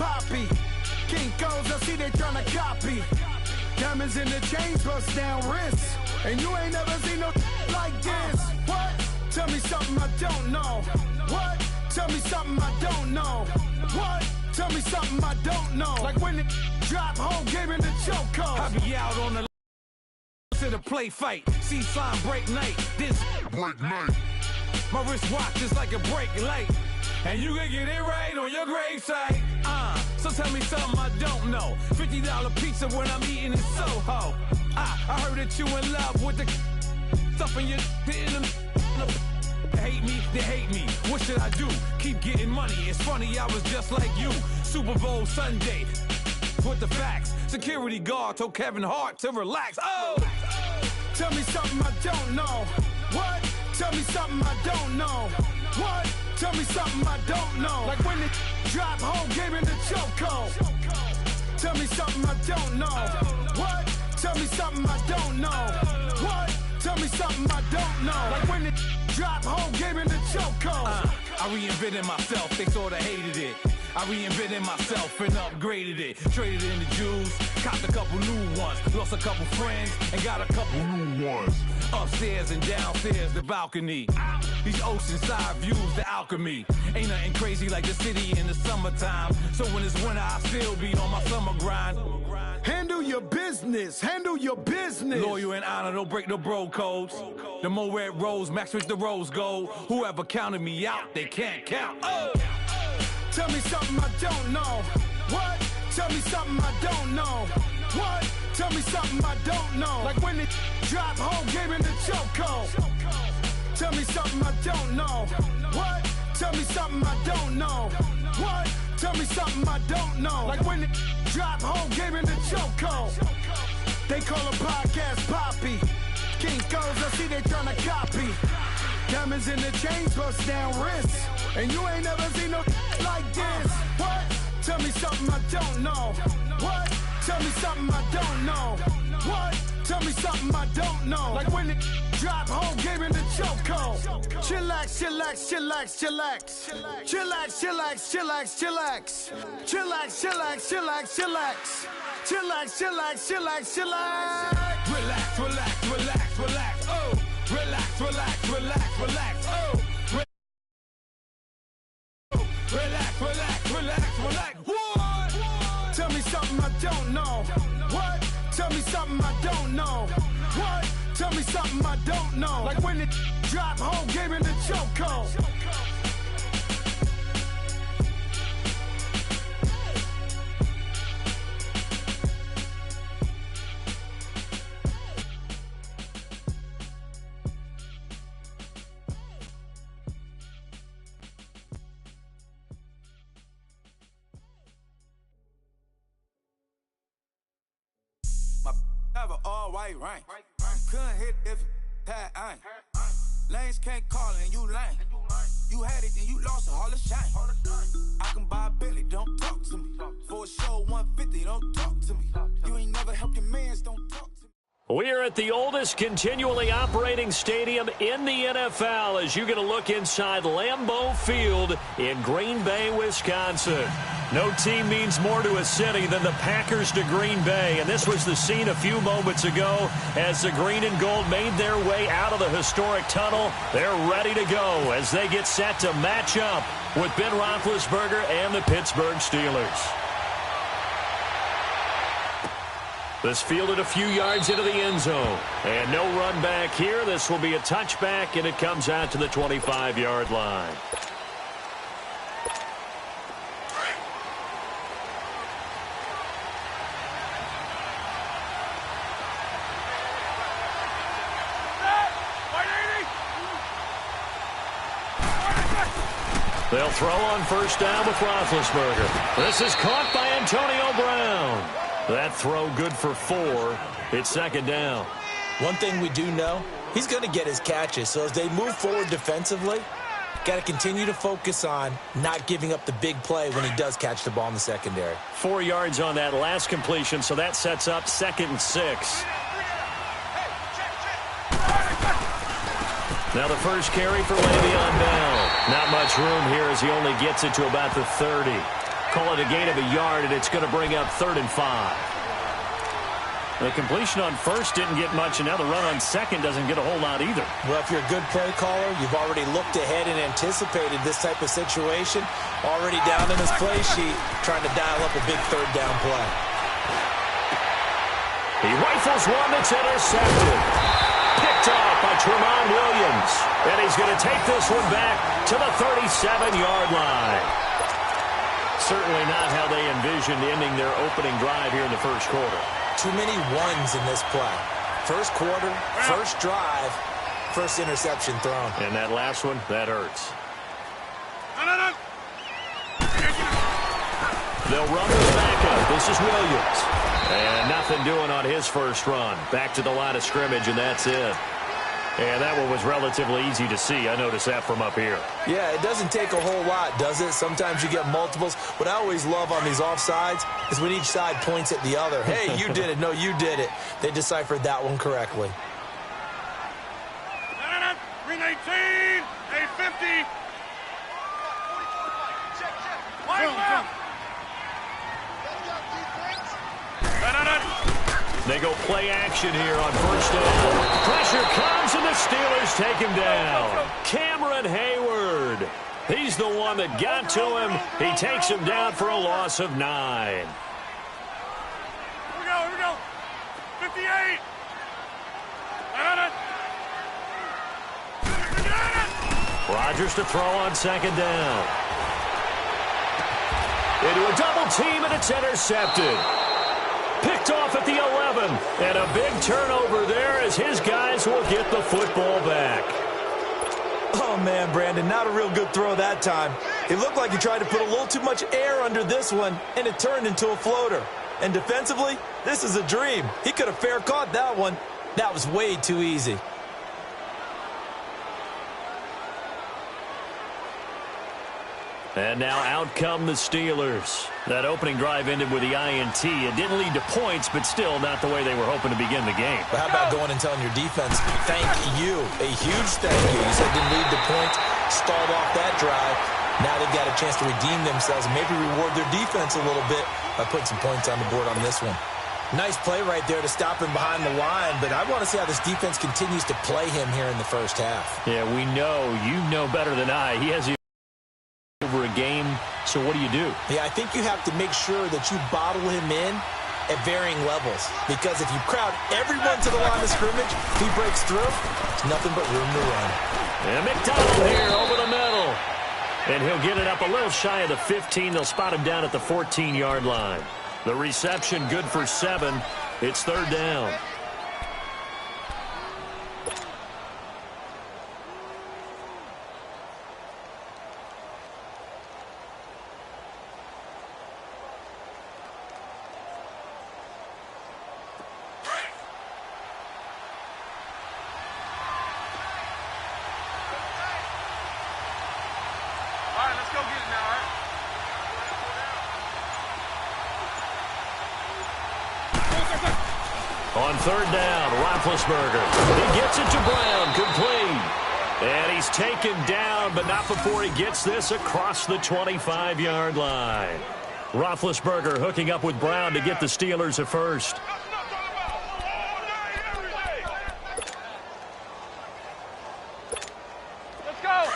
poppy. Kinkos, I see they tryna copy. Diamonds in the chains, bust down wrists. And you ain't never seen no like this. What? Tell me something I don't know. What? Tell me something I don't know. What? Tell me something I don't know. Like when it drop, whole game in the chokehold. I be out on the to the play fight. See fine break night. This break night. My wristwatch is like a brake light. And you can get it right on your gravesite. So tell me something I don't know. $50 pizza when I'm eating in Soho. I heard that you in love with the stuff in your hate me, they hate me. What should I do? Keep getting money. It's funny, I was just like you. Super Bowl Sunday. With the facts. Security guard told Kevin Hart to relax. Oh! Tell me something I don't know. What? Tell me something I don't know. What? Tell me something I don't know. Like when it drop, whole game in the chokehold. Tell me something I don't know. What? Tell me something I don't know. What? Tell me something I don't know. Like when it drop, whole game in the chokehold. I reinvented myself, they sorta hated it. I reinvented myself and upgraded it. Traded in the Jews, copped a couple new ones. Lost a couple friends and got a couple new ones. Upstairs and downstairs, the balcony. These oceanside views, the alchemy. Ain't nothing crazy like the city in the summertime. So when it's winter, I still be on my summer grind. Handle your business, handle your business. Loyal and honor, don't break the bro codes. The more red rose, max with the rose gold. Whoever counted me out, they can't count. Oh! Tell me something I don't know. What? Tell me something I don't know. What? Tell me something I don't know. Like when it drop, whole game in the chokehold. Tell me something I don't know. What? Tell me something I don't know. What? Tell me something I don't know. Like when it drop, whole game in the chokehold. They call a podcast Poppy. Kinkos, I see they tryna copy. Diamonds in the chains, bust down wrists. And you ain't never seen no like this. What? Tell me something I don't know. What? Tell me something I don't know. What? Tell me something I don't know. Like when it drop, whole game in the chokehold. Chillax, chillax, chillax, chillax. Chillax, chillax, chillax, chillax. Chillax, chillax, chillax, chillax. Chillax, chillax, chillax, chillax. Relax, relax, relax, relax. Oh. Relax, relax, relax, relax. Oh. Relax, relax, relax, relax. What? Tell me something I don't know. What? Tell me something I don't know. What? Tell me something I don't know. Like when it drop, whole game in the chokehold. Have an all-white rank. Couldn't hit if it had ain't. Lanes can't call and you lame. You had it and you lost a Hall of Shame. I can buy a Billy, don't talk to me. For a show 150, don't talk to me. You ain't never helped your mans, don't talk to me. We are at the oldest continually operating stadium in the NFL as you get a look inside Lambeau Field in Green Bay, Wisconsin. No team means more to a city than the Packers to Green Bay, and this was the scene a few moments ago as the green and gold made their way out of the historic tunnel. They're ready to go as they get set to match up with Ben Roethlisberger and the Pittsburgh Steelers. This fielded a few yards into the end zone. And no run back here. This will be a touchback, and it comes out to the 25-yard line. They'll throw on first down with Roethlisberger. This is caught by Antonio Brown. That throw good for 4. It's second down. One thing we do know, he's going to get his catches. So as they move forward defensively, got to continue to focus on not giving up the big play when he does catch the ball in the secondary. 4 yards on that last completion, so that sets up 2nd and 6. Now the first carry for Le'Veon Bell. Not much room here as he only gets it to about the 30. Call it a gain of a yard, and it's going to bring up 3rd and 5. The completion on first didn't get much, and now the run on second doesn't get a whole lot either. Well, if you're a good play caller, you've already looked ahead and anticipated this type of situation. Already down in his play sheet, trying to dial up a big 3rd down play. He rifles one that's intercepted. Picked off by Tramon Williams. And he's going to take this one back to the 37-yard line. Certainly not how they envisioned ending their opening drive here in the first quarter. Too many ones in this play. First quarter, first drive, first interception thrown. And that last one, that hurts. They'll run this back up. This is Williams. And nothing doing on his first run. Back to the line of scrimmage, and that's it. And that one was relatively easy to see. I noticed that from up here. Yeah, it doesn't take a whole lot, does it? Sometimes you get multiples. What I always love on these offsides is when each side points at the other. Hey, you did it. No, you did it. They deciphered that one correctly. 319, 850. They go play action here on first down. Pressure comes, and the Steelers take him down. Cameron Hayward. He's the one that got to him. He takes him down for a loss of 9. Here we go. 58. Rodgers to throw on second down. Into a double team, and it's intercepted. Picked off at the 11, and a big turnover there as his guys will get the football back. Oh, man, Brandon, not a real good throw that time. It looked like he tried to put a little too much air under this one, and it turned into a floater. And defensively, this is a dream. He could have fair caught that one. That was way too easy. And now out come the Steelers. That opening drive ended with the INT. It didn't lead to points, but still not the way they were hoping to begin the game. But how about going and telling your defense, thank you, a huge thank you. You said it didn't lead to points, stalled off that drive. Now they've got a chance to redeem themselves and maybe reward their defense a little bit by putting some points on the board on this one. Nice play right there to stop him behind the line, but I want to see how this defense continues to play him here in the first half. Yeah, we know. You know better than I. He has over a game, so what do you do? Yeah, I think you have to make sure that you bottle him in at varying levels, because if you crowd everyone to the line of scrimmage, he breaks through, there's nothing but room to run. And McDonald here over the middle, and he'll get it up a little shy of the 15. They'll spot him down at the 14-yard line. The reception good for 7. It's 3rd down. On 3rd down, Roethlisberger. He gets it to Brown, complete. And he's taken down, but not before he gets this across the 25-yard line. Roethlisberger hooking up with Brown to get the Steelers a first. Let's go.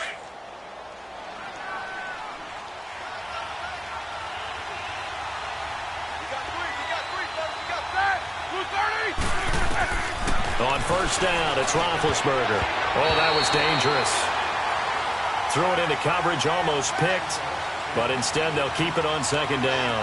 On first down, it's Roethlisberger. Oh, that was dangerous. Threw it into coverage, almost picked, but instead they'll keep it on second down.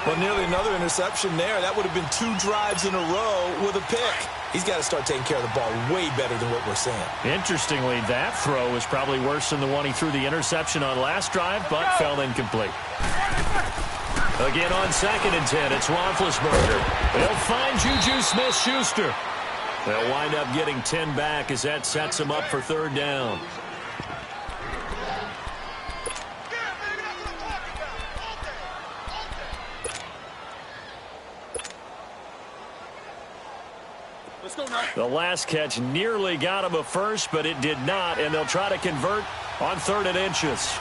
Well, nearly another interception there. That would have been 2 drives in a row with a pick. He's got to start taking care of the ball way better than what we're seeing. Interestingly, that throw was probably worse than the one he threw the interception on last drive, but fell incomplete. Again on 2nd and 10, it's Roethlisberger. They'll find Juju Smith-Schuster. They'll wind up getting 10 back as that sets them up for 3rd down. The last catch nearly got him a first, but it did not, and they'll try to convert on 3rd and inches.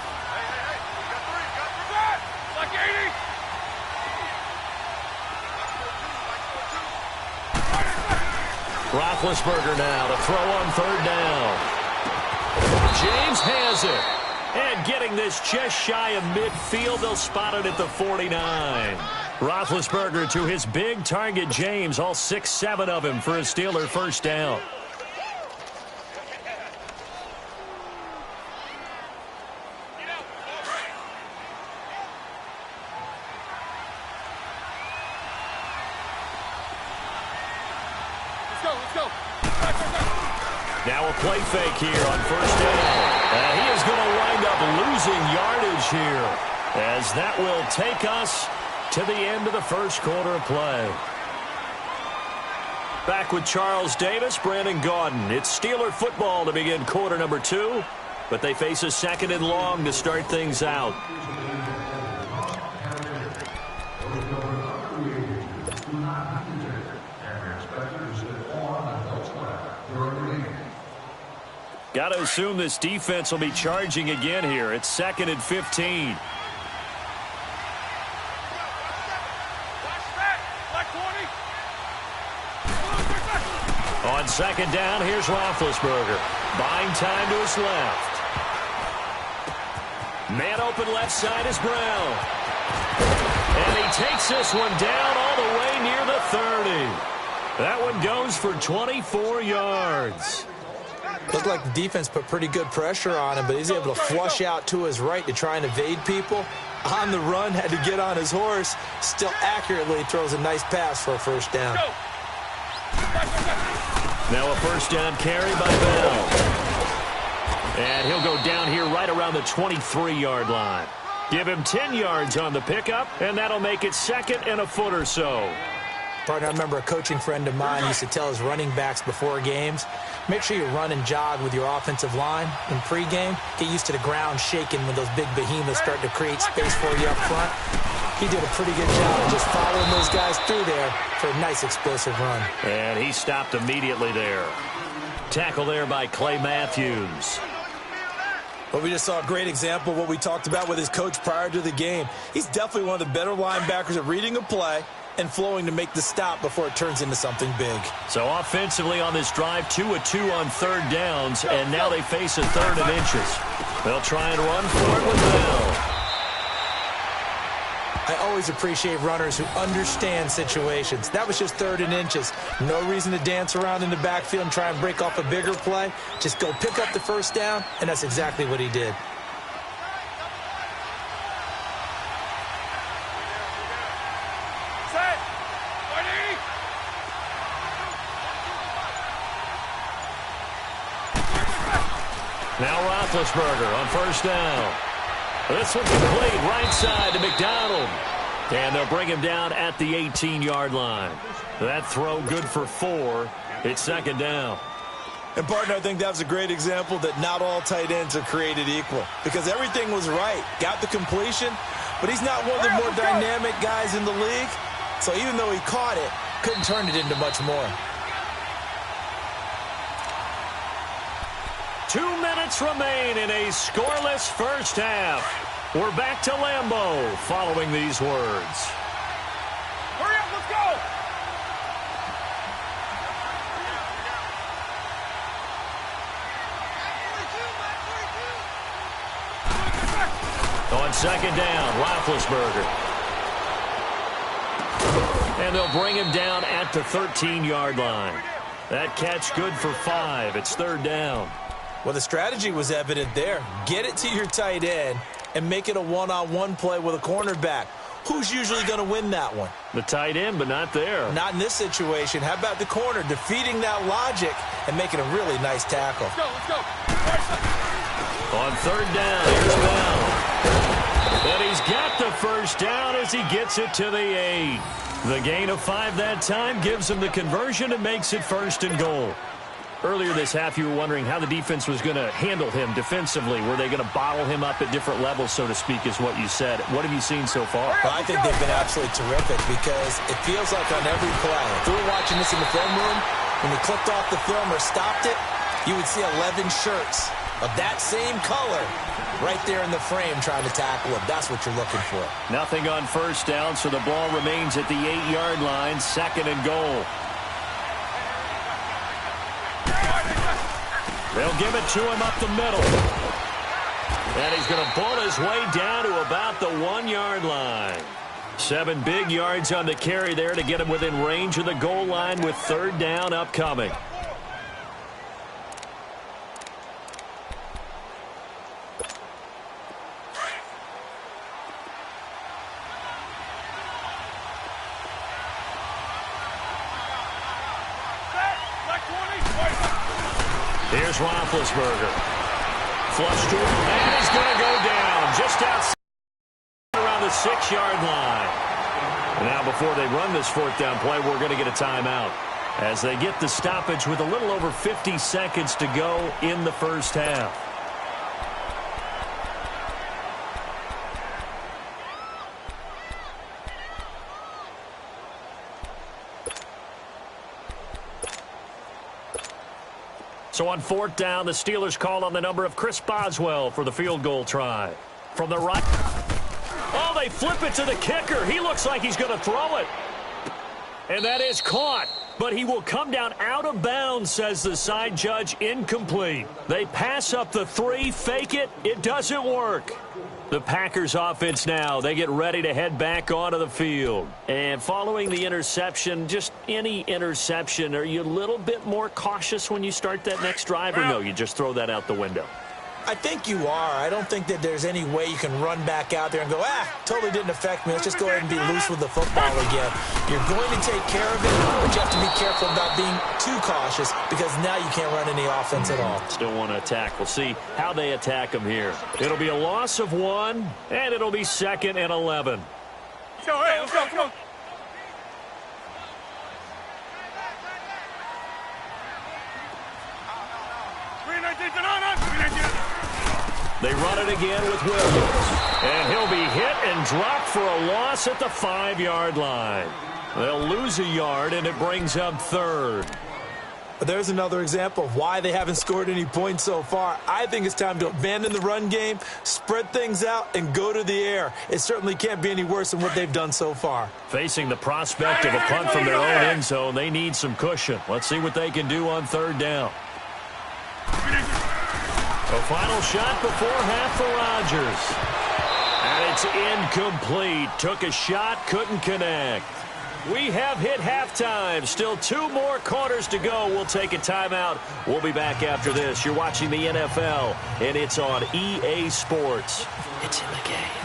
Roethlisberger now to throw on third down. James has it. And getting this just shy of midfield, they'll spot it at the 49. Roethlisberger to his big target, James, all 6-7 of him for a Steeler first down. Now a play fake here on first down. He is going to wind up losing yardage here, as that will take us to the end of the first quarter of play. Back with Charles Davis, Brandon Gaudin. It's Steeler football to begin quarter number 2, but they face a second and long to start things out. Got to assume this defense will be charging again here. It's 2nd and 15. On second down, here's Roethlisberger. Buying time to his left. Man open left side is Brown. And he takes this one down all the way near the 30. That one goes for 24 yards. Looked like the defense put pretty good pressure on him, but he's able to flush out to his right to try and evade people. On the run, had to get on his horse. Still accurately throws a nice pass for a first down. Now a first down carry by Bell. And he'll go down here right around the 23-yard line. Give him 10 yards on the pickup, and that'll make it 2nd and a foot or so. Partner, I remember a coaching friend of mine used to tell his running backs before games, make sure you run and jog with your offensive line in pregame. Get used to the ground shaking when those big behemoths start to create space for you up front. He did a pretty good job of just following those guys through there for a nice explosive run. And he stopped immediately there. Tackle there by Clay Matthews. Well, we just saw a great example of what we talked about with his coach prior to the game. He's definitely one of the better linebackers at reading a play and flowing to make the stop before it turns into something big. So offensively on this drive, 2 of 2 on third downs, and now they face a 3rd and inches. They'll try and run for it with Bell. I always appreciate runners who understand situations. That was just 3rd and inches. No reason to dance around in the backfield and try and break off a bigger play. Just go pick up the first down, and that's exactly what he did. Now Roethlisberger on first down. This one complete right side to McDonald. And they'll bring him down at the 18-yard line. That throw good for 4. It's 2nd down. And, partner, I think that was a great example that not all tight ends are created equal, because everything was right. Got the completion, but he's not one of the more dynamic guys in the league. So even though he caught it, couldn't turn it into much more. 2 minutes remain in a scoreless first half. We're back to Lambeau following these words. Hurry up, let's go! On second down, Roethlisberger. And they'll bring him down at the 13-yard line. That catch good for 5. It's 3rd down. Well, the strategy was evident there. Get it to your tight end and make it a one-on-one play with a cornerback. Who's usually going to win that one? The tight end, but not there. Not in this situation. How about the corner defeating that logic and making a really nice tackle? Let's go. On 3rd down, here's Bell. And he's got the first down as he gets it to the 8. The gain of 5 that time gives him the conversion and makes it 1st and goal. Earlier this half, you were wondering how the defense was going to handle him defensively. Were they going to bottle him up at different levels, so to speak, is what you said. What have you seen so far? Well, I think they've been absolutely terrific, because it feels like on every play, if we were watching this in the film room, when we clicked off the film or stopped it, you would see 11 shirts of that same color right there in the frame trying to tackle him. That's what you're looking for. Nothing on first down, so the ball remains at the 8-yard line, 2nd and goal. They'll give it to him up the middle. And he's going to pull his way down to about the 1-yard line. 7 big yards on the carry there to get him within range of the goal line with 3rd down upcoming. Here's Roethlisberger. Flush to him, and he's going to go down just outside around the 6-yard line. And now before they run this 4th down play, we're going to get a timeout as they get the stoppage with a little over 50 seconds to go in the first half. So on 4th down, the Steelers call on the number of Chris Boswell for the field goal try. From the right. Oh, they flip it to the kicker. He looks like he's going to throw it. And that is caught. But he will come down out of bounds, says the side judge. Incomplete. They pass up the 3, fake it. It doesn't work. The Packers offense now, they get ready to head back onto the field. And following the interception, just any interception, are you a little bit more cautious when you start that next drive, or no, you just throw that out the window? I think you are. I don't think that there's any way you can run back out there and go, totally didn't affect me. Let's just go ahead and be loose with the football again. You're going to take care of it, but you have to be careful about being too cautious because now you can't run any offense at all. Still want to attack. We'll see how they attack him here. It'll be a loss of 1, and it'll be 2nd and 11. Let's go, hey, let's go, come on. They run it again with Williams. And he'll be hit and dropped for a loss at the 5-yard line. They'll lose a yard, and it brings up 3rd. There's another example of why they haven't scored any points so far. I think it's time to abandon the run game, spread things out, and go to the air. It certainly can't be any worse than what they've done so far. Facing the prospect of a punt from their own end zone, they need some cushion. Let's see what they can do on 3rd down. A final shot before half for Rodgers. And it's incomplete. Took a shot, couldn't connect. We have hit halftime. Still 2 more quarters to go. We'll take a timeout. We'll be back after this. You're watching the NFL, and it's on EA Sports. It's in the game.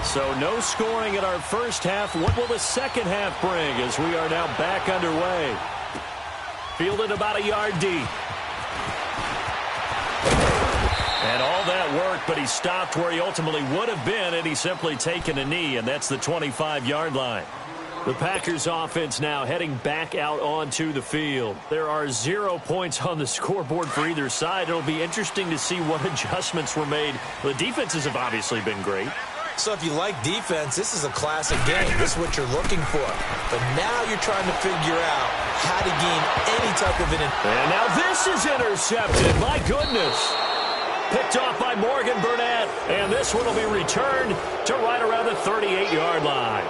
So no scoring in our first half. What will the second half bring as we are now back underway? Fielded about a yard deep. And all that work, but he stopped where he ultimately would have been, and he's simply taken a knee, and that's the 25-yard line. The Packers offense now heading back out onto the field. There are 0 points on the scoreboard for either side. It'll be interesting to see what adjustments were made. The defenses have obviously been great. So if you like defense, this is a classic game. This is what you're looking for. But now you're trying to figure out how to gain any type of an... And now this is intercepted. My goodness. Picked off by Morgan Burnett. And this one will be returned to right around the 38-yard line.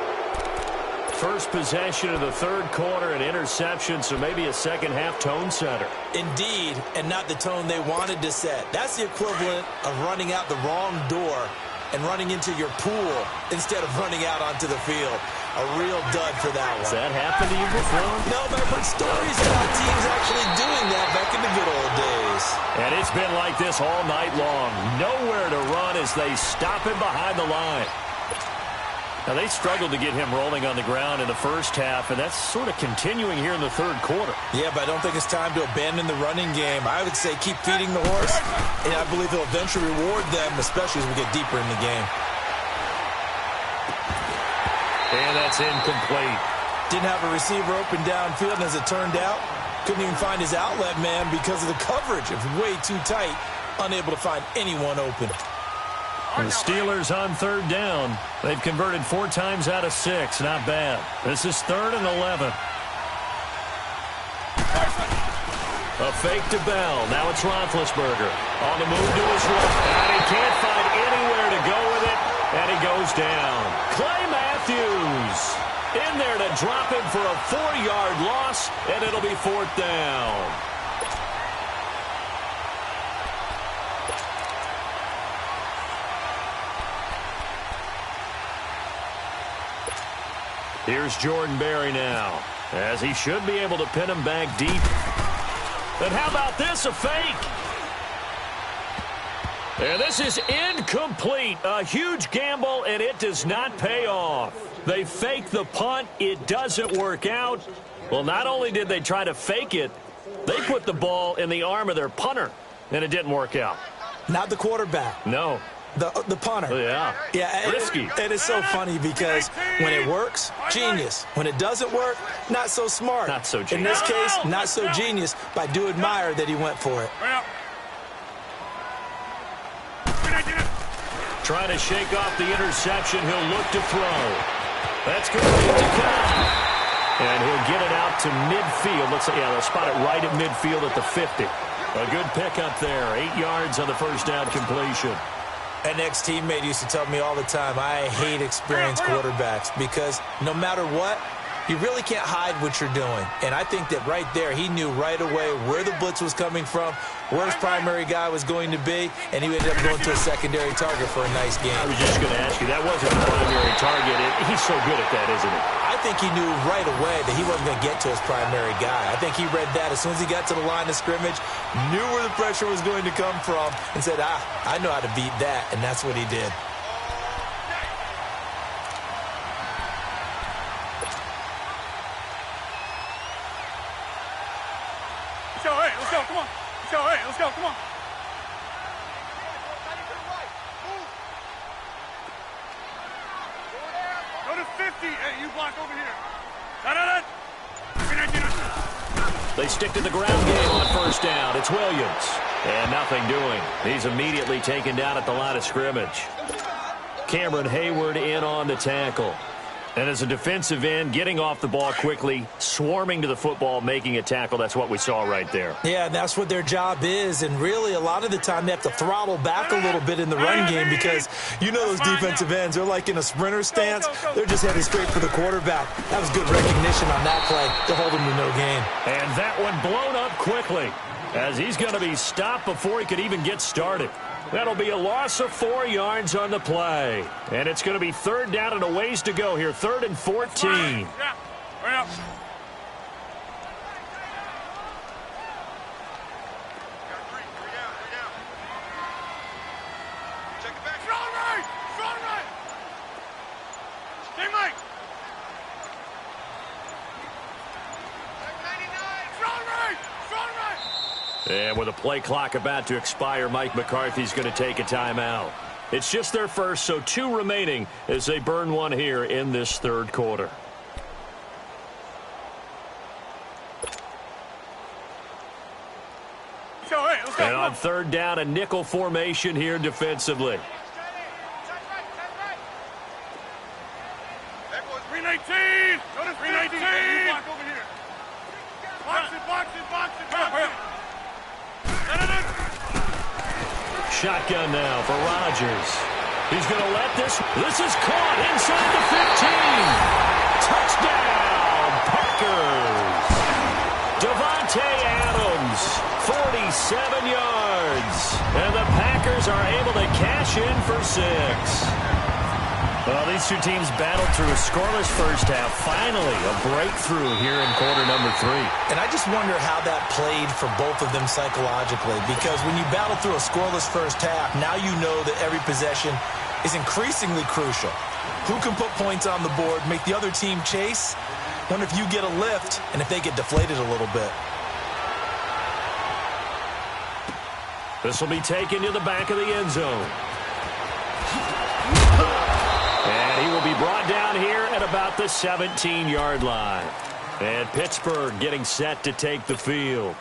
First possession of the 3rd quarter, an interception, so maybe a second-half tone setter. Indeed, and not the tone they wanted to set. That's the equivalent of running out the wrong door and running into your pool instead of running out onto the field. A real dud for that one. Has that happened to you before? No, but I've heard stories about teams actually doing that back in the good old days. And it's been like this all night long. Nowhere to run as they stop him behind the line. Now, they struggled to get him rolling on the ground in the first half, and that's sort of continuing here in the 3rd quarter. Yeah, but I don't think it's time to abandon the running game. I would say keep feeding the horse, and I believe he'll eventually reward them, especially as we get deeper in the game. And that's incomplete. Didn't have a receiver open downfield, and as it turned out, couldn't even find his outlet man because of the coverage. It was way too tight, unable to find anyone open. The Steelers on 3rd down. They've converted 4 times out of 6. Not bad. This is 3rd and 11. A fake to Bell. Now it's Roethlisberger. On the move to his left. And he can't find anywhere to go with it. And he goes down. Clay Matthews in there to drop him for a 4-yard loss. And it'll be 4th down. Here's Jordan Berry now, as he should be able to pin him back deep. And how about this, a fake? And this is incomplete. A huge gamble, and it does not pay off. They fake the punt. It doesn't work out. Well, not only did they try to fake it, they put the ball in the arm of their punter, and it didn't work out. Not the quarterback. No. The punter. Yeah. Risky. It is so funny because when it works, genius. When it doesn't work, not so smart. Not so genius. In this case, not so genius, but I do admire that he went for it. Trying to shake off the interception. He'll look to throw. That's good to count. And he'll get it out to midfield. Let's say, yeah, they'll spot it right at midfield at the 50. A good pickup there. 8 yards on the first down completion. An ex-teammate used to tell me all the time, I hate experienced quarterbacks because no matter what, you really can't hide what you're doing. And I think that right there, he knew right away where the blitz was coming from, where his primary guy was going to be, and he ended up going to a secondary target for a nice game. I was just going to ask you, that wasn't the primary target. He's so good at that, isn't he? I think he knew right away that he wasn't going to get to his primary guy. I think he read that as soon as he got to the line of scrimmage, knew where the pressure was going to come from, and said, I know how to beat that, and that's what he did. Let's go, come on. Let's go, come on. Go to 50. Hey, you block over here. They stick to the ground game on first down. It's Williams. And nothing doing. He's immediately taken down at the line of scrimmage. Cameron Hayward in on the tackle. And as a defensive end, getting off the ball quickly, swarming to the football, making a tackle, that's what we saw right there. Yeah, that's what their job is. And really, a lot of the time, they have to throttle back a little bit in the run game because you know those defensive ends, they're like in a sprinter stance. They're just heading straight for the quarterback. That was good recognition on that play to hold him to no gain. And that one blown up quickly as he's going to be stopped before he could even get started. That'll be a loss of 4 yards on the play. And it's going to be third down and a ways to go here. 3rd and 14. Yeah, hurry up. Check it back. Strong right. Stay Mike. 99. Strong right. And with a play clock about to expire, Mike McCarthy's going to take a timeout. It's just their first, so 2 remaining as they burn one here in this third quarter. Let's go. And on third down, a nickel formation here defensively. 319. Go to 319. Block over here. Box it. Shotgun now for Rodgers. He's going to let this. This is caught inside the 15. Touchdown, Packers. Devontae Adams, 47 yards. And the Packers are able to cash in for 6. Well, these two teams battled through a scoreless first half. Finally, a breakthrough here in quarter number 3. And I just wonder how that played for both of them psychologically, because when you battle through a scoreless first half, now you know that every possession is increasingly crucial. Who can put points on the board, make the other team chase? Wonder if you get a lift and if they get deflated a little bit. This will be taken to the back of the end zone. And he will be brought down here at about the 17-yard line. And Pittsburgh getting set to take the field.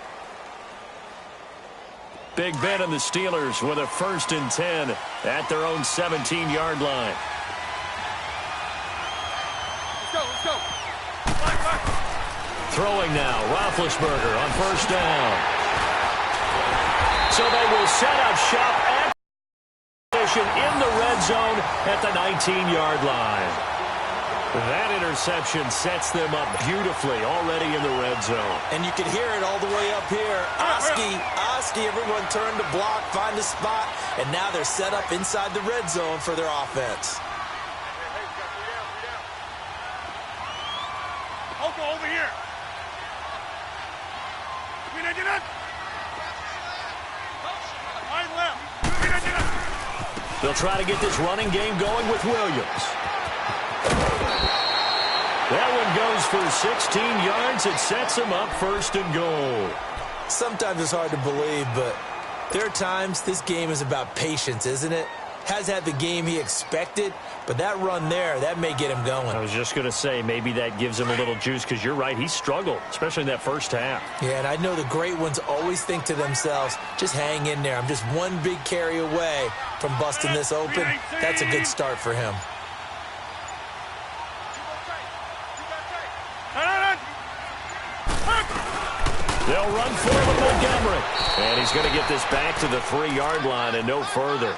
Big Ben and the Steelers with a 1st and 10 at their own 17-yard line. Let's go. Throwing now, Roethlisberger on first down. So they will set up shop at in the red zone at the 19-yard line. That interception sets them up beautifully already in the red zone. And you can hear it all the way up here. Oski, everyone turned to block, find a spot, and now they're set up inside the red zone for their offense. They'll try to get this running game going with Williams. That one goes for 16 yards. It sets him up 1st and goal. Sometimes it's hard to believe, but there are times this game is about patience, isn't it? Has had the game he expected, but that run there, that may get him going. I was just going to say, maybe that gives him a little juice, because you're right, he struggled, especially in that first half. Yeah, and I know the great ones always think to themselves, just hang in there. I'm just one big carry away from busting this open. That's a good start for him. They'll run for it with Montgomery. And he's going to get this back to the 3-yard line and no further.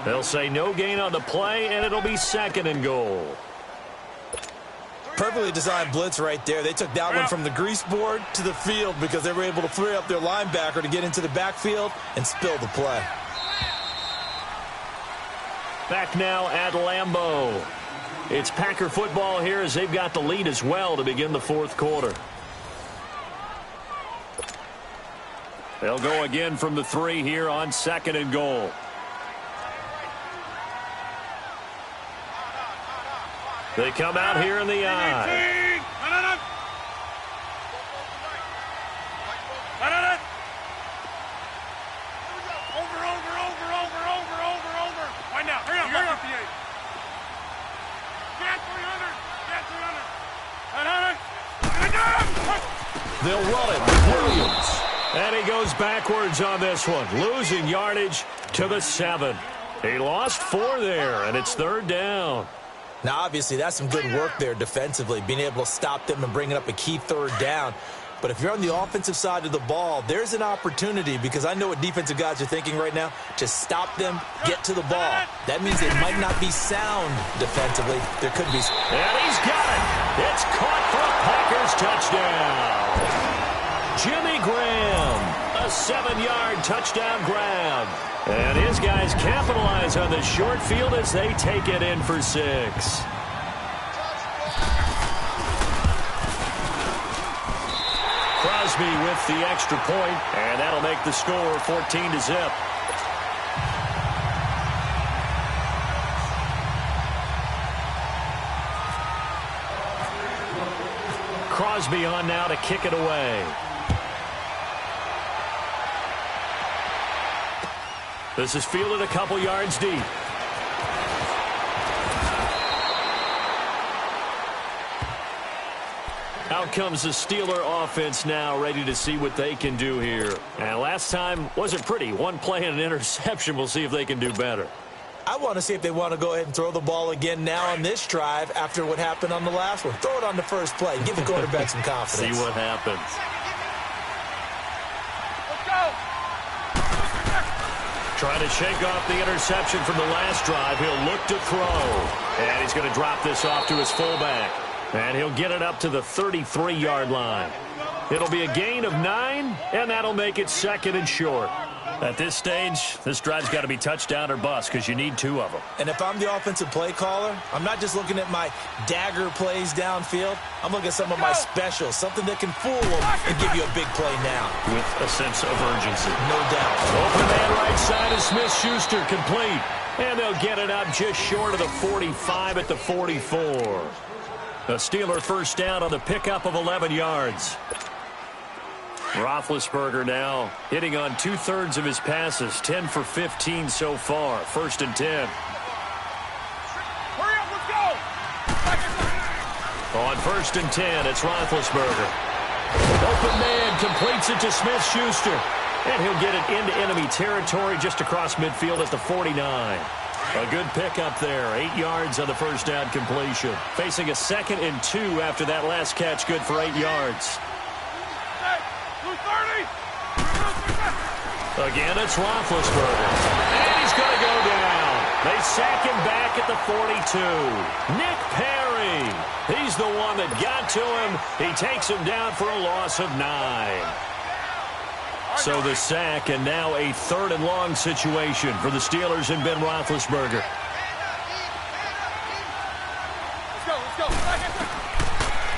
They'll say no gain on the play, and it'll be 2nd and goal. Perfectly designed blitz right there. They took that one from the grease board to the field because they were able to free up their linebacker to get into the backfield and spill the play. Back now at Lambeau. It's Packer football here as they've got the lead as well to begin the 4th quarter. They'll go again from the 3 here on 2nd and goal. They come out here in the eye. Over. Right now. Hurry up. Get 300. They'll run it with Williams. And he goes backwards on this one, losing yardage to the 7. He lost 4 there, and it's 3rd down. Now, obviously, that's some good work there defensively, being able to stop them and bringing up a key 3rd down. But if you're on the offensive side of the ball, there's an opportunity, because I know what defensive guys are thinking right now. Just stop them, get to the ball. That means they might not be sound defensively. There could be. And he's got it. It's caught for a Packers touchdown. Jimmy Graham, a 7-yard touchdown grab. And his guys capitalize on the short field as they take it in for 6. Crosby with the extra point, and that'll make the score 14-0. Crosby on now to kick it away. This is fielded a couple yards deep. Out comes the Steeler offense now, ready to see what they can do here. And last time wasn't pretty. One play and an interception. We'll see if they can do better. I want to see if they want to go ahead and throw the ball again now on this drive after what happened on the last one. Throw it on the first play. Give the quarterback some confidence. See what happens. Trying to shake off the interception from the last drive. He'll look to throw. And he's going to drop this off to his fullback. And he'll get it up to the 33-yard line. It'll be a gain of 9, and that'll make it 2nd and short. At this stage, this drive's got to be touchdown or bust because you need 2 of them. And if I'm the offensive play caller, I'm not just looking at my dagger plays downfield. I'm looking at some of my specials, something that can fool them and give you a big play now. With a sense of urgency. No doubt. Open man right side of Smith-Schuster, complete. And they'll get it up just short of the 45 at the 44. The Steeler first down on the pickup of 11 yards. Roethlisberger now hitting on 2/3 of his passes, 10 for 15 so far. 1st and 10. Hurry up, let's go! On 1st and 10, it's Roethlisberger. Open man completes it to Smith-Schuster. And he'll get it into enemy territory just across midfield at the 49. A good pickup there. 8 yards on the first down completion. Facing a 2nd and 2 after that last catch, good for 8 yards. Again, it's Roethlisberger. And he's going to go down. They sack him back at the 42. Nick Perry. He's the one that got to him. He takes him down for a loss of 9. So the sack, and now a 3rd and long situation for the Steelers and Ben Roethlisberger.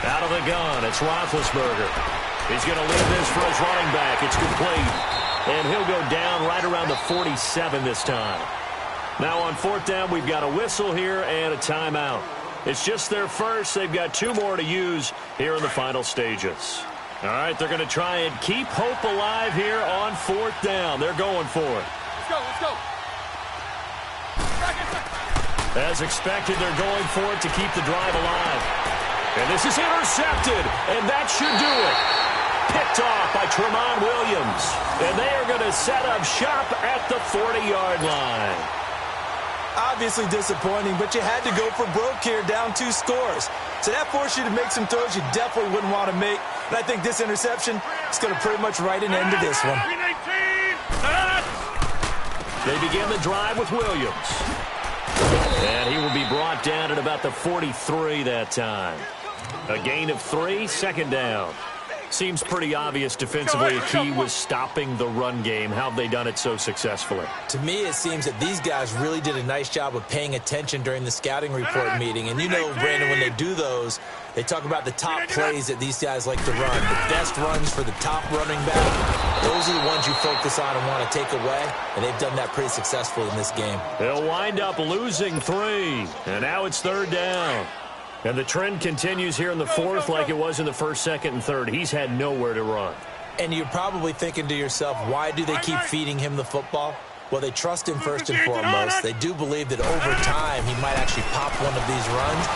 Out of the gun, it's Roethlisberger. He's going to leave this for his running back. It's complete. And he'll go down right around the 47 this time. Now on 4th down, we've got a whistle here and a timeout. It's just their first. They've got 2 more to use here in the final stages. All right, they're going to try and keep hope alive here on 4th down. They're going for it. Let's go, let's go. As expected, they're going for it to keep the drive alive. And this is intercepted, and that should do it. Picked off by Tramon Williams. And they are going to set up shop at the 40-yard line. Obviously disappointing, but you had to go for broke here, down 2 scores. So that forced you to make some throws you definitely wouldn't want to make. And I think this interception is going to pretty much write an end to this one. They begin the drive with Williams. And he will be brought down at about the 43 that time. A gain of 3, 2nd down. Seems pretty obvious defensively. A key was stopping the run game. How have they done it so successfully? To me, it seems that these guys really did a nice job of paying attention during the scouting report meeting. And you know, Brandon, when they do those, they talk about the top plays that these guys like to run. The best runs for the top running back. Those are the ones you focus on and want to take away. And they've done that pretty successfully in this game. They'll wind up losing 3. And now it's 3rd down. And the trend continues here in the 4th like it was in the 1st, 2nd, and 3rd. He's had nowhere to run. And you're probably thinking to yourself, why do they keep feeding him the football? Well, they trust him first and foremost. They do believe that over time he might actually pop one of these runs.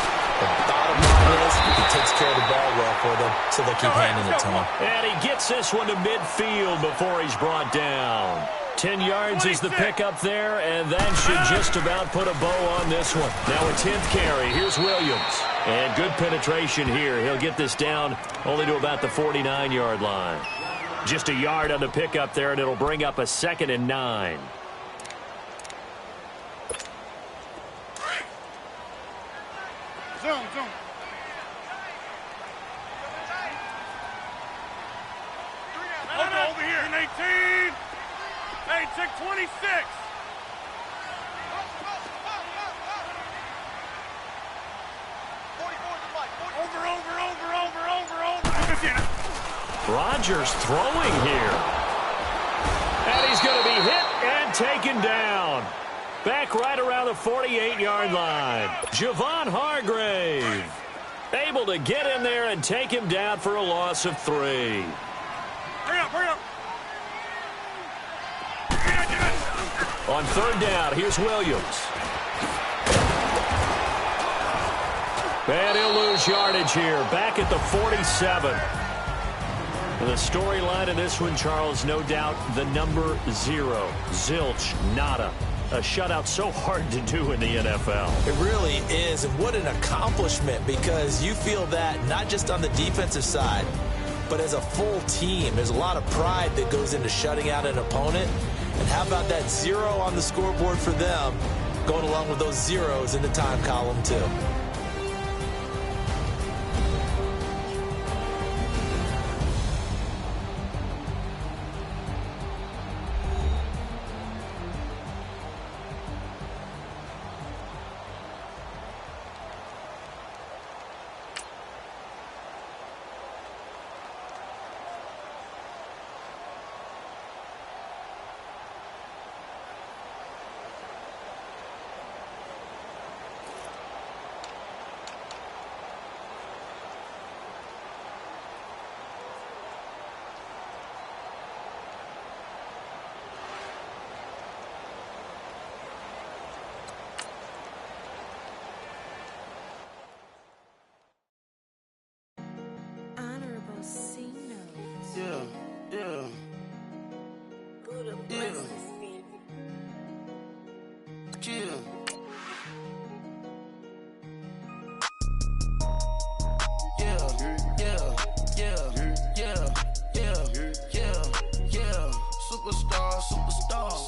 But the bottom line is he takes care of the ball well for them, so they'll keep handing it to him. And he gets this one to midfield before he's brought down. 10 yards is the pickup there, and that should just about put a bow on this one. Now a 10th carry. Here's Williams. And good penetration here. He'll get this down only to about the 49-yard line. Just a yard on the pickup there, and it'll bring up a 2nd and 9. Zoom, zoom. Over here. 18. Hey, check 26. Rodgers throwing here. And he's going to be hit and taken down. Back right around the 48-yard line. Javon Hargrave able to get in there and take him down for a loss of 3. Hurry up, hurry up. On 3rd down, here's Williams. And he'll lose yardage here. Back at the 47. The storyline of this one, Charles, no doubt the number 0. Zilch, nada. A shutout so hard to do in the NFL. It really is, and what an accomplishment, because you feel that not just on the defensive side, but as a full team. There's a lot of pride that goes into shutting out an opponent. And how about that 0 on the scoreboard for them, going along with those zeros in the time column, too.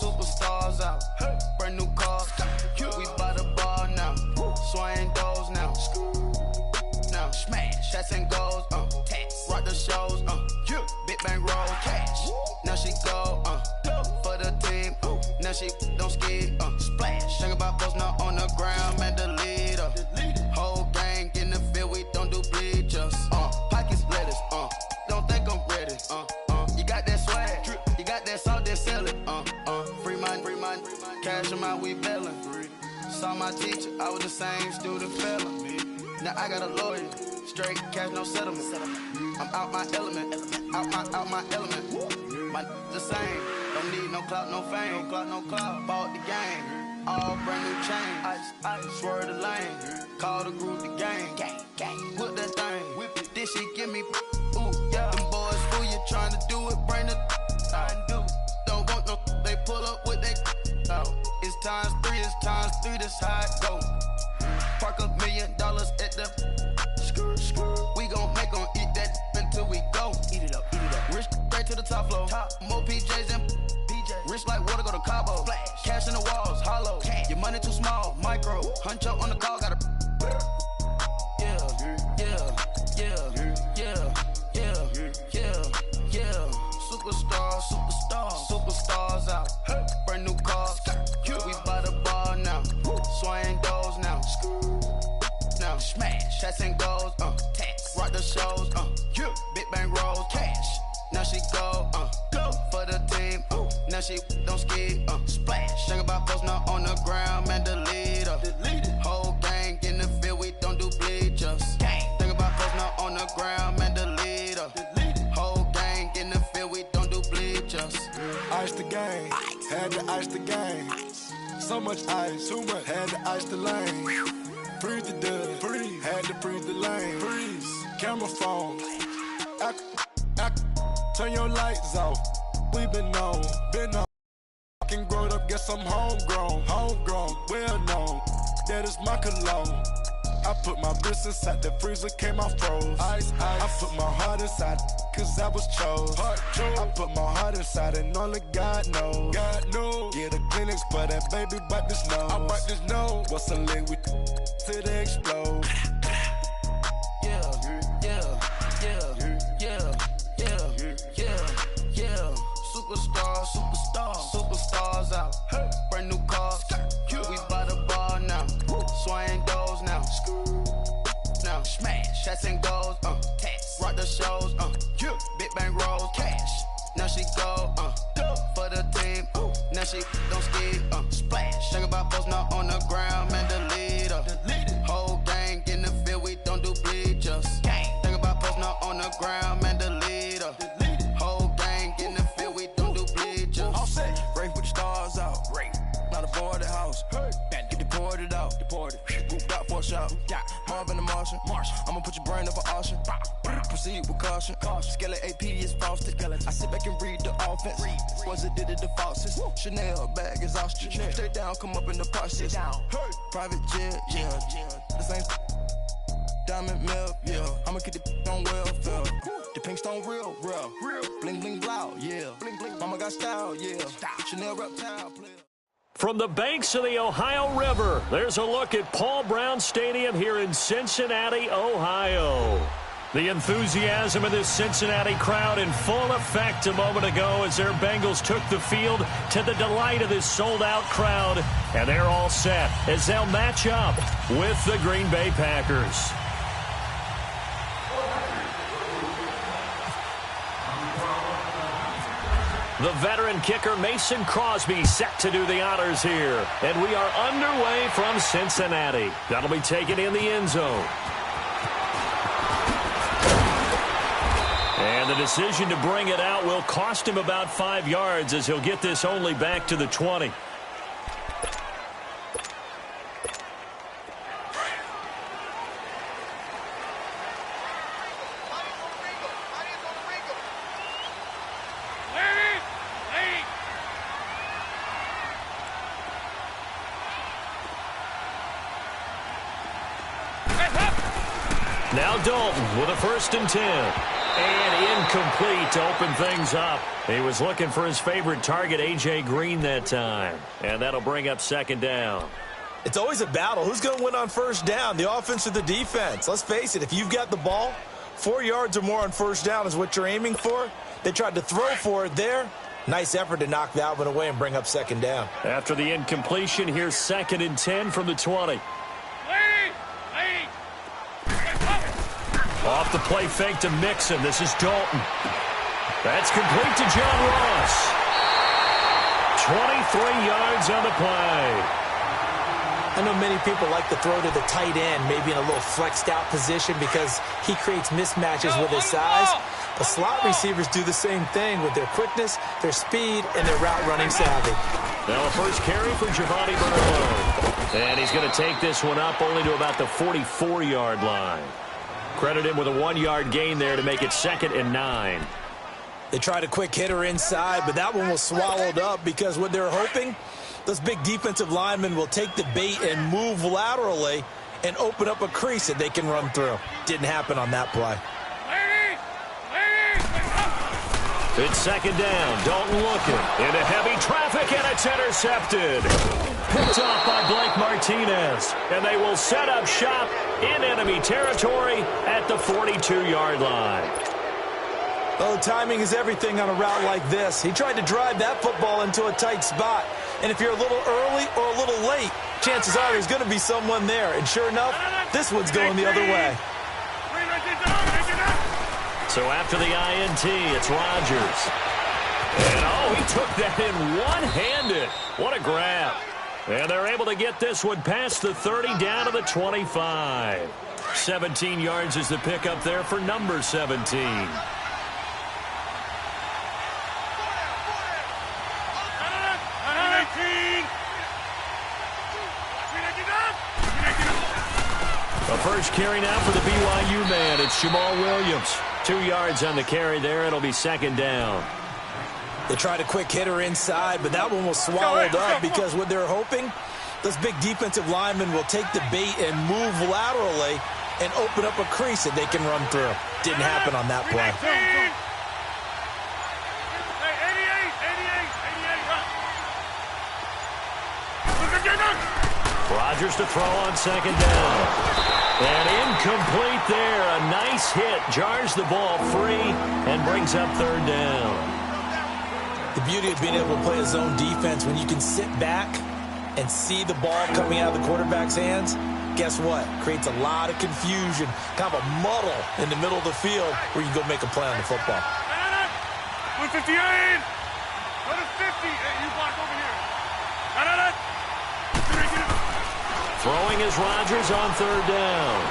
Superstars out. Brand new cars. We by the bar now. Swaying doors now. Now smash. Shots and goals. Tax. Rock the shows. Big bang roll. Cash. Now she go. For the team. Now she don't ski. Splash. Think about post now on the ground. Man, the leader. Whole gang in the field. We don't do bleachers. Pockets lettuce. Don't think I'm ready. You got that swag. You got that salt, then sell it. Free my mind. Cash them out, we bailin'. Saw my teacher, I was the same student failing. Now I got a lawyer, straight cash, no settlement. I'm out my element, out my element. My the same, don't need no clout, no fame. No clout, bought the game, all brand new chain. Ice, swerve the lane, call the group the gang. Whip that thing, whip it, this shit give me, ooh, yeah. Them boys fool you trying to do it, bring the don't want no, they pull up with they out. It's times three, this how it go. Park $1 million at the we gon' make 'em eat that until we go. Eat it up. Rich straight to the top floor. More PJs and rich like water, go to Cabo. Flash. Cash in the walls, hollow. Cash. Your money too small, micro. Hunch up on the call, gotta. Superstars out. Brand new cars. We by the bar now. Swaying doors now. Now smash. Chats and goals. Tax. Rock the shows. Big bang rolls. Cash. Now she go. For the team. Now she don't ski. Splash. Think about posting up on the ground, man. Delete her. Whole gang in the field. We don't do bleachers. Think about posting up on the ground, man. Delete her. Whole gang in the field. We don't do bleachers. Ice the game. Had to ice the game. So much ice. Too much. Had to ice the lane. Freeze the dud. Freeze. Had to freeze the lane. Freeze. Camera phone. Turn your lights off. We been on. Fucking growed up, guess I'm homegrown, well known. That is my cologne. I put my wrist inside the freezer, came out froze. Ice. I put my heart inside, cause I was chose. I put my heart inside and only God knows. Yeah, the clinics, but that baby bite this nose. I bite this nose. What's a lick with till they explode? Superstars out. Brand new cars. We by the bar now. Swaying doors now. Now smash. Chats and goals. Tax. Rock the shows. Big bang rolls. Cash. Now she go. For the team. Now she don't ski. Splash. Think about posting up on the ground, man. Delete her. Whole gang in the field. We don't do bleachers. Think about posting up on the ground, man. Delete her. Whole gang in the field. We don't do bleachers. All set. Race with the stars out. Not a boarded house. Get deported out. Group out for a shot. Marvin the Martian. I'ma put your brain up for auction. Proceed with caution. Skeleton AP is frosted. I sit back and read the offense. Was it did it the falsest? Chanel bag is ostrich. Stay down, come up in the process. Private jet, yeah. The same diamond milk, yeah. I'ma keep the on welfare. The pink stone real. Bling bling blow, yeah. Mama got style, yeah. Chanel reptile, player. From the banks of the Ohio River, there's a look at Paul Brown Stadium here in Cincinnati, Ohio. The enthusiasm of this Cincinnati crowd in full effect a moment ago as their Bengals took the field to the delight of this sold-out crowd. And they're all set as they'll match up with the Green Bay Packers. The veteran kicker Mason Crosby set to do the honors here. And we are underway from Cincinnati. That'll be taken in the end zone. And the decision to bring it out will cost him about 5 yards as he'll get this only back to the 20. Now Dalton with a 1st and 10. And incomplete to open things up. He was looking for his favorite target, A.J. Green, that time. And that'll bring up 2nd down. It's always a battle. Who's going to win on 1st down, the offense or the defense? Let's face it, if you've got the ball, 4 yards or more on 1st down is what you're aiming for. They tried to throw for it there. Nice effort to knock that one away and bring up 2nd down. After the incompletion, here's 2nd and 10 from the 20. Off the play fake to Mixon. This is Dalton. That's complete to John Ross. 23 yards on the play. I know many people like to throw to the tight end, maybe in a little flexed out position because he creates mismatches with his size. The slot receivers do the same thing with their quickness, their speed, and their route running savvy. Now a first carry for Giovanni Bernard. And he's going to take this one up only to about the 44-yard line. Credit him with a 1-yard gain there to make it 2nd and 9. They tried a quick hitter inside, but that one was swallowed up because what they're hoping, those big defensive linemen will take the bait and move laterally and open up a crease that they can run through. Didn't happen on that play. It's 2nd down. Dalton looking into heavy traffic, and it's intercepted. Picked off by Blake Martinez, and they will set up shop in enemy territory at the 42-yard line. Oh, timing is everything on a route like this. He tried to drive that football into a tight spot. And if you're a little early or a little late, chances are there's going to be someone there. And sure enough, this one's going the other way. So after the INT, it's Rodgers. And, oh, he took that in one-handed. What a grab. And they're able to get this one past the 30 down to the 25. 17 yards is the pickup there for number 17. A first carry now for the BYU man. It's Jamal Williams. 2 yards on the carry there. It'll be 2nd down. They tried a quick hitter inside, but that one was swallowed up because what they're hoping, those big defensive linemen will take the bait and move laterally and open up a crease that they can run through. Didn't happen on that play. Rodgers to throw on 2nd down. And incomplete there. A nice hit. Jars the ball free and brings up 3rd down. The beauty of being able to play a zone defense when you can sit back and see the ball coming out of the quarterback's hands, guess what? Creates a lot of confusion, kind of a muddle in the middle of the field where you go make a play on the football. 158! Go to 50. Hey, you block over here. Throwing is Rodgers on 3rd down.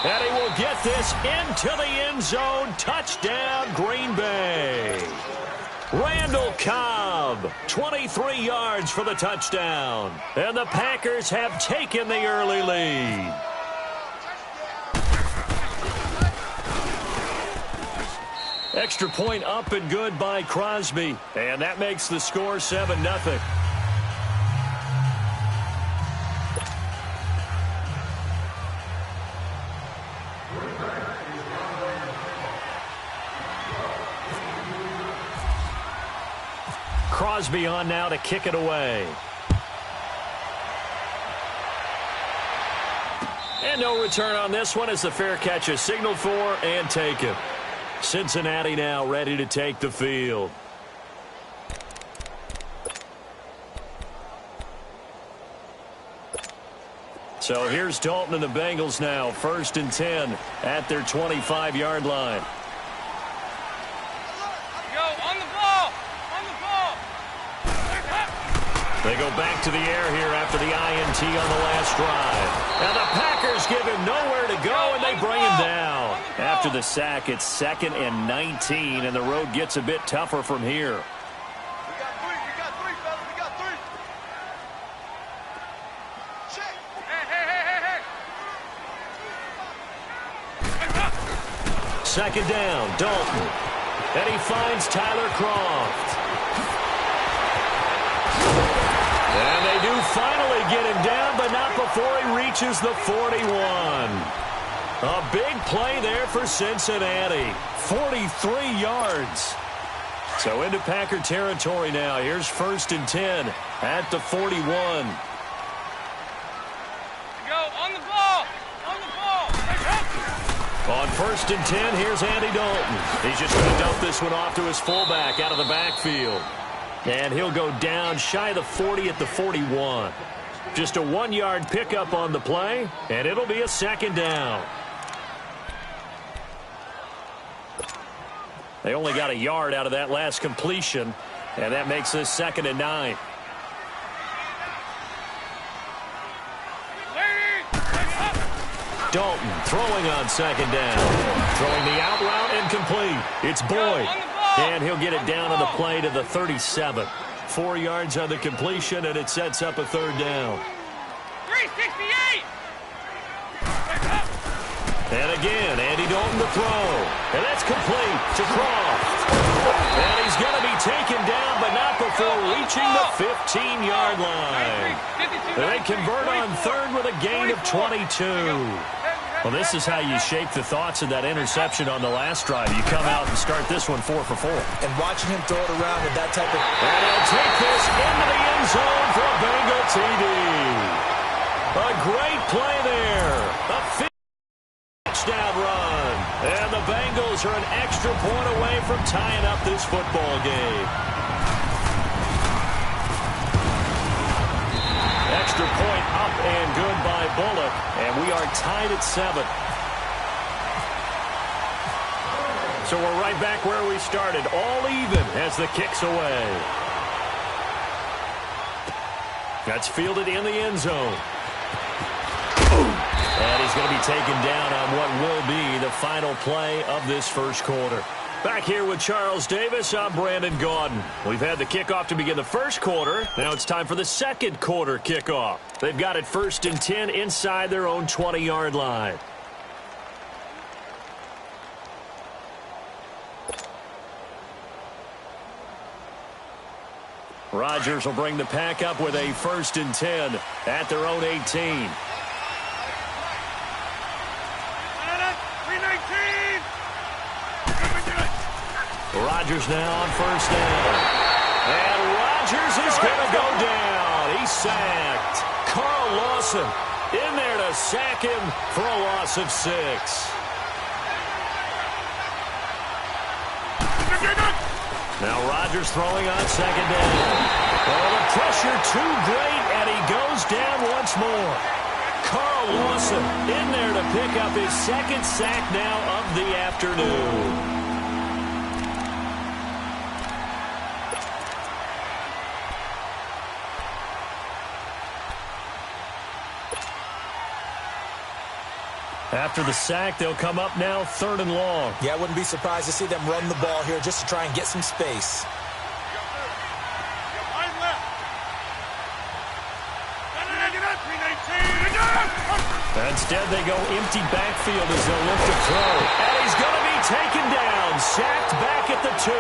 And he will get this into the end zone. Touchdown, Green Bay. Randall Cobb, 23 yards for the touchdown. And the Packers have taken the early lead. Extra point up and good by Crosby. And that makes the score 7-0. Crosby on now to kick it away. And no return on this one as the fair catch is signaled for and taken. Cincinnati now ready to take the field. So here's Dalton and the Bengals now. 1st and 10 at their 25-yard line. They go back to the air here after the INT on the last drive. And the Packers give him nowhere to go, and they bring him down. After the sack, it's 2nd and 19, and the road gets a bit tougher from here. We got three, fellas. We got 3. Check. Hey. 2nd down, Dalton. And he finds Tyler Kroft. And they do finally get him down, but not before he reaches the 41. A big play there for Cincinnati. 43 yards. So into Packer territory now. Here's 1st and 10 at the 41. Go on the ball. On 1st and 10, here's Andy Dalton. He's just going to dump this one off to his fullback out of the backfield. And he'll go down shy of the 40 at the 41. Just a 1-yard pickup on the play, and it'll be a 2nd down. They only got a yard out of that last completion. And that makes this 2nd and 9. Dalton throwing on 2nd down. Throwing the out route incomplete. It's Boyd. And he'll get it down on the play to the 37. 4 yards on the completion, and it sets up a 3rd down. 368! And again, Andy Dalton to throw. And that's complete to Croft. And he's going to be taken down, but not before reaching the 15-yard line. They convert on 3rd with a gain of 22. Well, this is how you shape the thoughts of that interception on the last drive. You come out and start this one 4 for 4. And watching him throw it around with that type of... And he'll take this into the end zone for a Bengal TD. A great play there. A touchdown run. And the Bengals are an extra point away from tying up this football game. Extra point up and good by Bullock. And we are tied at 7. So we're right back where we started. All even as the kick's away. That's fielded in the end zone. And he's going to be taken down on what will be the final play of this first quarter. Back here with Charles Davis, I'm Brandon Gaudin. We've had the kickoff to begin the first quarter. Now it's time for the second quarter kickoff. They've got it 1st and 10 inside their own 20-yard line. Rodgers will bring the pack up with a 1st and 10 at their own 18. Rodgers now on 1st down. And Rodgers is going to go down. He's sacked. Carl Lawson in there to sack him for a loss of 6. Now Rodgers throwing on 2nd down. Oh, the pressure too great, and he goes down once more. Carl Lawson in there to pick up his 2nd sack now of the afternoon. After the sack, they'll come up now 3rd and long. Yeah, I wouldn't be surprised to see them run the ball here just to try and get some space. Instead, they go empty backfield as they'll look to throw. And he's going to be taken down, sacked back at the 2.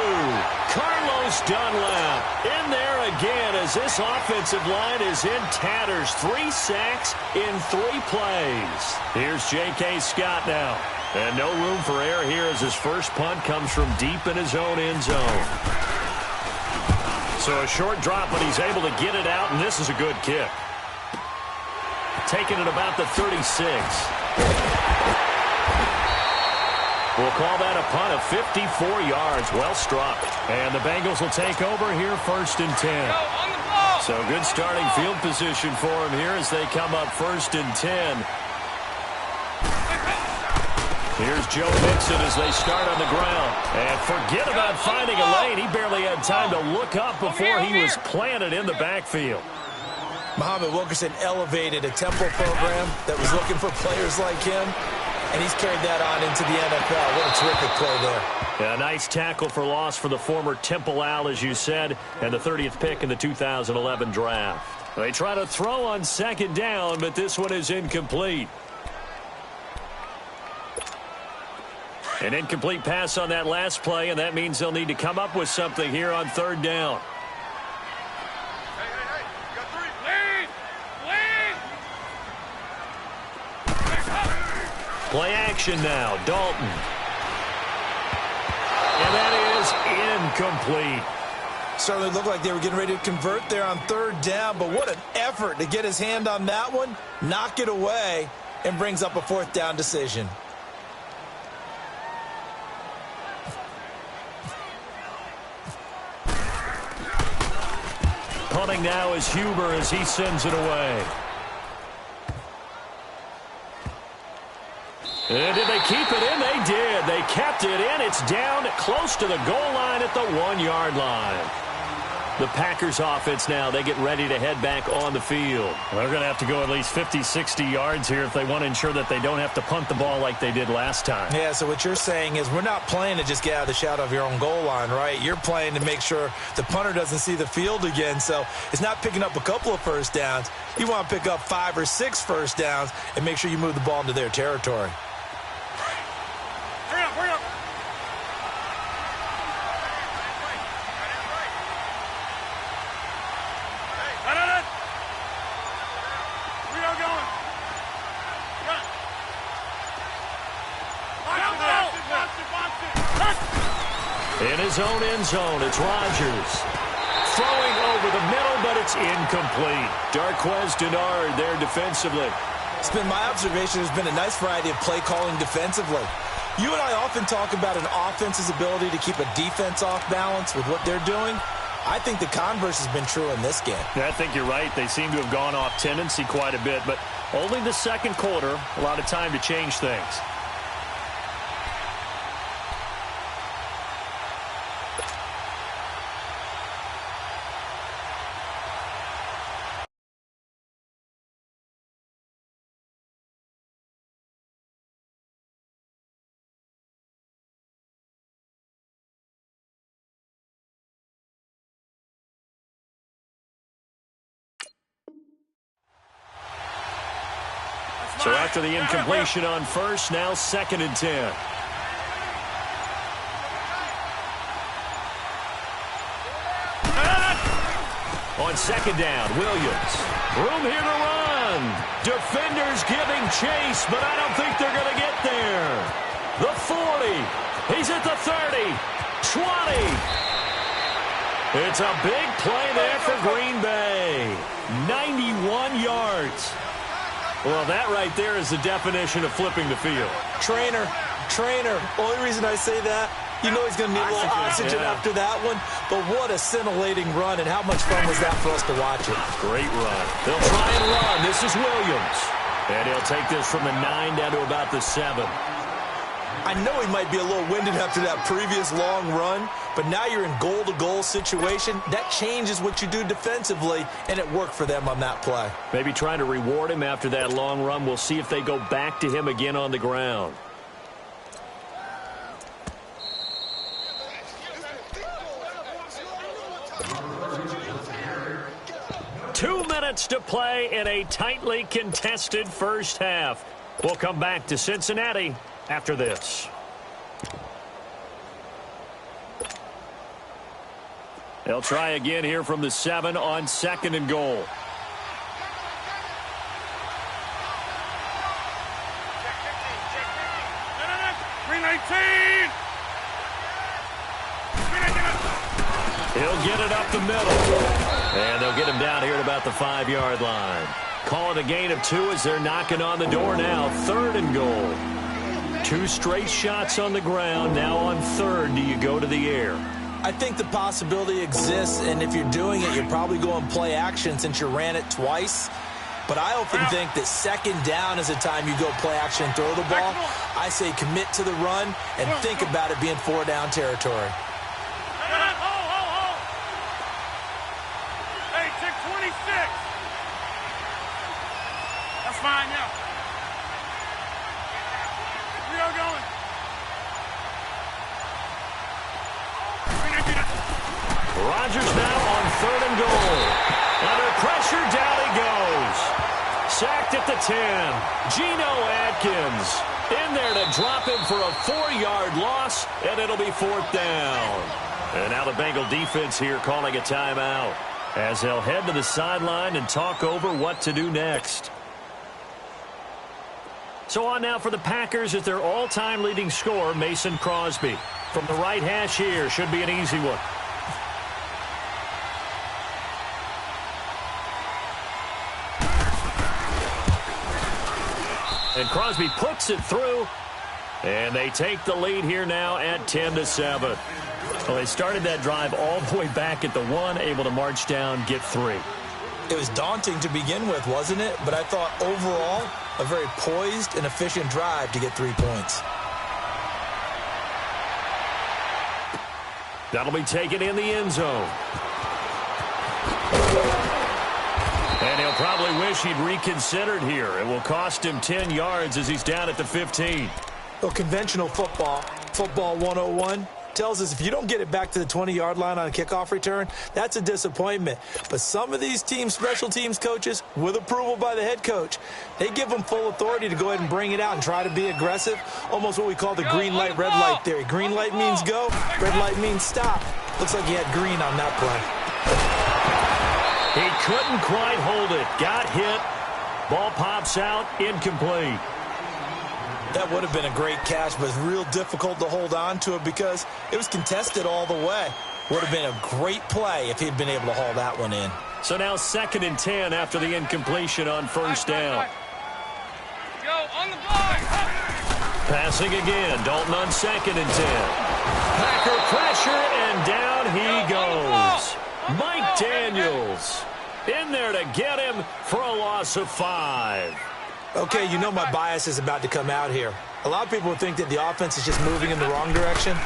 Carlos Dunlap in there again as this offensive line is in tatters. 3 sacks in 3 plays. Here's J.K. Scott now. And no room for error here as his first punt comes from deep in his own end zone. So a short drop, but he's able to get it out, and this is a good kick. Taking it about the 36. We'll call that a punt of 54 yards. Well struck. And the Bengals will take over here 1st and 10. So good starting field position for him here as they come up 1st and 10. Here's Joe Mixon as they start on the ground. And forget about finding a lane. He barely had time to look up before he was planted in the backfield. Muhammad Wilkerson elevated a Temple program that was looking for players like him, and he's carried that on into the NFL. What a terrific play there. Yeah, a nice tackle for loss for the former Temple Owl, as you said, and the 30th pick in the 2011 draft. They try to throw on 2nd down, but this one is incomplete. An incomplete pass on that last play, and that means they'll need to come up with something here on 3rd down. Play action now, Dalton. And that is incomplete. Certainly looked like they were getting ready to convert there on 3rd down, but what an effort to get his hand on that one, knock it away, and brings up a 4th down decision. Punting now is Huber as he sends it away. And did they keep it in? They did. They kept it in. It's down close to the goal line at the 1-yard line. The Packers offense now, they get ready to head back on the field. They're going to have to go at least 50, 60 yards here if they want to ensure that they don't have to punt the ball like they did last time. Yeah, so what you're saying is we're not playing to just get out of the shadow of your own goal line, right? You're playing to make sure the punter doesn't see the field again. So it's not picking up a couple of first downs. You want to pick up 5 or 6 first downs and make sure you move the ball into their territory. Hurry up. In his own end zone, it's Rodgers. Throwing over the middle, but it's incomplete. Darquez Denard there defensively. It's been my observation there's been a nice variety of play calling defensively. You and I often talk about an offense's ability to keep a defense off balance with what they're doing. I think the converse has been true in this game. Yeah, I think you're right. They seem to have gone off tendency quite a bit, but only the second quarter, a lot of time to change things. So after the incompletion on first, now 2nd and 10. On 2nd down, Williams. Room here to run. Defenders giving chase, but I don't think they're going to get there. The 40. He's at the 30. 20. It's a big play there for Green Bay. 91 yards. Well, that right there is the definition of flipping the field. Trainer. Only reason I say that, you know he's going to need a little oxygen after that one. But what a scintillating run, and how much fun was that for us to watch it. Great run. They'll try and run. This is Williams. And he'll take this from the 9 down to about the 7. I know he might be a little winded after that previous long run, but now you're in goal-to-goal situation. That changes what you do defensively, and it worked for them on that play. Maybe trying to reward him after that long run. We'll see if they go back to him again on the ground. Two minutes to play in a tightly contested first half. We'll come back to Cincinnati after this. They'll try again here from the 7 on 2nd and goal. He'll get it up the middle. And they'll get him down here at about the 5-yard line. Call it a gain of 2 as they're knocking on the door now. 3rd and goal. 2 straight shots on the ground. Now on 3rd, do you go to the air? I think the possibility exists, and if you're doing it, you're probably going play action since you ran it twice. But I often think that 2nd down is the time you go play action and throw the ball. I say commit to the run and think about it being 4-down territory. Hey, check 26. That's fine, yeah. We are going. Rodgers now on 3rd and goal. Under pressure, down he goes. Sacked at the 10. Geno Atkins in there to drop him for a 4-yard loss, and it'll be 4th down. And now the Bengal defense here calling a timeout as they'll head to the sideline and talk over what to do next. So on now for the Packers is their all-time leading scorer, Mason Crosby. From the right hash here, should be an easy one. And Crosby puts it through, and they take the lead here now at 10-7. Well, they started that drive all the way back at the 1, able to march down, get 3. It was daunting to begin with, wasn't it? But I thought overall, a very poised and efficient drive to get 3 points. That'll be taken in the end zone. He'll probably wish he'd reconsidered here. It will cost him 10 yards as he's down at the 15. Well, conventional football 101, tells us if you don't get it back to the 20-yard line on a kickoff return, that's a disappointment. But some of these teams, special teams coaches, with approval by the head coach, they give them full authority to go ahead and bring it out and try to be aggressive, almost what we call the green light, red light theory. Green light means go, red light means stop. Looks like he had green on that play. He couldn't quite hold it. Got hit. Ball pops out. Incomplete. That would have been a great catch, but it's real difficult to hold on to it because it was contested all the way. Would have been a great play if he'd been able to haul that one in. So now 2nd and 10 after the incompletion on first down. Go on the block. Passing again. Dalton on 2nd and 10. Packer pressure, and down he goes. Mike Daniels in there to get him for a loss of 5. Okay, you know my bias is about to come out here. A lot of people would think that the offense is just moving in the wrong direction.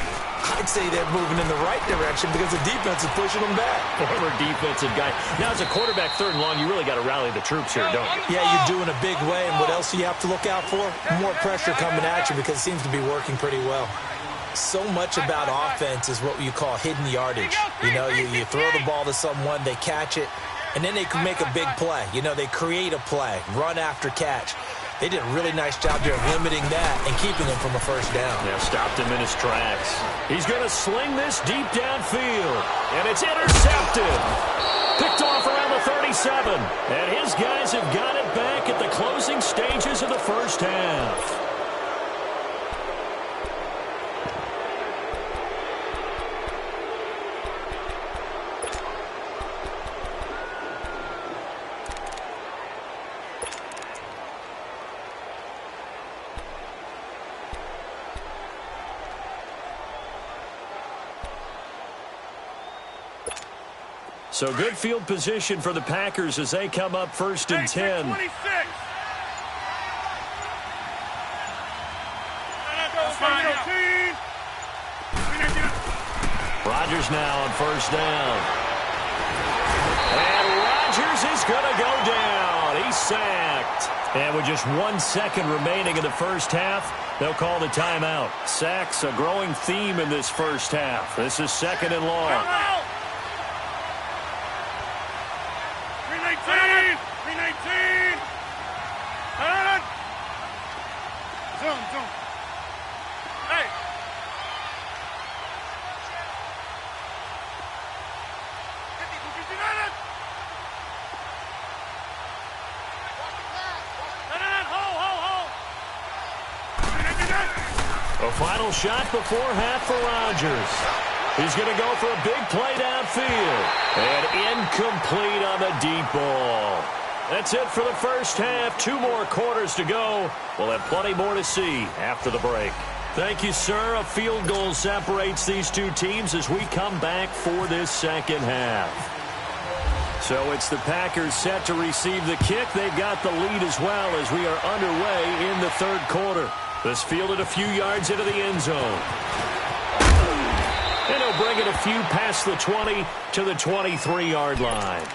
I'd say they're moving in the right direction because the defense is pushing them back. Former defensive guy. Now, as a quarterback, 3rd and long, you really got to rally the troops here, don't you? Yeah, you do in a big way, and what else do you have to look out for? More pressure coming at you because it seems to be working pretty well. So much about offense is what you call hidden yardage. You know, you throw the ball to someone, they catch it, and then they can make a big play. You know, they create a play, run after catch. They did a really nice job there of limiting that and keeping him from a first down. Yeah, stopped him in his tracks. He's going to sling this deep downfield, and it's intercepted. Picked off around the 37, and his guys have got it back at the closing stages of the first half. So good field position for the Packers as they come up 1st and 10. 26. Rodgers now on 1st down. And Rodgers is going to go down. He's sacked. And with just 1 second remaining in the first half, they'll call the timeout. Sacks, a growing theme in this first half. This is 2nd and long. 319. Zoom. Hey. A final shot before half for Rodgers. He's going to go for a big play downfield. And incomplete on the deep ball. That's it for the first half. 2 more quarters to go. We'll have plenty more to see after the break. Thank you, sir. A field goal separates these two teams as we come back for this second half. So it's the Packers set to receive the kick. They've got the lead as well as we are underway in the third quarter. This fielded a few yards into the end zone. And he'll bring it a few past the 20 to the 23-yard line.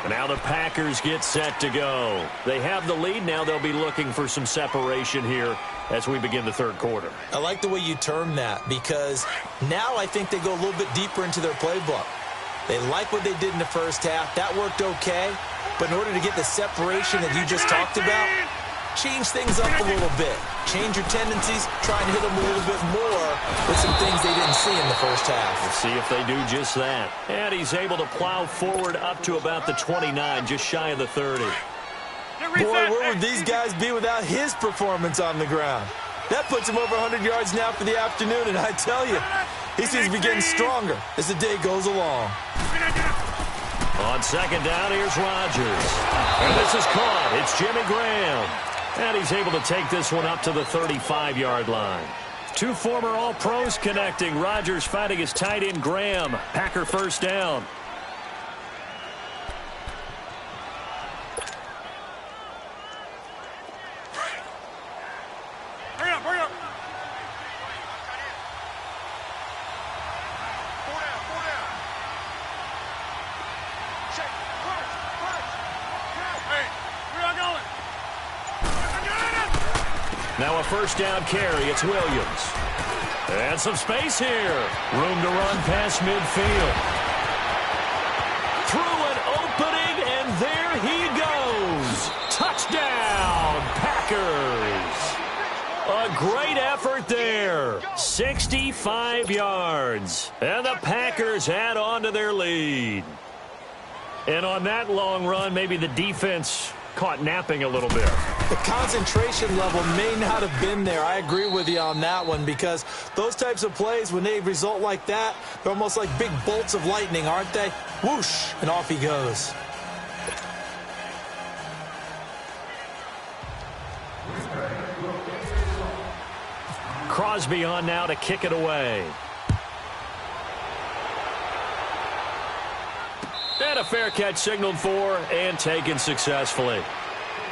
And now the Packers get set to go. They have the lead. Now they'll be looking for some separation here as we begin the third quarter. I like the way you term that because now I think they go a little bit deeper into their playbook. They like what they did in the first half. That worked okay. But in order to get the separation that you just talked about, change things up a little bit. Change your tendencies. Try and hit them a little bit more with some things they didn't see in the first half. We'll see if they do just that. And he's able to plow forward up to about the 29, just shy of the 30. Boy, where would these guys be without his performance on the ground? That puts him over 100 yards now for the afternoon, and I tell you, he seems to be getting stronger as the day goes along. On second down, here's Rodgers. And this is caught. It's Jimmy Graham. And he's able to take this one up to the 35-yard line. Two former All-Pros connecting. Rodgers fighting his tight end, Graham. Packer first down. Hurry up. Four down. Check. Punch. Hey. Now a first down carry. It's Williams. And some space here. Room to run past midfield. Through an opening, and there he goes. Touchdown, Packers. A great effort there. 65 yards. And the Packers add on to their lead. And on that long run, maybe the defense caught napping a little bit. The concentration level may not have been there. I agree with you on that one, because those types of plays, when they result like that, they're almost like big bolts of lightning, aren't they? Whoosh, and off he goes. Crosby on now to kick it away. And a fair catch signaled for and taken successfully.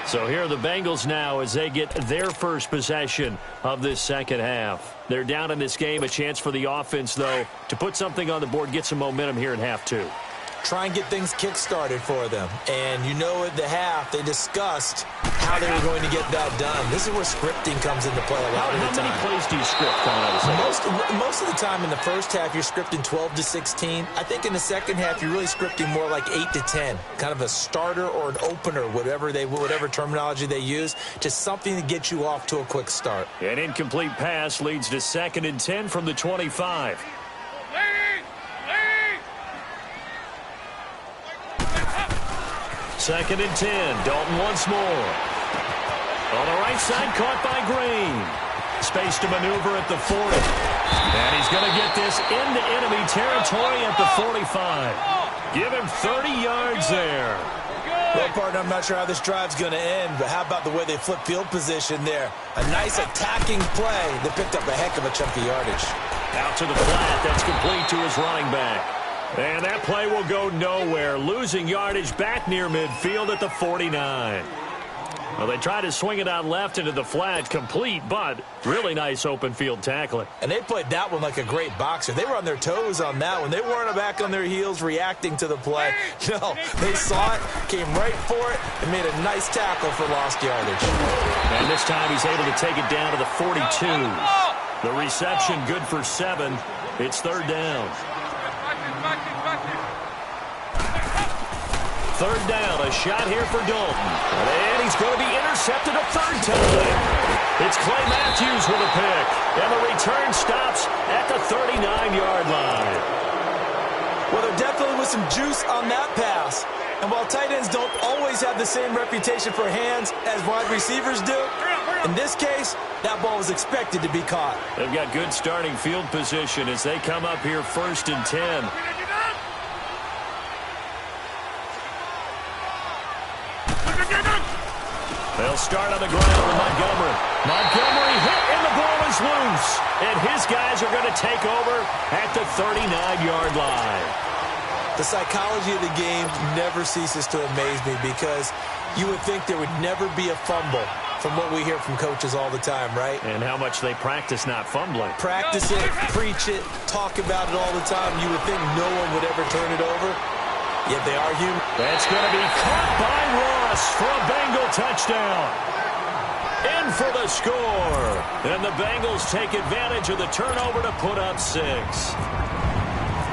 So here are the Bengals now as they get their first possession of this second half. They're down in this game. A chance for the offense, though, to put something on the board, get some momentum here in half two. Try and get things kick-started for them. And you know at the half, they discussed how they were going to get that done. This is where scripting comes into play a lot of the time. How many plays do you script coming out of the second? Most of the time in the first half, you're scripting 12 to 16. I think in the second half, you're really scripting more like 8 to 10. Kind of a starter or an opener, whatever terminology they use, just something to get you off to a quick start. An incomplete pass leads to 2nd and 10 from the 25. Second and 10. Dalton once more. On the right side, caught by Green. Space to maneuver at the 40. And he's going to get this into enemy territory at the 45. Give him 30 yards there. Well, partner, I'm not sure how this drive's going to end, but how about the way they flip field position there? A nice attacking play that picked up a heck of a chunk of yardage. Out to the flat. That's complete to his running back. And that play will go nowhere. Losing yardage back near midfield at the 49. Well, they tried to swing it out left into the flat, complete, but really nice open field tackling. And they played that one like a great boxer. They were on their toes on that one. They weren't back on their heels reacting to the play. No, they saw it, came right for it, and made a nice tackle for lost yardage. And this time he's able to take it down to the 42. The reception good for 7. It's 3rd down. 3rd down, a shot here for Dalton. And he's going to be intercepted a 3rd time. It's Clay Matthews with a pick. And the return stops at the 39-yard line. Well, there definitely was some juice on that pass. And while tight ends don't always have the same reputation for hands as wide receivers do, in this case, that ball was expected to be caught. They've got good starting field position as they come up here 1st and 10. They'll start on the ground with Montgomery. Montgomery hit, and the ball is loose. And his guys are going to take over at the 39-yard line. The psychology of the game never ceases to amaze me, because you would think there would never be a fumble from what we hear from coaches all the time, right? And how much they practice not fumbling. Practice it, preach it, talk about it all the time. You would think no one would ever turn it over. Yet they are human. That's going to be caught by Ross for a Bengal touchdown. In for the score. And the Bengals take advantage of the turnover to put up 6.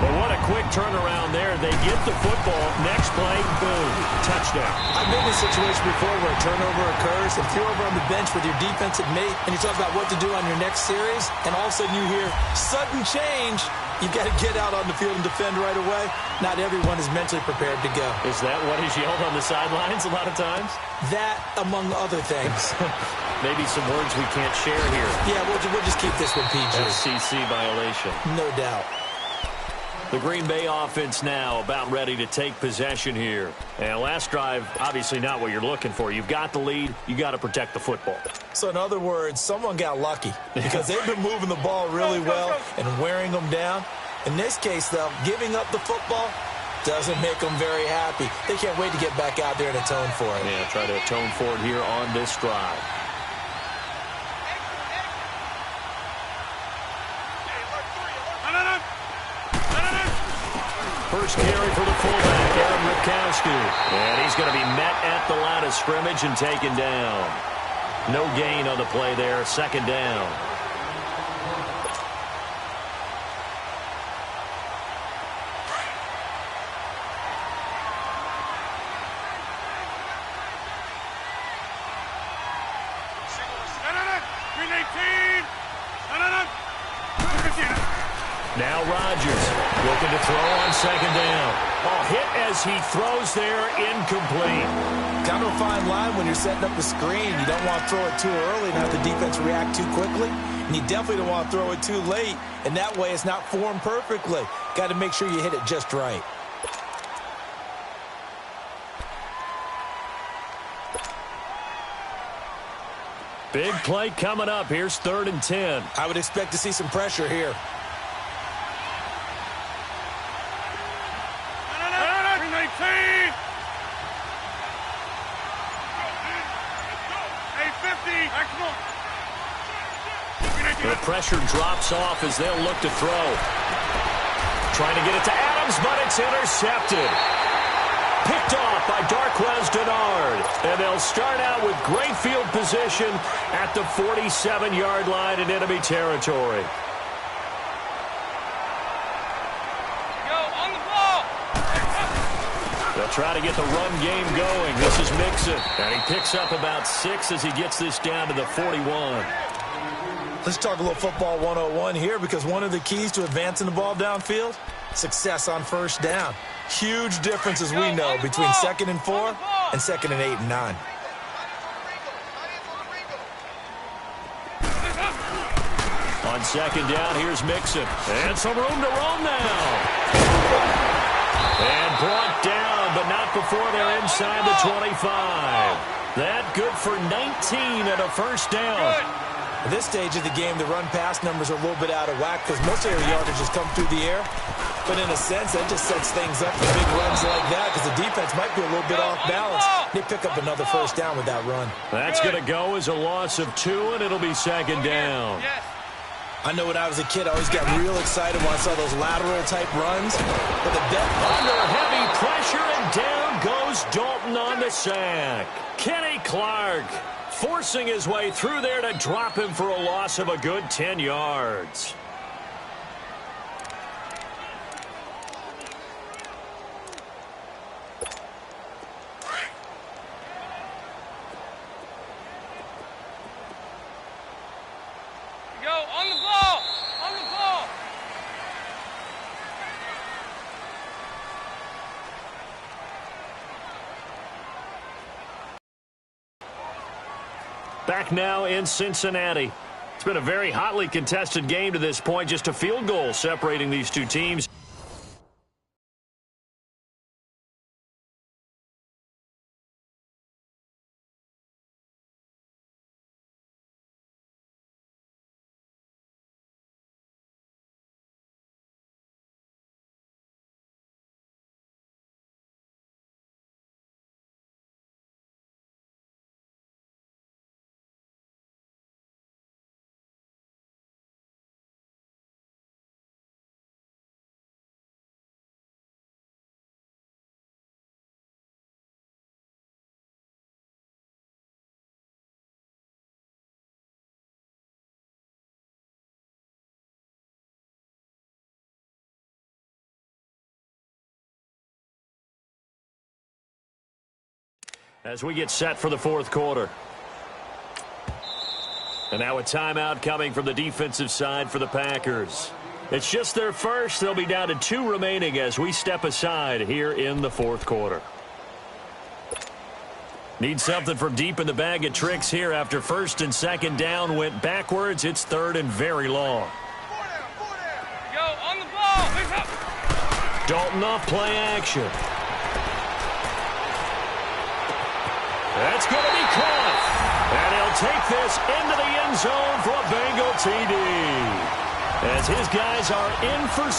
But what a quick turnaround there. They get the football. Next play, boom, touchdown. I've been in a situation before where a turnover occurs, and if you're over on the bench with your defensive mate and you talk about what to do on your next series, and all of a sudden you hear sudden change, you've got to get out on the field and defend right away. Not everyone is mentally prepared to go. Is that what is yelled on the sidelines a lot of times? That, among other things. Maybe some words we can't share here. Yeah, we'll just keep this one PG. FCC violation. No doubt. The Green Bay offense now about ready to take possession here. And last drive, obviously not what you're looking for. You've got the lead. You got to protect the football. So in other words, someone got lucky, because they've been moving the ball really well and wearing them down. In this case, though, giving up the football doesn't make them very happy. They can't wait to get back out there and atone for it. Yeah, try to atone for it here on this drive. First carry for the fullback, Aaron Ripkowski. And he's going to be met at the line of scrimmage and taken down. No gain on the play there. Second down. Now Rodgers looking to throw on second down. Oh, hit as he throws there, incomplete. Kind of a fine line when you're setting up the screen. You don't want to throw it too early and have the defense react too quickly. And you definitely don't want to throw it too late. And that way it's not formed perfectly. Got to make sure you hit it just right. Big play coming up. Here's 3rd and 10. I would expect to see some pressure here. The pressure drops off as they'll look to throw. Trying to get it to Adams, but it's intercepted. Picked off by Darquez Dennard. And they'll start out with great field position at the 47-yard line in enemy territory. They'll try to get the run game going. This is Mixon. And he picks up about 6 as he gets this down to the 41. Let's talk a little football 101 here, because one of the keys to advancing the ball downfield, success on first down. Huge difference, as we know, between 2nd and 4 and 2nd and 8 and 9. On second down, here's Mixon. And some room to roam now. And brought down, but not before they're inside the 25. That good for 19 and a first down. At this stage of the game, the run-pass numbers are a little bit out of whack because most of their yardage has come through the air. But in a sense, that just sets things up for big runs like that because the defense might be a little bit off balance. They pick up another first down with that run. That's going to go as a loss of 2, and it'll be second down. I know when I was a kid, I always got real excited when I saw those lateral-type runs. But the depth under heavy pressure, and down goes Dalton on the sack. Kenny Clark forcing his way through there to drop him for a loss of a good 10 yards. Go, on the ball! On the ball! Back now in Cincinnati. It's been a very hotly contested game to this point. Just a field goal separating these two teams. As we get set for the fourth quarter. And now a timeout coming from the defensive side for the Packers. It's just their first. They'll be down to 2 remaining as we step aside here in the fourth quarter. Need something from deep in the bag of tricks here after first and second down went backwards. It's 3rd and very long. Go, on the ball! Pick up! Dalton off play action. That's going to be caught. And he'll take this into the end zone for a Bengal TD. As his guys are in for 6.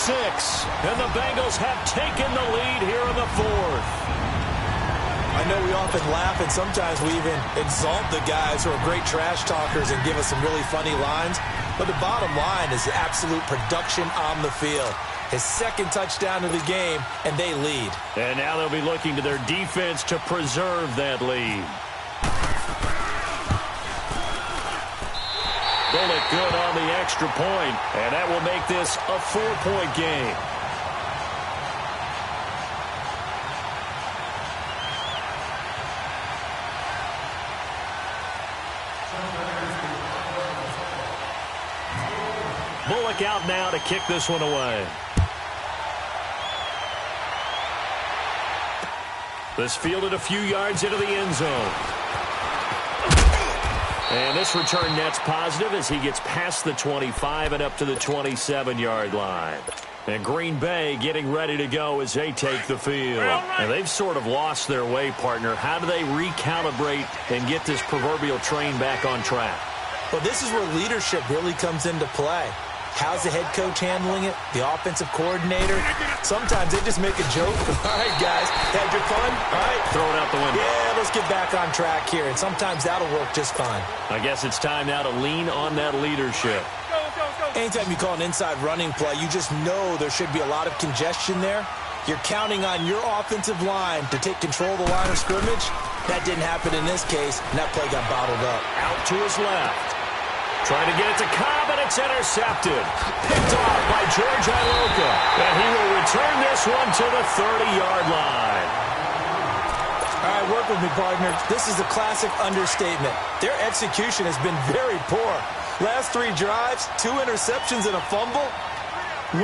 And the Bengals have taken the lead here in the fourth. I know we often laugh and sometimes we even exalt the guys who are great trash talkers and give us some really funny lines. But the bottom line is absolute production on the field. His 2nd touchdown of the game, and they lead. And now they'll be looking to their defense to preserve that lead. Bullock good on the extra point, and that will make this a 4-point game. Bullock out now to kick this one away. This fielded a few yards into the end zone. And this return net's positive as he gets past the 25 and up to the 27-yard line. And Green Bay getting ready to go as they take the field. And they've sort of lost their way, partner. How do they recalibrate and get this proverbial train back on track? Well, this is where leadership really comes into play. How's the head coach handling it? The offensive coordinator? Sometimes they just make a joke. All right, guys, had your fun? All right. Throw it out the window. Yeah, let's get back on track here. And sometimes that'll work just fine. I guess it's time now to lean on that leadership. Anytime you call an inside running play, you just know there should be a lot of congestion there. You're counting on your offensive line to take control of the line of scrimmage. That didn't happen in this case, and that play got bottled up. Out to his left. Trying to get it to Cobb, and it's intercepted. Picked off by George Iloka. And he will return this one to the 30-yard line. All right, work with me, partner. This is a classic understatement. Their execution has been very poor. Last 3 drives, 2 interceptions and a fumble.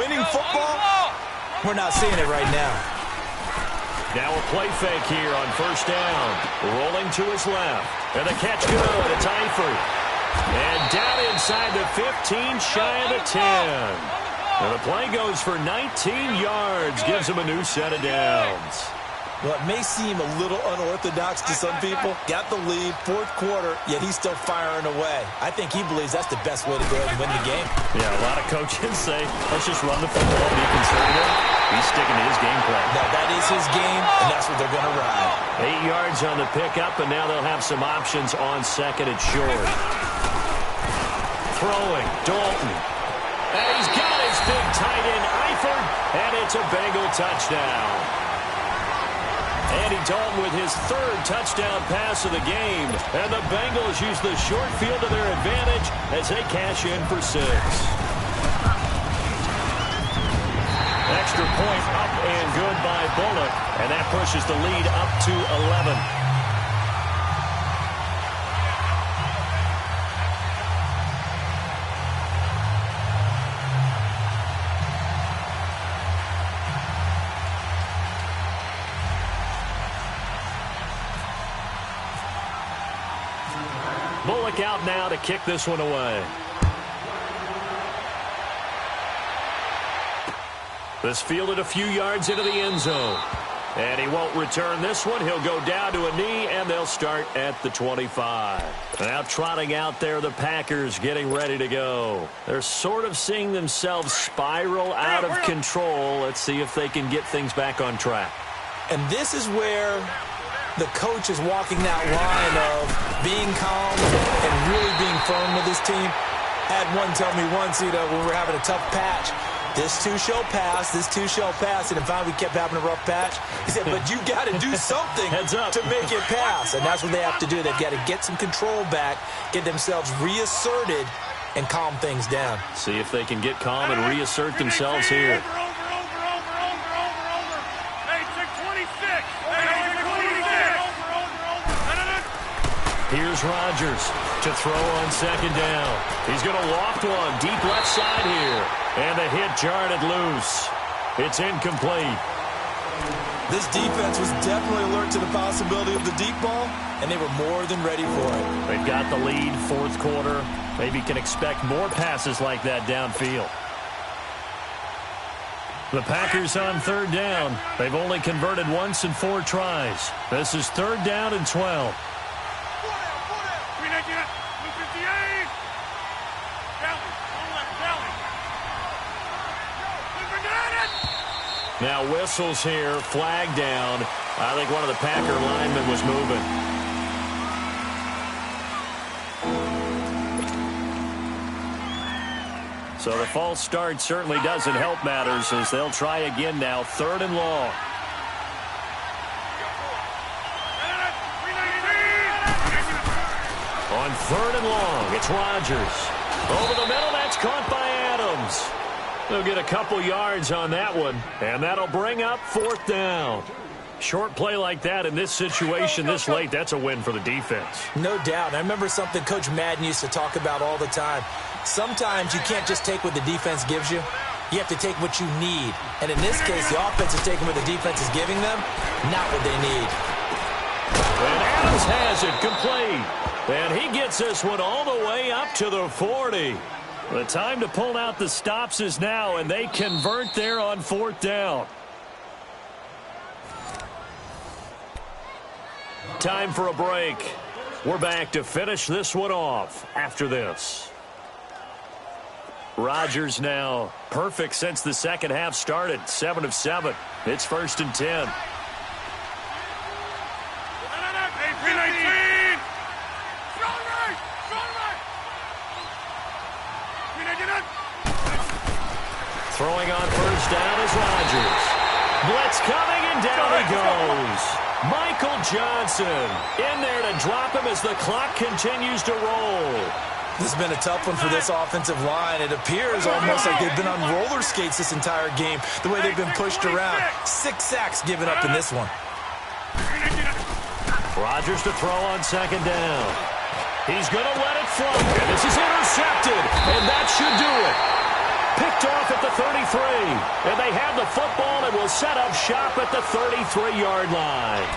Winning football? We're not seeing it right now. Now a play fake here on first down. Rolling to his left. And the catch good. It's Eifert. And down inside the 15, shy of the 10. And the play goes for 19 yards. Gives him a new set of downs. Well, it may seem a little unorthodox to some people. Got the lead, 4th quarter, yet he's still firing away. I think he believes that's the best way to go ahead and win the game. Yeah, a lot of coaches say, let's just run the football, be conservative. He's sticking to his game plan. Now, that is his game, and that's what they're going to ride. 8 yards on the pickup, and now they'll have some options on second and short. Throwing, Dalton. And he's got his big tight end, Eifert, and it's a Bengal touchdown. Andy Dalton with his 3rd touchdown pass of the game. And the Bengals use the short field to their advantage as they cash in for 6. Extra point up and good by Bullock. And that pushes the lead up to 11. Bullock out now to kick this one away. This fielded a few yards into the end zone. And he won't return this one. He'll go down to a knee, and they'll start at the 25. Now trotting out there, the Packers getting ready to go. They're sort of seeing themselves spiral out of control. Let's see if they can get things back on track. And this is where the coach is walking that line of being calm and really being firm with his team. Had one tell me once, when we're having a tough patch, this too shall pass, this too shall pass. And if we kept having a rough patch, he said, but you got to do something to make it pass. And that's what they have to do. They've got to get some control back, get themselves reasserted, and calm things down. See if they can get calm and reassert themselves here. Here's Rodgers to throw on second down. He's going to loft one deep left side here. And the hit jarred it loose. It's incomplete. This defense was definitely alert to the possibility of the deep ball, and they were more than ready for it. They've got the lead, 4th quarter. Maybe can expect more passes like that downfield. The Packers on 3rd down. They've only converted once in 4 tries. This is 3rd down and 12. Now whistles here, flag down. I think one of the Packer linemen was moving. So the false start certainly doesn't help matters as they'll try again now, 3rd and long. On 3rd and long, it's Rodgers. Over the middle, that's caught by Adams. They'll get a couple yards on that one, and that'll bring up 4th down. Short play like that in this situation this late, that's a win for the defense. No doubt. I remember something Coach Madden used to talk about all the time. Sometimes you can't just take what the defense gives you. You have to take what you need. And in this case, the offense is taking what the defense is giving them, not what they need. And Adams has it complete. And he gets this one all the way up to the 40. The time to pull out the stops is now, and they convert there on 4th down. Time for a break. We're back to finish this one off after this. Rodgers now perfect since the second half started. 7 of 7. It's 1st and 10. Throwing on 1st down is Rodgers. Blitz coming, and down he goes. Michael Johnson in there to drop him as the clock continues to roll. This has been a tough one for this offensive line. It appears almost like they've been on roller skates this entire game, the way they've been pushed around. 6 sacks given up in this one. Rodgers to throw on 2nd down. He's going to let it fly, and this is intercepted, and that should do it. Picked off at the 33, and they have the football and will set up shop at the 33-yard line.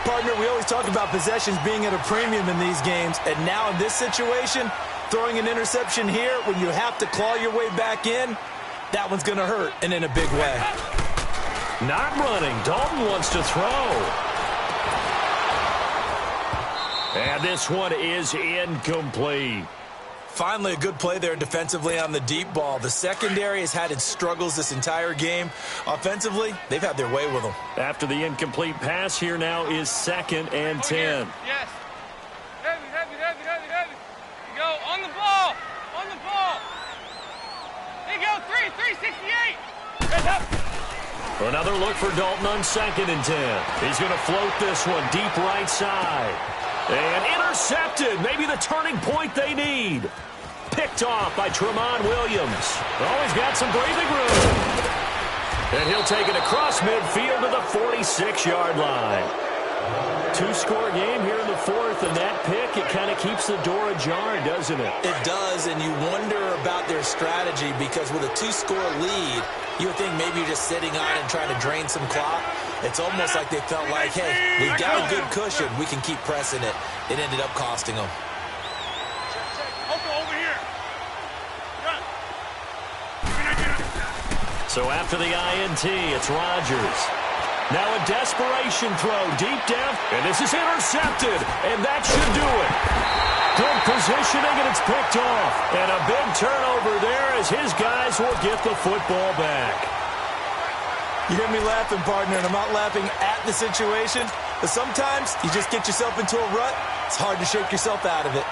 Partner, we always talk about possessions being at a premium in these games, and now in this situation, throwing an interception here when you have to claw your way back in, that one's going to hurt, and in a big way. Not running. Dalton wants to throw. And this one is incomplete. Finally, a good play there defensively on the deep ball. The secondary has had its struggles this entire game. Offensively, they've had their way with them. After the incomplete pass, here now is 2nd and 10. Yes. Heavy. Go on the ball. There you go. 368. Heads up. Another look for Dalton on 2nd and 10. He's going to float this one deep right side. And intercepted. Maybe the turning point they need. Picked off by Tramon Williams. Oh, he's got some breathing room. And he'll take it across midfield to the 46-yard line. 2-score game here in the 4th, and that pick, it kind of keeps the door ajar, doesn't it? It does, and you wonder about their strategy because with a 2-score lead, you would think maybe you're just sitting on and trying to drain some clock. It's almost like they felt like, hey, we've got a good cushion. We can keep pressing it. It ended up costing them. Over here. So after the INT, it's Rodgers. Now a desperation throw deep down, and this is intercepted, and that should do it. Good positioning, and it's picked off. And a big turnover there as his guys will get the football back. You hear me laughing, partner, and I'm not laughing at the situation, but sometimes you just get yourself into a rut. It's hard to shake yourself out of it.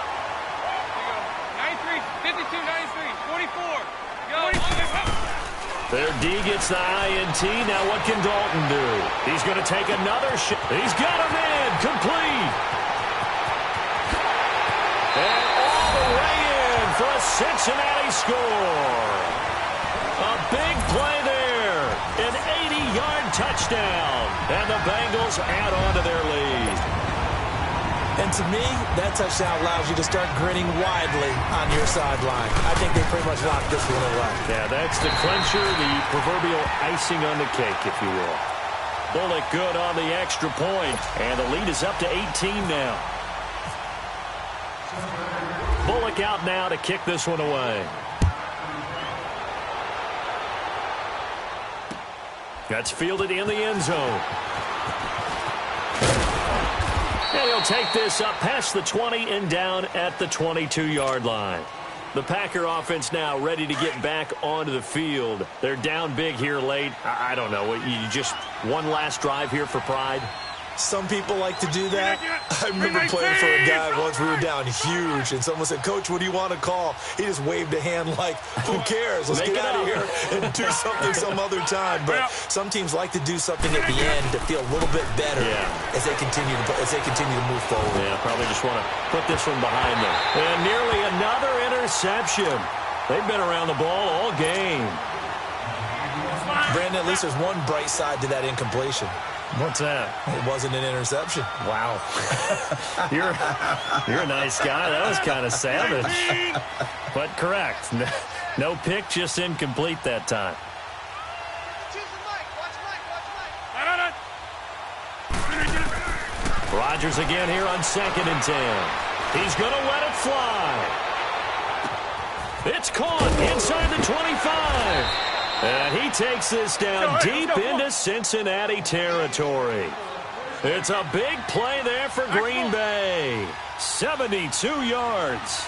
93, 52, 93, 44. Go. Their D gets the INT. Now what can Dalton do? He's going to take another shot. He's got him in. Complete. And all the way in for a Cincinnati score. A big play there. An 80-yard touchdown. And the Bengals add on to their lead. And to me, that touchdown allows you to start grinning widely on your sideline. I think they pretty much locked this one away. Yeah, that's the clincher, the proverbial icing on the cake, if you will. Bullock good on the extra point, and the lead is up to 18 now. Bullock out now to kick this one away. That's fielded in the end zone. And he'll take this up past the 20 and down at the 22-yard line. The Packer offense now ready to get back onto the field. They're down big here late. I don't know. You just one last drive here for pride? Some people like to do that. I remember playing for a guy once. We were down huge, and someone said, "Coach, what do you want to call?" He just waved a hand like, "Who cares? Let's get out of here and do something some other time." But some teams like to do something at the end to feel a little bit better as they continue to move forward. Yeah, probably just want to put this one behind them. And nearly another interception interception. They've been around the ball all game. Brandon, at least there's one bright side to that incompletion. What's that? It wasn't an interception. Wow. You're a nice guy. That was kind of savage. But correct. No pick, just incomplete that time. Rodgers again here on 2nd and 10. He's going to let it fly. It's caught inside the 25. And he takes this down deep into Cincinnati territory. It's a big play there for Green Bay. 72 yards.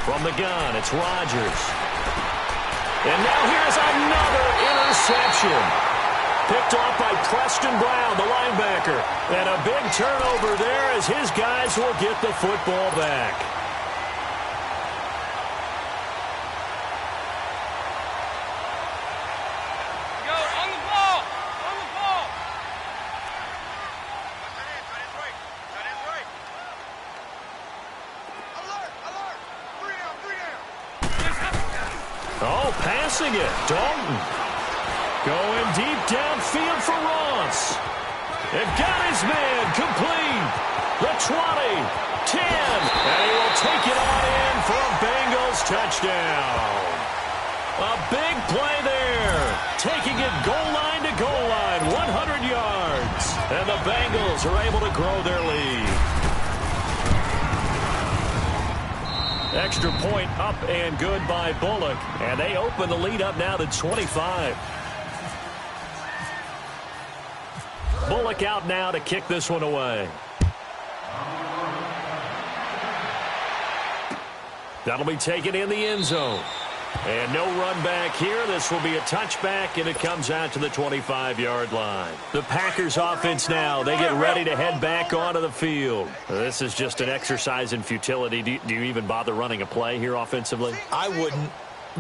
From the gun, it's Rodgers. And now here's another interception. Picked off by Preston Brown, the linebacker. And a big turnover there as his guys will get the football back. Oh, passing it. Dalton. Going deep downfield for Ross. And got his man complete. The 20, 10. And he will take it on in for a Bengals touchdown. A big play there. Taking it goal line to goal line. 100 yards. And the Bengals are able to grow their lead. Extra point up and good by Bullock. And they open the lead up now to 25. Bullock out now to kick this one away. That'll be taken in the end zone. And no run back here. This will be a touchback, and it comes out to the 25-yard line. The Packers offense now, they get ready to head back onto the field. This is just an exercise in futility. Do you even bother running a play here offensively? I wouldn't,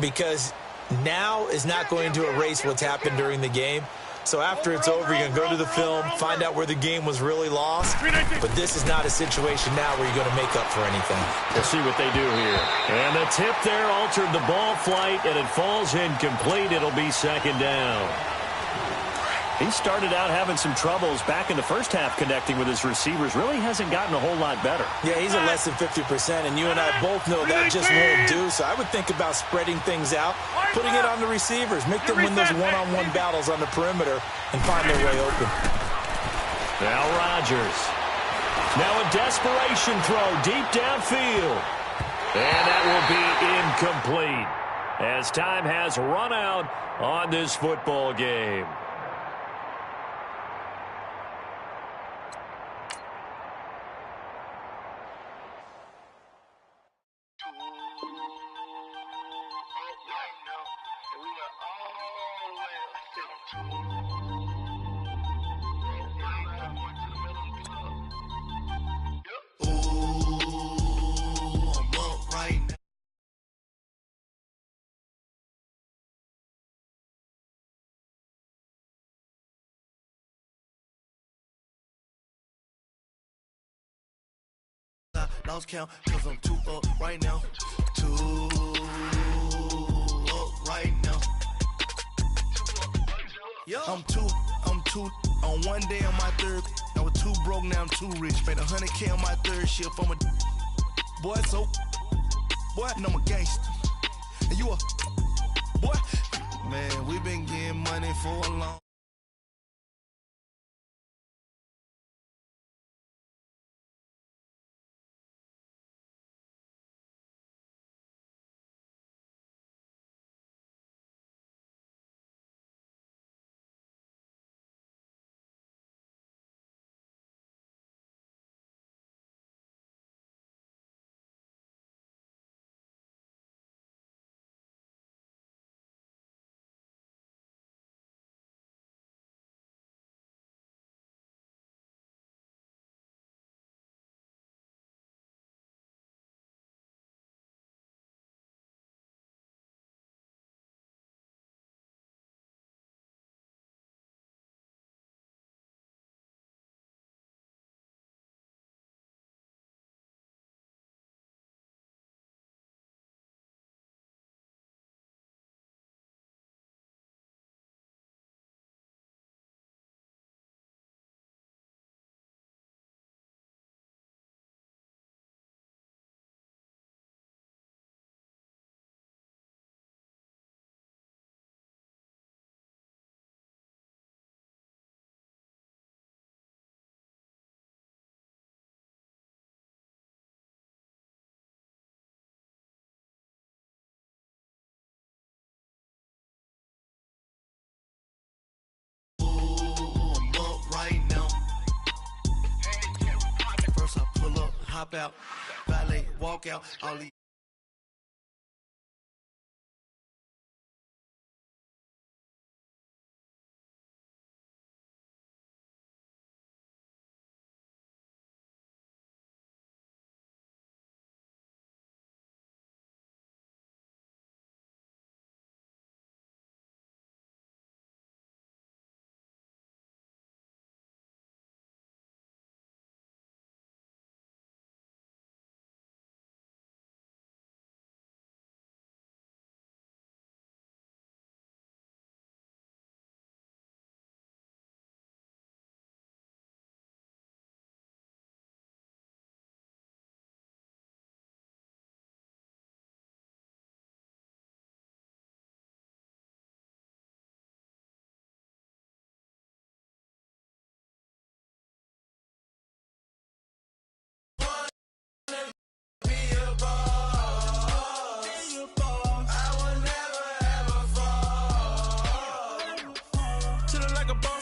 because now is not going to erase what's happened during the game. So after it's over, you're going to go to the film, find out where the game was really lost. But this is not a situation now where you're going to make up for anything. We'll see what they do here. And the tip there altered the ball flight, and it falls incomplete. It'll be 2nd down. He started out having some troubles back in the first half connecting with his receivers. Really hasn't gotten a whole lot better. Yeah, he's at less than 50%, and you and I both know that just won't do. So I would think about spreading things out, putting it on the receivers, make them win those one-on-one battles on the perimeter and find their way open. Now Rodgers. Now a desperation throw deep downfield. And that will be incomplete as time has run out on this football game. Lost count, cause I'm 2 up right now. 2 up right now. I'm two on one day on my third. I was 2 broke, now I'm 2 rich. Made 100K on my third shift. I'm a boy, so boy, and I'm a gangster. And you a boy, man, we been getting money for a long hop out, valet, walk out, all these.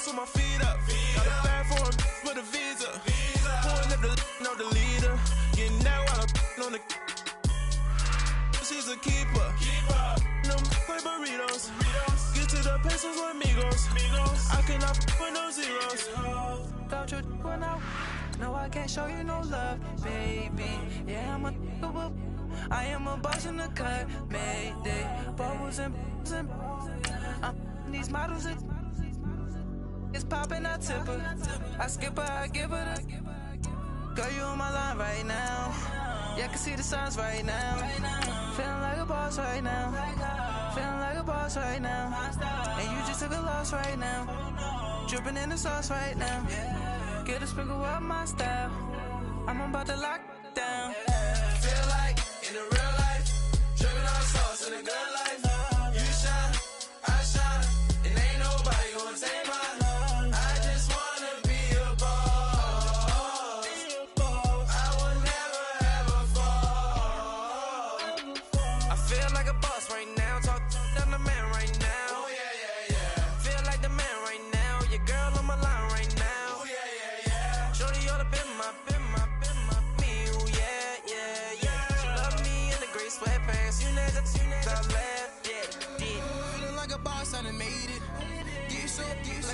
On my feet up, got a bag for him with a visa. Pulling up the leader, getting that while I'm on the. She's a keeper. No play burritos. Get to the pesos with amigos. I cannot with no zeros. Don't you run out? No, I can't show you no love, baby. Yeah, I am a boss in the cut, Mayday. Bubbles and these models are. It's poppin', I tip her. I skip her, I give her the. Girl, you on my line right now. Yeah, I can see the signs right now. Feeling like a boss right now. Feeling like a boss right now. And you just took a loss right now. Dripping in the sauce right now. Get a sprinkle up my style. I'm about to lock down. Feel like in the real life, dripping on sauce in the good life. You shine, I shine, and ain't nobody gonna take mine.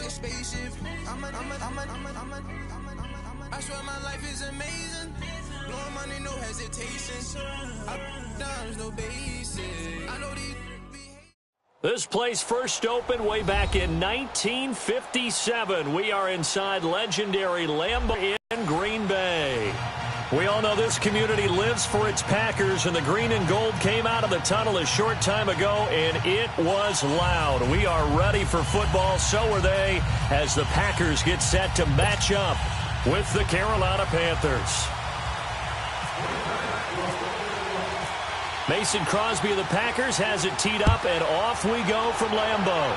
Spaceship. I swear my life is amazing. Blowing money, no hesitation. Dimes, no basic. I know these. This place first opened way back in 1957. We are inside legendary Lambeau in Green Bay. We all know this community lives for its Packers, and the green and gold came out of the tunnel a short time ago, and it was loud. We are ready for football, so are they, as the Packers get set to match up with the Carolina Panthers. Mason Crosby of the Packers has it teed up, and off we go from Lambeau.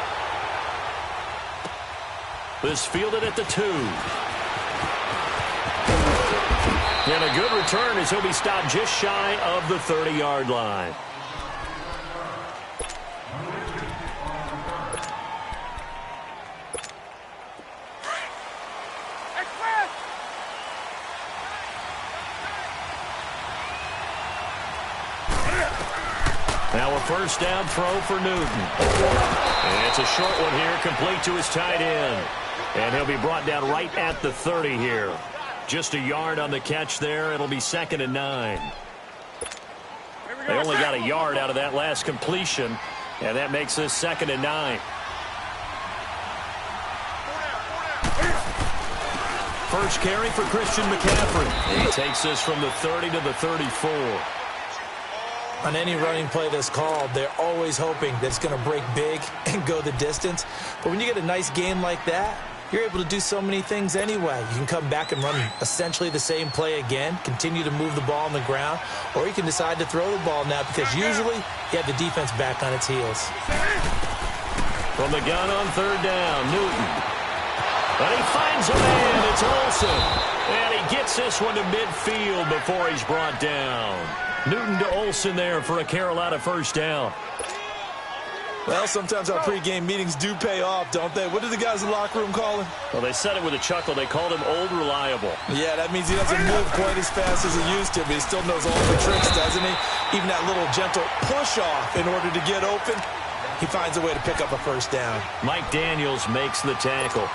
This fielded at the 2. And a good return as he'll be stopped just shy of the 30-yard line. Now a first down throw for Newton. And it's a short one here, complete to his tight end. And he'll be brought down right at the 30 here. Just a yard on the catch there. It'll be 2nd and 9. They only got a yard out of that last completion, and that makes this 2nd and 9. First carry for Christian McCaffrey. He takes this from the 30 to the 34. On any running play that's called, they're always hoping that it's going to break big and go the distance. But when you get a nice game like that, you're able to do so many things anyway. You can come back and run essentially the same play again, continue to move the ball on the ground, or you can decide to throw the ball now because usually you have the defense back on its heels. From the gun on 3rd down, Newton. But he finds a man. It's Olsen. And he gets this one to midfield before he's brought down. Newton to Olsen there for a Carolina first down. Well, sometimes our pregame meetings do pay off, don't they? What did the guys in the locker room call him? Well, they said it with a chuckle. They called him Old Reliable. Yeah, that means he doesn't move quite as fast as he used to, but he still knows all the tricks, doesn't he? Even that little gentle push-off in order to get open, he finds a way to pick up a first down. Mike Daniels makes the tackle.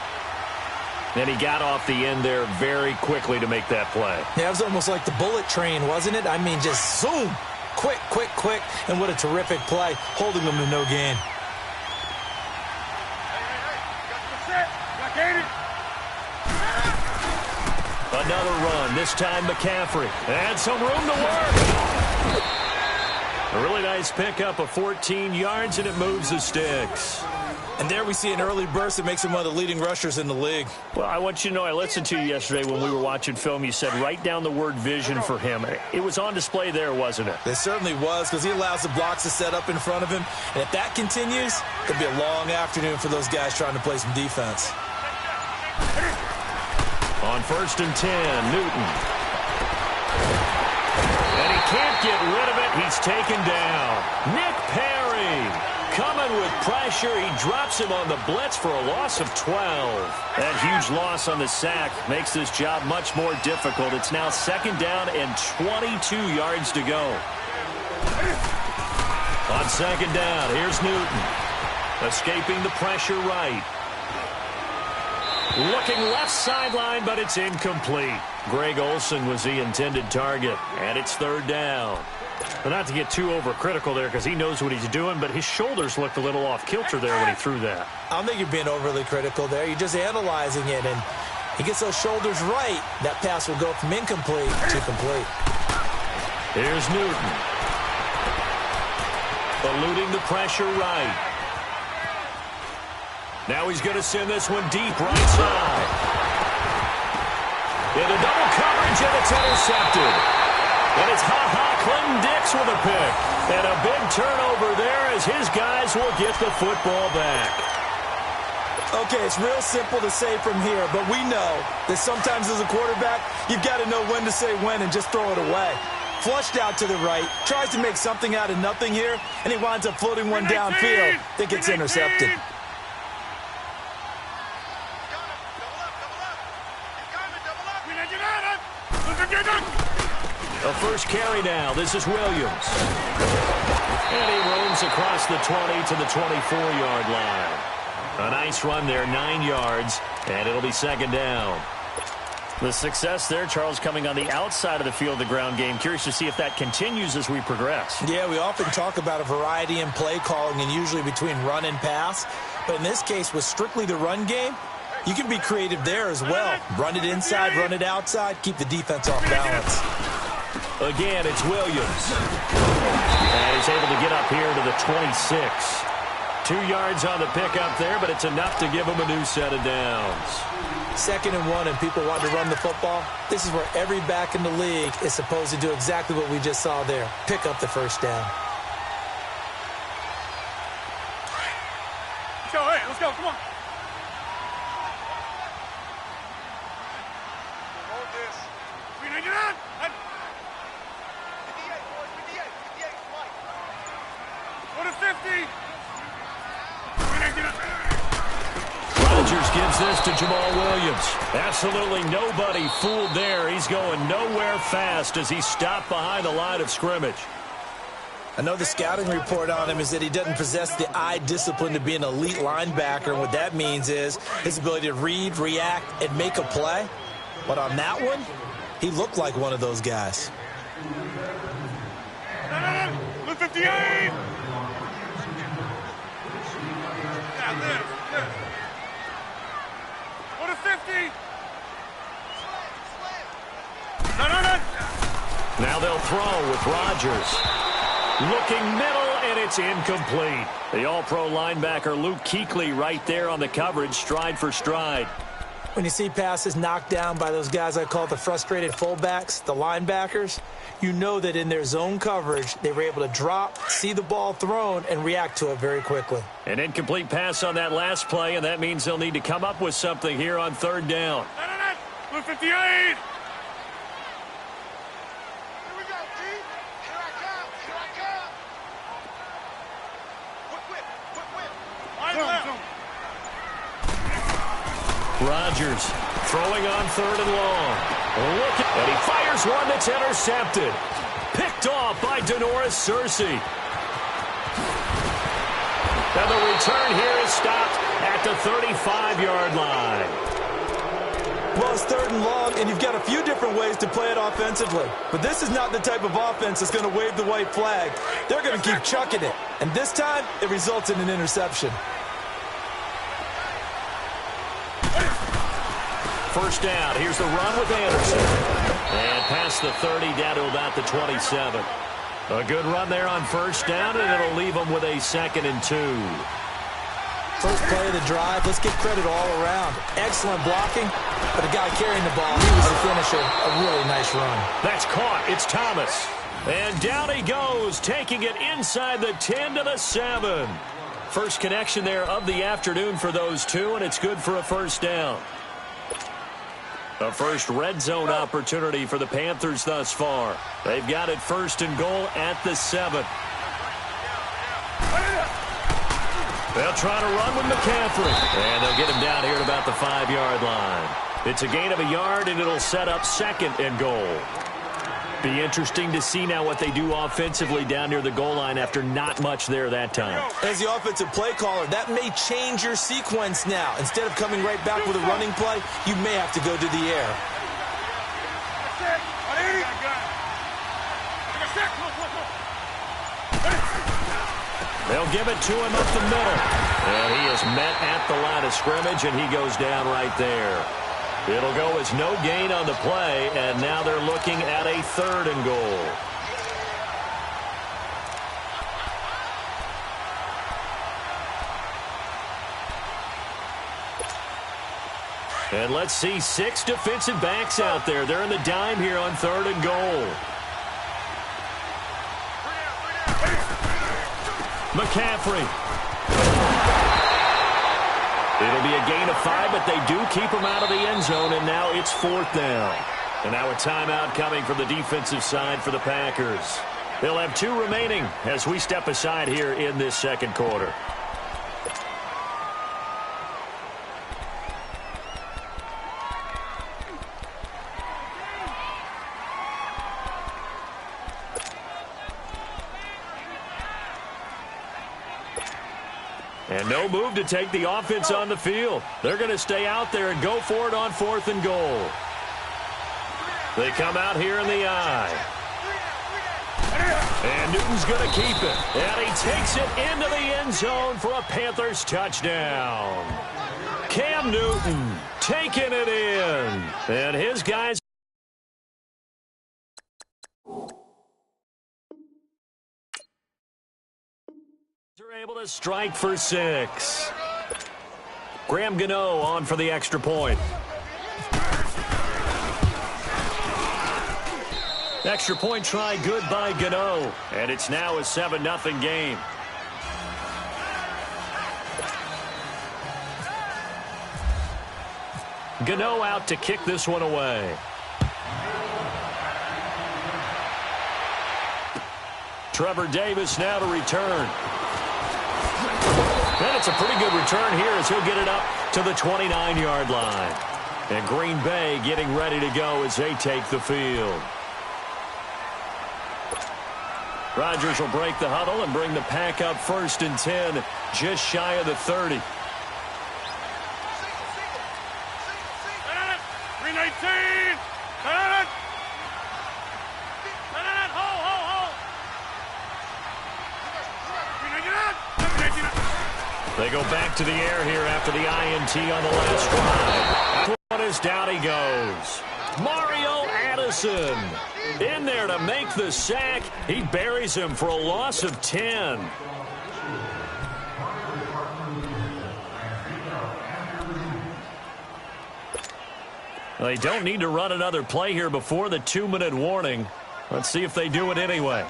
And he got off the end there very quickly to make that play. Yeah, it was almost like the bullet train, wasn't it? I mean, just zoom. Quick, quick, quick. And what a terrific play, holding them to no gain. Another run, this time McCaffrey. And some room to work. A really nice pickup of 14 yards, and it moves the sticks. And there we see an early burst that makes him one of the leading rushers in the league. Well, I want you to know, I listened to you yesterday when we were watching film. You said write down the word vision for him. It was on display there, wasn't it? It certainly was, because he allows the blocks to set up in front of him. And if that continues, it'll be a long afternoon for those guys trying to play some defense. On 1st and 10, Newton. And he can't get rid of it. He's taken down. Nick Perry coming with pressure. He drops him on the blitz for a loss of 12. That huge loss on the sack makes this job much more difficult. It's now 2nd down and 22 yards to go. On 2nd down, here's Newton. Escaping the pressure right. Looking left sideline, but it's incomplete. Greg Olsen was the intended target, and it's 3rd down. But not to get too overcritical there, because he knows what he's doing, but his shoulders looked a little off kilter there when he threw that. I don't think you're being overly critical there. You're just analyzing it, and he gets those shoulders right. That pass will go from incomplete to complete. Here's Newton. Eluding the pressure right. Now he's going to send this one deep right side. Into double coverage, and it's intercepted. And it's Clinton Dix with a pick. And a big turnover there as his guys will get the football back. Okay, it's real simple to say from here, but we know that sometimes as a quarterback, you've got to know when to say when and just throw it away. Flushed out to the right, tries to make something out of nothing here, and he winds up floating one downfield that gets intercepted. A first carry now. This is Williams. And he roams across the 20 to the 24-yard line. A nice run there, 9 yards, and it'll be 2nd down. The success there, Charles, coming on the outside of the field, the ground game. Curious to see if that continues as we progress. Yeah, we often talk about a variety in play calling and usually between run and pass. But in this case, with strictly the run game, you can be creative there as well. Run it inside, run it outside, keep the defense off balance. Again, it's Williams. And he's able to get up here to the 26. 2 yards on the pickup there, but it's enough to give him a new set of downs. 2nd and 1, and people want to run the football. This is where every back in the league is supposed to do exactly what we just saw there. Pick up the first down. Let's go, hey, let's go, come on. Hold this. We need it on. 58, boys, 58, flight. Go to 50. Rodgers gives this to Jamal Williams. Absolutely nobody fooled there. He's going nowhere fast as he's stopped behind the line of scrimmage. I know the scouting report on him is that he doesn't possess the eye discipline to be an elite linebacker. And what that means is his ability to read, react, and make a play. But on that one, he looked like one of those guys. Look 58! Go to 50! No. Now they'll throw with Rodgers. Looking middle, and it's incomplete. The all-pro linebacker Luke Kuechly right there on the coverage, stride for stride. When you see passes knocked down by those guys I call the frustrated fullbacks, the linebackers, you know that in their zone coverage, they were able to drop, see the ball thrown, and react to it very quickly. An incomplete pass on that last play, and that means they'll need to come up with something here on 3rd down. No. 58! Rodgers throwing on 3rd and long. And he fires one that's intercepted. Picked off by Denoris Searcy. And the return here is stopped at the 35-yard line. Well, it's 3rd and long, and you've got a few different ways to play it offensively. But this is not the type of offense that's going to wave the white flag. They're going to keep chucking it. And this time, it results in an interception. First down. Here's the run with Anderson. And past the 30 down to about the 27. A good run there on first down, and it'll leave them with a 2nd and 2. First play of the drive, let's give credit all around. Excellent blocking, but the guy carrying the ball, he was the finisher. A really nice run. That's caught. It's Thomas. And down he goes, taking it inside the 10 to the 7. First connection there of the afternoon for those two, and it's good for a first down. A first red zone opportunity for the Panthers thus far. They've got it 1st and goal at the 7. They'll try to run with McCaffrey. And they'll get him down here at about the 5-yard line. It's a gain of a yard, and it'll set up 2nd and goal. Be interesting to see now what they do offensively down near the goal line after not much there that time. As the offensive play caller, that may change your sequence now. Instead of coming right back with a running play, you may have to go to the air. They'll give it to him up the middle. And he is met at the line of scrimmage, and he goes down right there. It'll go as no gain on the play, and now they're looking at a 3rd and goal. And let's see 6 defensive backs out there. They're in the dime here on 3rd and goal. McCaffrey. It'll be a gain of 5, but they do keep him out of the end zone, and now it's 4th down. And now a timeout coming from the defensive side for the Packers. They'll have 2 remaining as we step aside here in this 2nd quarter. And no move to take the offense on the field. They're going to stay out there and go for it on 4th and goal. They come out here in the eye. And Newton's going to keep it. And he takes it into the end zone for a Panthers touchdown. Cam Newton taking it in. And his guys are able to strike for 6. Graham Gano on for the extra point. Extra point try good by Gano. And it's now a 7-0 game. Gano out to kick this one away. Trevor Davis now to return. And it's a pretty good return here as he'll get it up to the 29-yard line. And Green Bay getting ready to go as they take the field. Rodgers will break the huddle and bring the pack up 1st and 10, just shy of the 30. 319! They go back to the air here after the INT on the last drive. One is down he goes. Mario Addison in there to make the sack. He buries him for a loss of 10. They don't need to run another play here before the 2-minute warning. Let's see if they do it anyway.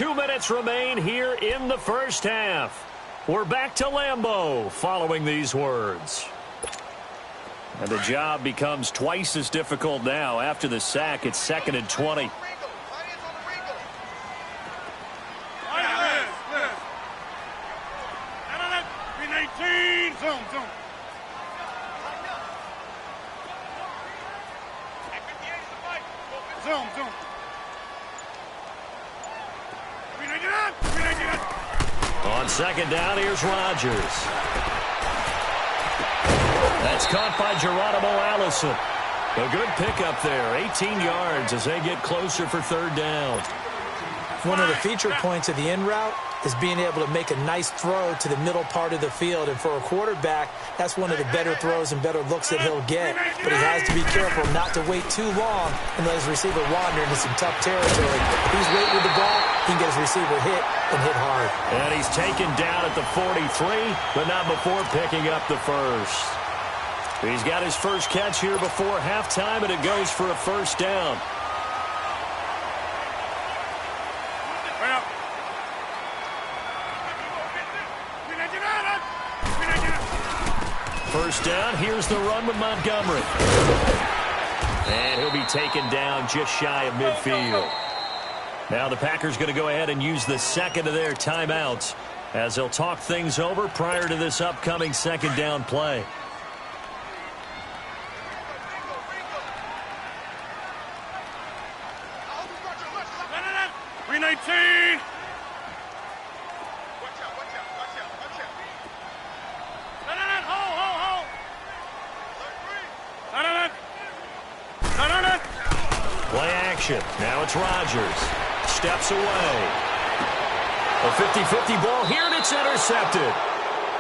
2 minutes remain here in the first half. We're back to Lambeau following these words. And the job becomes twice as difficult now. After the sack, it's 2nd and 20. On 2nd down, here's Rodgers. That's caught by Geronimo Allison. A good pickup there. 18 yards as they get closer for 3rd down. One of the feature points of the in route is being able to make a nice throw to the middle part of the field. And for a quarterback, that's one of the better throws and better looks that he'll get. But he has to be careful not to wait too long and let his receiver wander into some tough territory. If he's waiting with the ball, he can get his receiver hit and hit hard. And he's taken down at the 43, but not before picking up the first. He's got his first catch here before halftime, and it goes for a 1st down. First down, here's the run with Montgomery. And he'll be taken down just shy of midfield. Now the Packers going to go ahead and use the second of their timeouts as they'll talk things over prior to this upcoming 2nd down play. Now it's Rodgers. Steps away. A 50-50 ball here, and it's intercepted.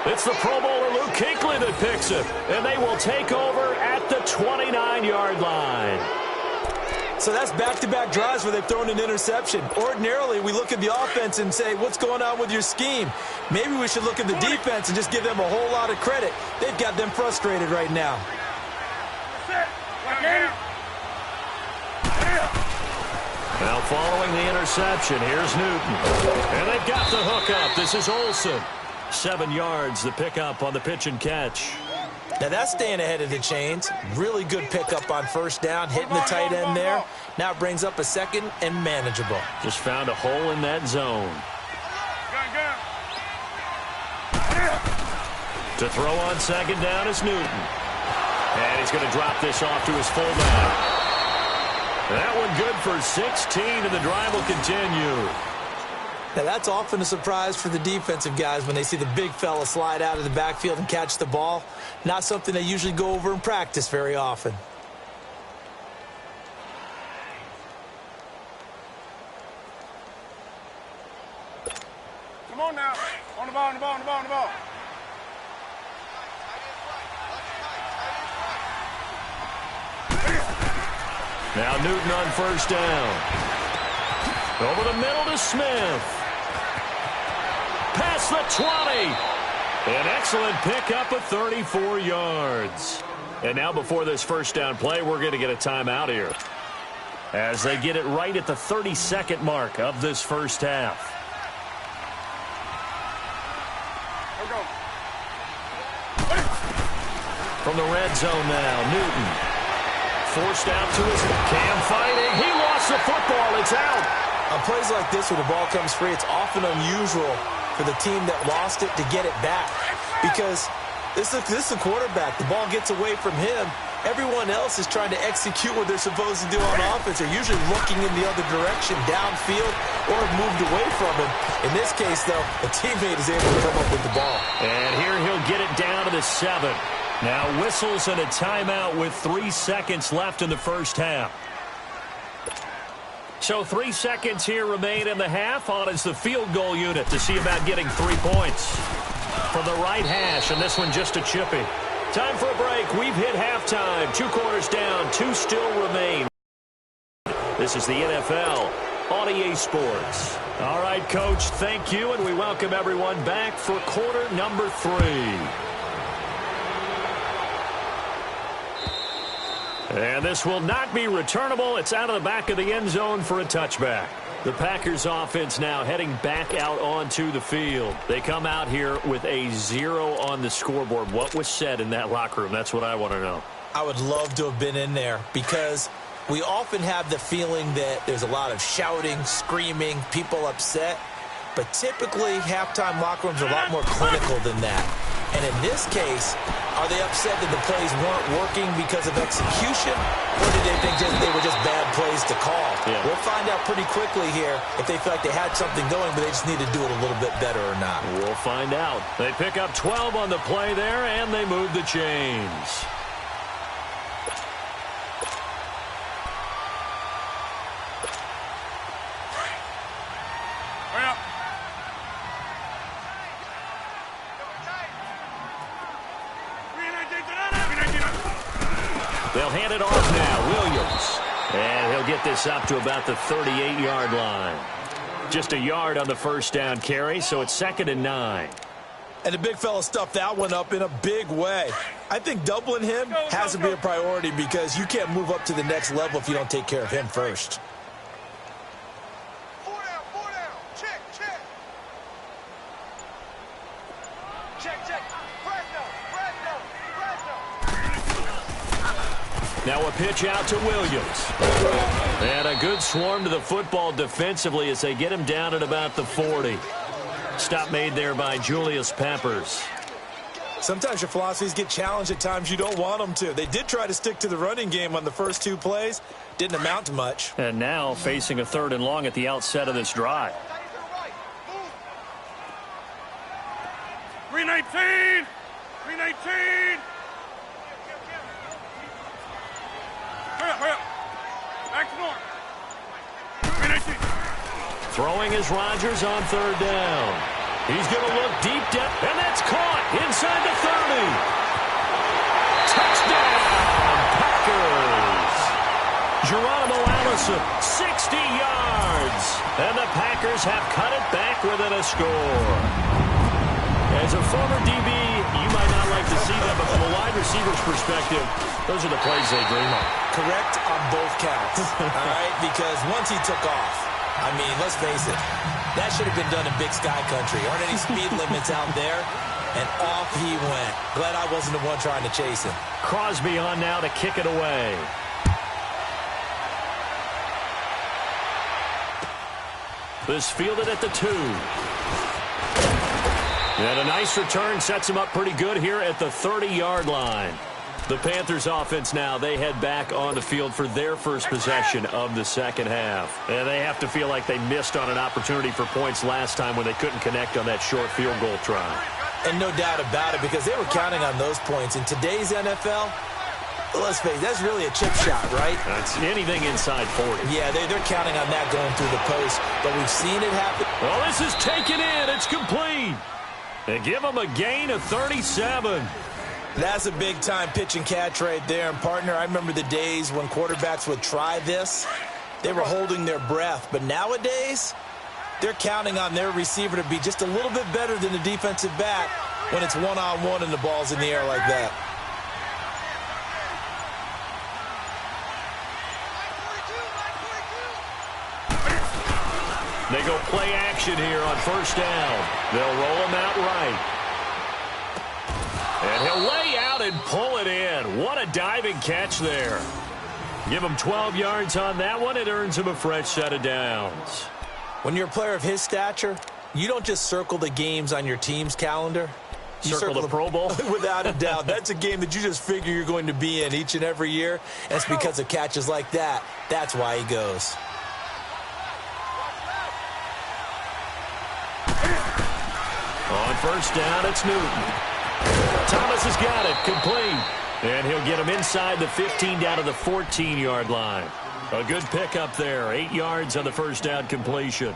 It's the Pro Bowler Luke Kuechly that picks it, and they will take over at the 29-yard line. So that's back-to-back drives where they've thrown an interception. Ordinarily, we look at the offense and say, what's going on with your scheme? Maybe we should look at the defense and just give them a whole lot of credit. They've got them frustrated right now. Now following the interception, here's Newton. And they've got the hook up. This is Olsen. 7 yards, the pickup on the pitch and catch. Now that's staying ahead of the chains. Really good pickup on 1st down, hitting the tight end there. Now it brings up a 2nd and manageable. Just found a hole in that zone. To throw on 2nd down is Newton. And he's going to drop this off to his fullback. That one good for 16, and the drive will continue. Now that's often a surprise for the defensive guys when they see the big fella slide out of the backfield and catch the ball. Not something they usually go over in practice very often. Come on now. On the ball, on the ball, on the ball, on the ball. Now Newton on 1st down. Over the middle to Smith. Past the 20. An excellent pickup of 34 yards. And now before this 1st down play, we're going to get a timeout here. As they get it right at the 32nd mark of this first half. From the red zone now, Newton. Forced out to his Cam fighting. He lost the football. It's out. On plays like this where the ball comes free, it's often unusual for the team that lost it to get it back. Because this is the quarterback. The ball gets away from him. Everyone else is trying to execute what they're supposed to do on offense. They're usually looking in the other direction, downfield, or have moved away from him. In this case, though, a teammate is able to come up with the ball. And here he'll get it down to the 7. Now whistles and a timeout with 3 seconds left in the first half. So 3 seconds here remain in the half. On is the field goal unit to see about getting 3 points. From the right hash, and this one just a chippy. Time for a break. We've hit halftime. 2 quarters down, 2 still remain. This is the NFL on EA Sports. All right, Coach, thank you, and we welcome everyone back for quarter number 3. And this will not be returnable. It's out of the back of the end zone for a touchback. The Packers offense now heading back out onto the field. They come out here with a 0 on the scoreboard. What was said in that locker room? That's what I want to know. I would love to have been in there because we often have the feeling that there's a lot of shouting, screaming, people upset. But typically, halftime locker rooms are a lot more clinical than that. And in this case, are they upset that the plays weren't working because of execution? Or did they think they were just bad plays to call? Yeah. We'll find out pretty quickly here if they feel like they had something going, but they just need to do it a little bit better or not. We'll find out. They pick up 12 on the play there, and they move the chains. They'll hand it off now. Williams. And he'll get this up to about the 38-yard line. Just a yard on the first down carry, so it's 2nd and 9. And the big fella stuffed that one up in a big way. I think doubling him has to be a priority because you can't move up to the next level if you don't take care of him first. Four down. Check. Now a pitch out to Williams. And a good swarm to the football defensively as they get him down at about the 40. Stop made there by Julius Peppers. Sometimes your philosophies get challenged at times you don't want them to. They did try to stick to the running game on the first 2 plays. Didn't amount to much. And now facing a 3rd and long at the outset of this drive. 319. Hurry up. Back to north. 319. Throwing is Rodgers on 3rd down. He's going to look deep down, and that's caught inside the 30. Touchdown, Packers. Geronimo Allison, 60 yards. And the Packers have cut it back within a score. As a former DB, you might not like to see that, but from a wide receiver's perspective, those are the plays they dream of. Correct on both counts, all right? Because once he took off, I mean, let's face it, that should have been done in Big Sky Country. Aren't any speed limits out there? And off he went. Glad I wasn't the one trying to chase him. Crosby on now to kick it away. This fielded at the 2. And a nice return sets him up pretty good here at the 30-yard line. The Panthers offense now, they head back on the field for their first possession of the second half. And they have to feel like they missed on an opportunity for points last time when they couldn't connect on that short field goal try. And no doubt about it, because they were counting on those points. In today's NFL, let's face it, that's really a chip shot, right? That's anything inside 40. Yeah, they're counting on that going through the post, but we've seen it happen. Well, this is taken in. It's complete. They give them a gain of 37. That's a big-time pitch and catch right there. And, partner, I remember the days when quarterbacks would try this. They were holding their breath. But nowadays, they're counting on their receiver to be just a little bit better than the defensive back when it's one-on-one and the ball's in the air like that. They go play action here on first down. They'll roll him out right. And he'll lay out and pull it in. What a diving catch there. Give him 12 yards on that one. It earns him a fresh set of downs. When you're a player of his stature, you don't just circle the games on your team's calendar. You circle the Pro Bowl? Without a doubt. That's a game that you just figure you're going to be in each and every year. And it's because of catches like that. That's why he goes. On first down, it's Newton. Thomas has got it, complete. And he'll get him inside the 15 down to the 14-yard line. A good pickup there, 8 yards on the first down completion.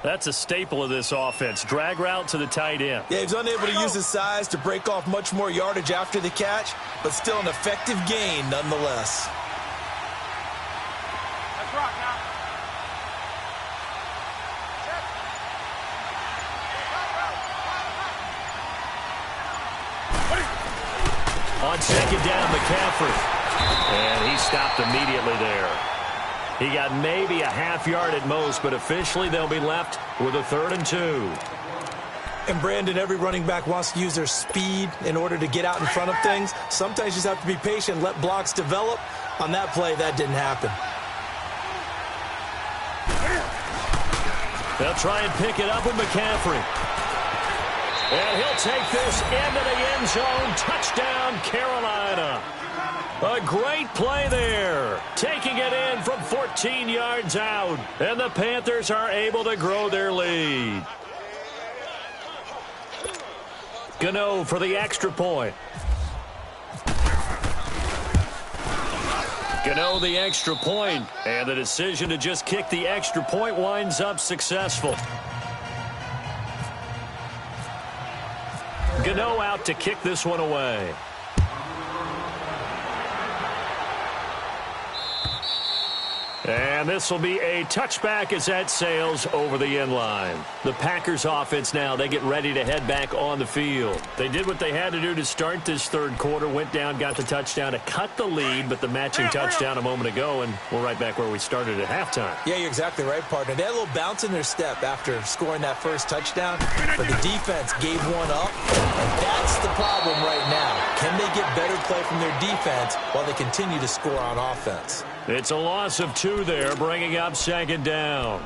That's a staple of this offense. Drag route to the tight end. Yeah, he's unable to use his size to break off much more yardage after the catch, but still an effective gain nonetheless. Let's rock now. On second down, McCaffrey. And he stopped immediately there. He got maybe a half yard at most, but officially they'll be left with a 3rd and 2. And, Brandon, every running back wants to use their speed in order to get out in front of things. Sometimes you just have to be patient, let blocks develop. On that play, that didn't happen. They'll try and pick it up with McCaffrey. And he'll take this into the end zone. Touchdown, Carolina. A great play there. Taking it in from 14 yards out. And the Panthers are able to grow their lead. Gano for the extra point. Gano the extra point, and the decision to just kick the extra point winds up successful. Gano out to kick this one away. And this will be a touchback as that sails over the end line. The Packers offense now, they get ready to head back on the field. They did what they had to do to start this 3rd quarter, went down, got the touchdown to cut the lead, but the matching touchdown a moment ago, and we're right back where we started at halftime. Yeah, you're exactly right, partner. They had a little bounce in their step after scoring that first touchdown, but the defense gave one up, and that's the problem right now. Can they get better play from their defense while they continue to score on offense? It's a loss of 2 there, bringing up 2nd down.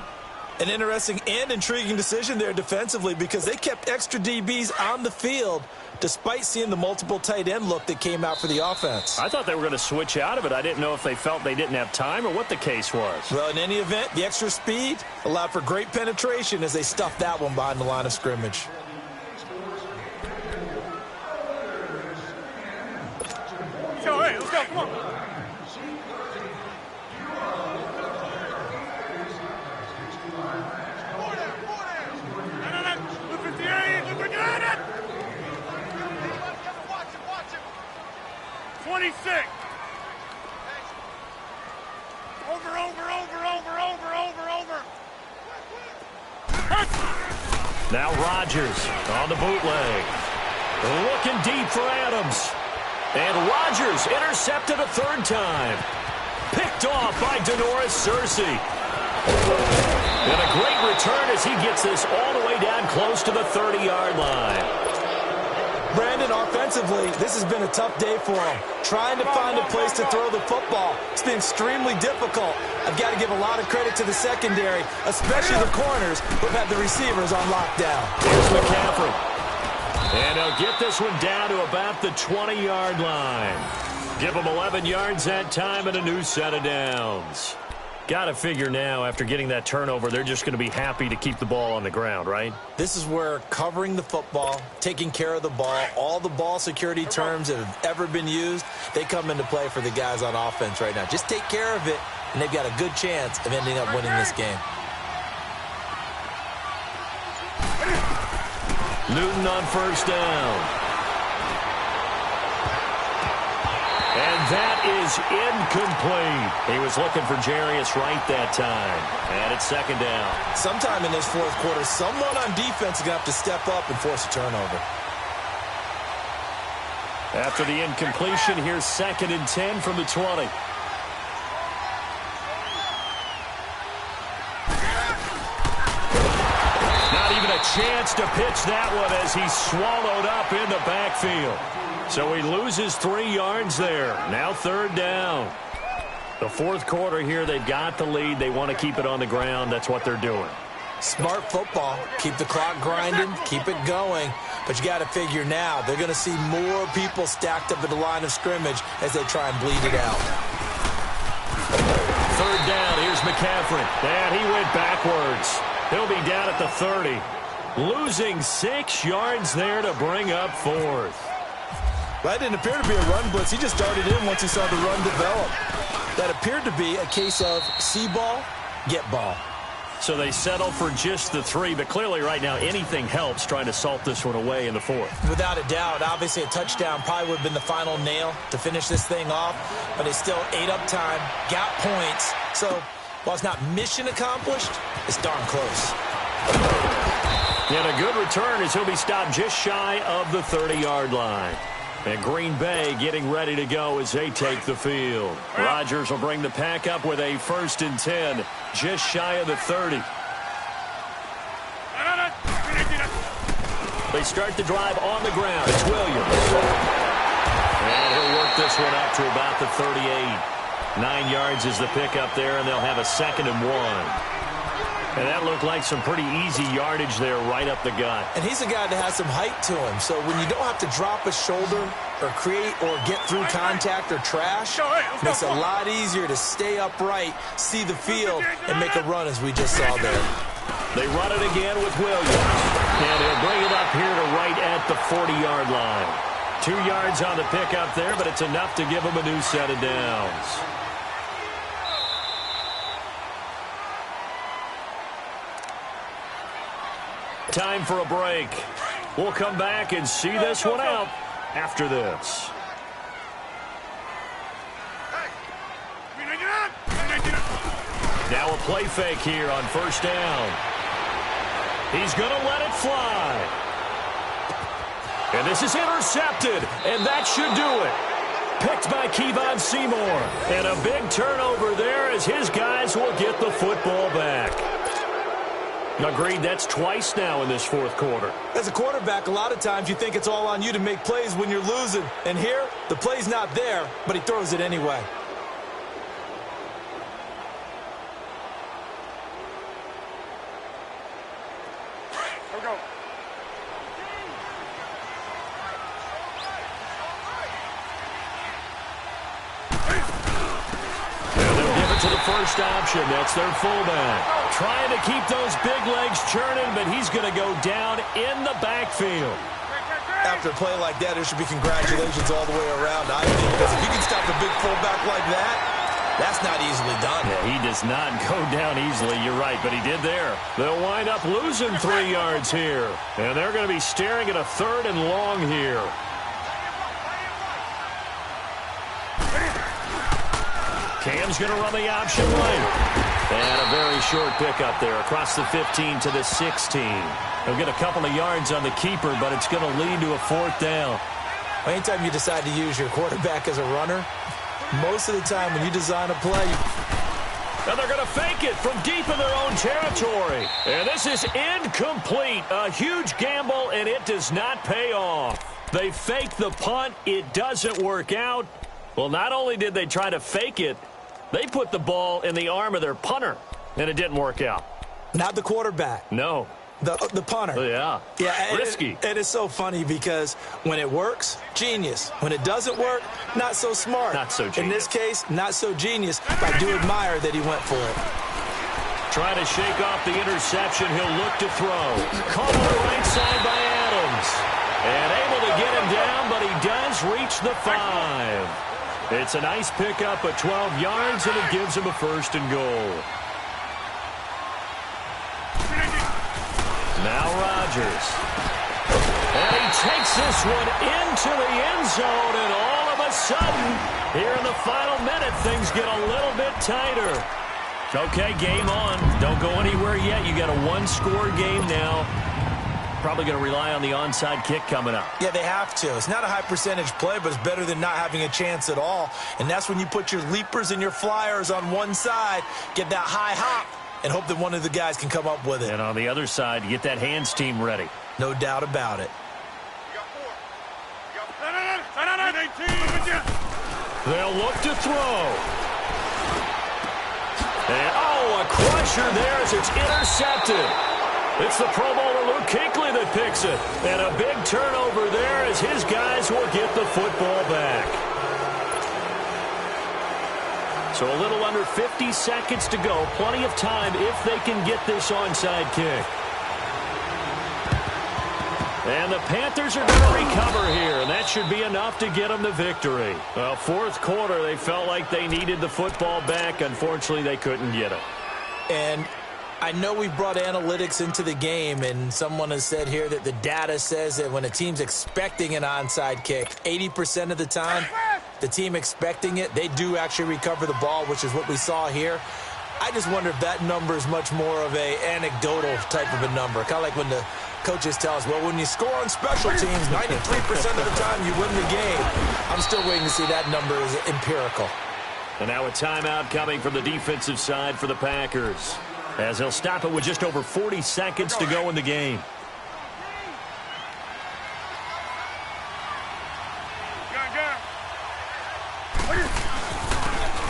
An interesting and intriguing decision there defensively because they kept extra DBs on the field despite seeing the multiple tight end look that came out for the offense. I thought they were going to switch out of it. I didn't know if they felt they didn't have time or what the case was. Well, in any event, the extra speed allowed for great penetration as they stuffed that one behind the line of scrimmage. All right, let's go, come on. Now Rodgers on the bootleg. Looking deep for Adams. And Rodgers intercepted a 3rd time. Picked off by Denoris Searcy. And a great return as he gets this all the way down close to the 30-yard line. Brandon, offensively, this has been a tough day for him. Trying to find a place to throw the football. It's been extremely difficult. I've got to give a lot of credit to the secondary, especially the corners who've had the receivers on lockdown. Here's McCaffrey. And he'll get this one down to about the 20-yard line. Give him 11 yards that time and a new set of downs. Got to figure now, after getting that turnover, they're just going to be happy to keep the ball on the ground, right? This is where covering the football, taking care of the ball, all the ball security terms that have ever been used, they come into play for the guys on offense right now. Just take care of it, and they've got a good chance of ending up winning this game. Newton on 1st down. And that is incomplete. He was looking for Jarius Wright that time. And it's 2nd down. Sometime in this 4th quarter, someone on defense is going to have to step up and force a turnover. After the incompletion, here's 2nd and 10 from the 20. Not even a chance to pitch that one as he's swallowed up in the backfield. So he loses 3 yards there. Now 3rd down. The 4th quarter here, they've got the lead. They want to keep it on the ground. That's what they're doing. Smart football. Keep the clock grinding. Keep it going. But you got to figure now, they're going to see more people stacked up at the line of scrimmage as they try and bleed it out. 3rd down. Here's McCaffrey. And he went backwards. He'll be down at the 30. Losing 6 yards there to bring up 4th. That didn't appear to be a run blitz. He just darted in once he saw the run develop. That appeared to be a case of see ball, get ball. So they settle for just the 3, but clearly right now anything helps trying to salt this one away in the 4th. Without a doubt, obviously a touchdown probably would have been the final nail to finish this thing off, but they still ate up time, got points. So while it's not mission accomplished, it's darn close. And a good return as he'll be stopped just shy of the 30-yard line. And Green Bay getting ready to go as they take the field. Rodgers will bring the pack up with a 1st and 10, just shy of the 30. They start the drive on the ground. It's Williams. And he'll work this one up to about the 38. 9 yards is the pickup there, and they'll have a 2nd and 1. And that looked like some pretty easy yardage there right up the gut. And he's a guy that has some height to him. So when you don't have to drop a shoulder or create or get through contact or trash, it makes it a lot easier to stay upright, see the field, and make a run as we just saw there. They run it again with Williams. And he'll bring it up here to right at the 40-yard line. 2 yards on the pickup there, but it's enough to give him a new set of downs. Time for a break. We'll come back and see this one out after this. Now a play fake here on 1st down. He's going to let it fly. And this is intercepted, and that should do it. Picked by Kevon Seymour. And a big turnover there as his guys will get the football back. Agreed, that's twice now in this 4th quarter. As a quarterback, a lot of times you think it's all on you to make plays when you're losing. And here, the play's not there, but he throws it anyway. Here we go. To the first option. That's their fullback. Trying to keep those big legs churning, but he's going to go down in the backfield. After a play like that, there should be congratulations all the way around, I think. Because if you can stop a big fullback like that, that's not easily done. Yeah, he does not go down easily. You're right, but he did there. They'll wind up losing 3 yards here. And they're going to be staring at a 3rd and long here. Cam's going to run the option right. And a very short pickup there across the 15 to the 16. He'll get a couple of yards on the keeper, but it's going to lead to a 4th down. Anytime you decide to use your quarterback as a runner, most of the time when you design a play, and they're going to fake it from deep in their own territory. And this is incomplete. A huge gamble, and it does not pay off. They fake the punt. It doesn't work out. Well, not only did they try to fake it, they put the ball in the arm of their punter, and it didn't work out. Not the quarterback. No. The punter. Yeah. Risky. And it's so funny because when it works, genius. When it doesn't work, not so smart. Not so genius. In this case, not so genius. I do admire that he went for it. Trying to shake off the interception. He'll look to throw. Caught on the right side by Adams. And able to get him down, but he does reach the 5. It's a nice pickup of 12 yards, and it gives him a 1st and goal. Now Rodgers. And he takes this one into the end zone, and all of a sudden, here in the final minute, things get a little bit tighter. Okay, game on. Don't go anywhere yet. You got a 1-score game now. Probably going to rely on the onside kick coming up. Yeah, they have to. It's not a high-percentage play, but it's better than not having a chance at all. And that's when you put your leapers and your flyers on one side, get that high hop, and hope that one of the guys can come up with it. And on the other side, get that hands team ready. No doubt about it. They'll look to throw. And, a crusher there as it's intercepted. It's the Pro Bowler Luke Kuechly that picks it. And a big turnover there as his guys will get the football back. So a little under 50 seconds to go. Plenty of time if they can get this onside kick. And the Panthers are going to recover here, and that should be enough to get them the victory. Well, 4th quarter, they felt like they needed the football back. Unfortunately, they couldn't get it. And I know we brought analytics into the game, and someone has said here that the data says that when a team's expecting an onside kick, 80% of the time, the team expecting it, they do actually recover the ball, which is what we saw here. I just wonder if that number is much more of a anecdotal type of a number, kind of like when the Coaches tell us, well, when you score on special teams, 93% of the time you win the game. I'm still waiting to see that number is empirical. And now a timeout coming from the defensive side for the Packers, as they'll stop it with just over 40 seconds to go in the game.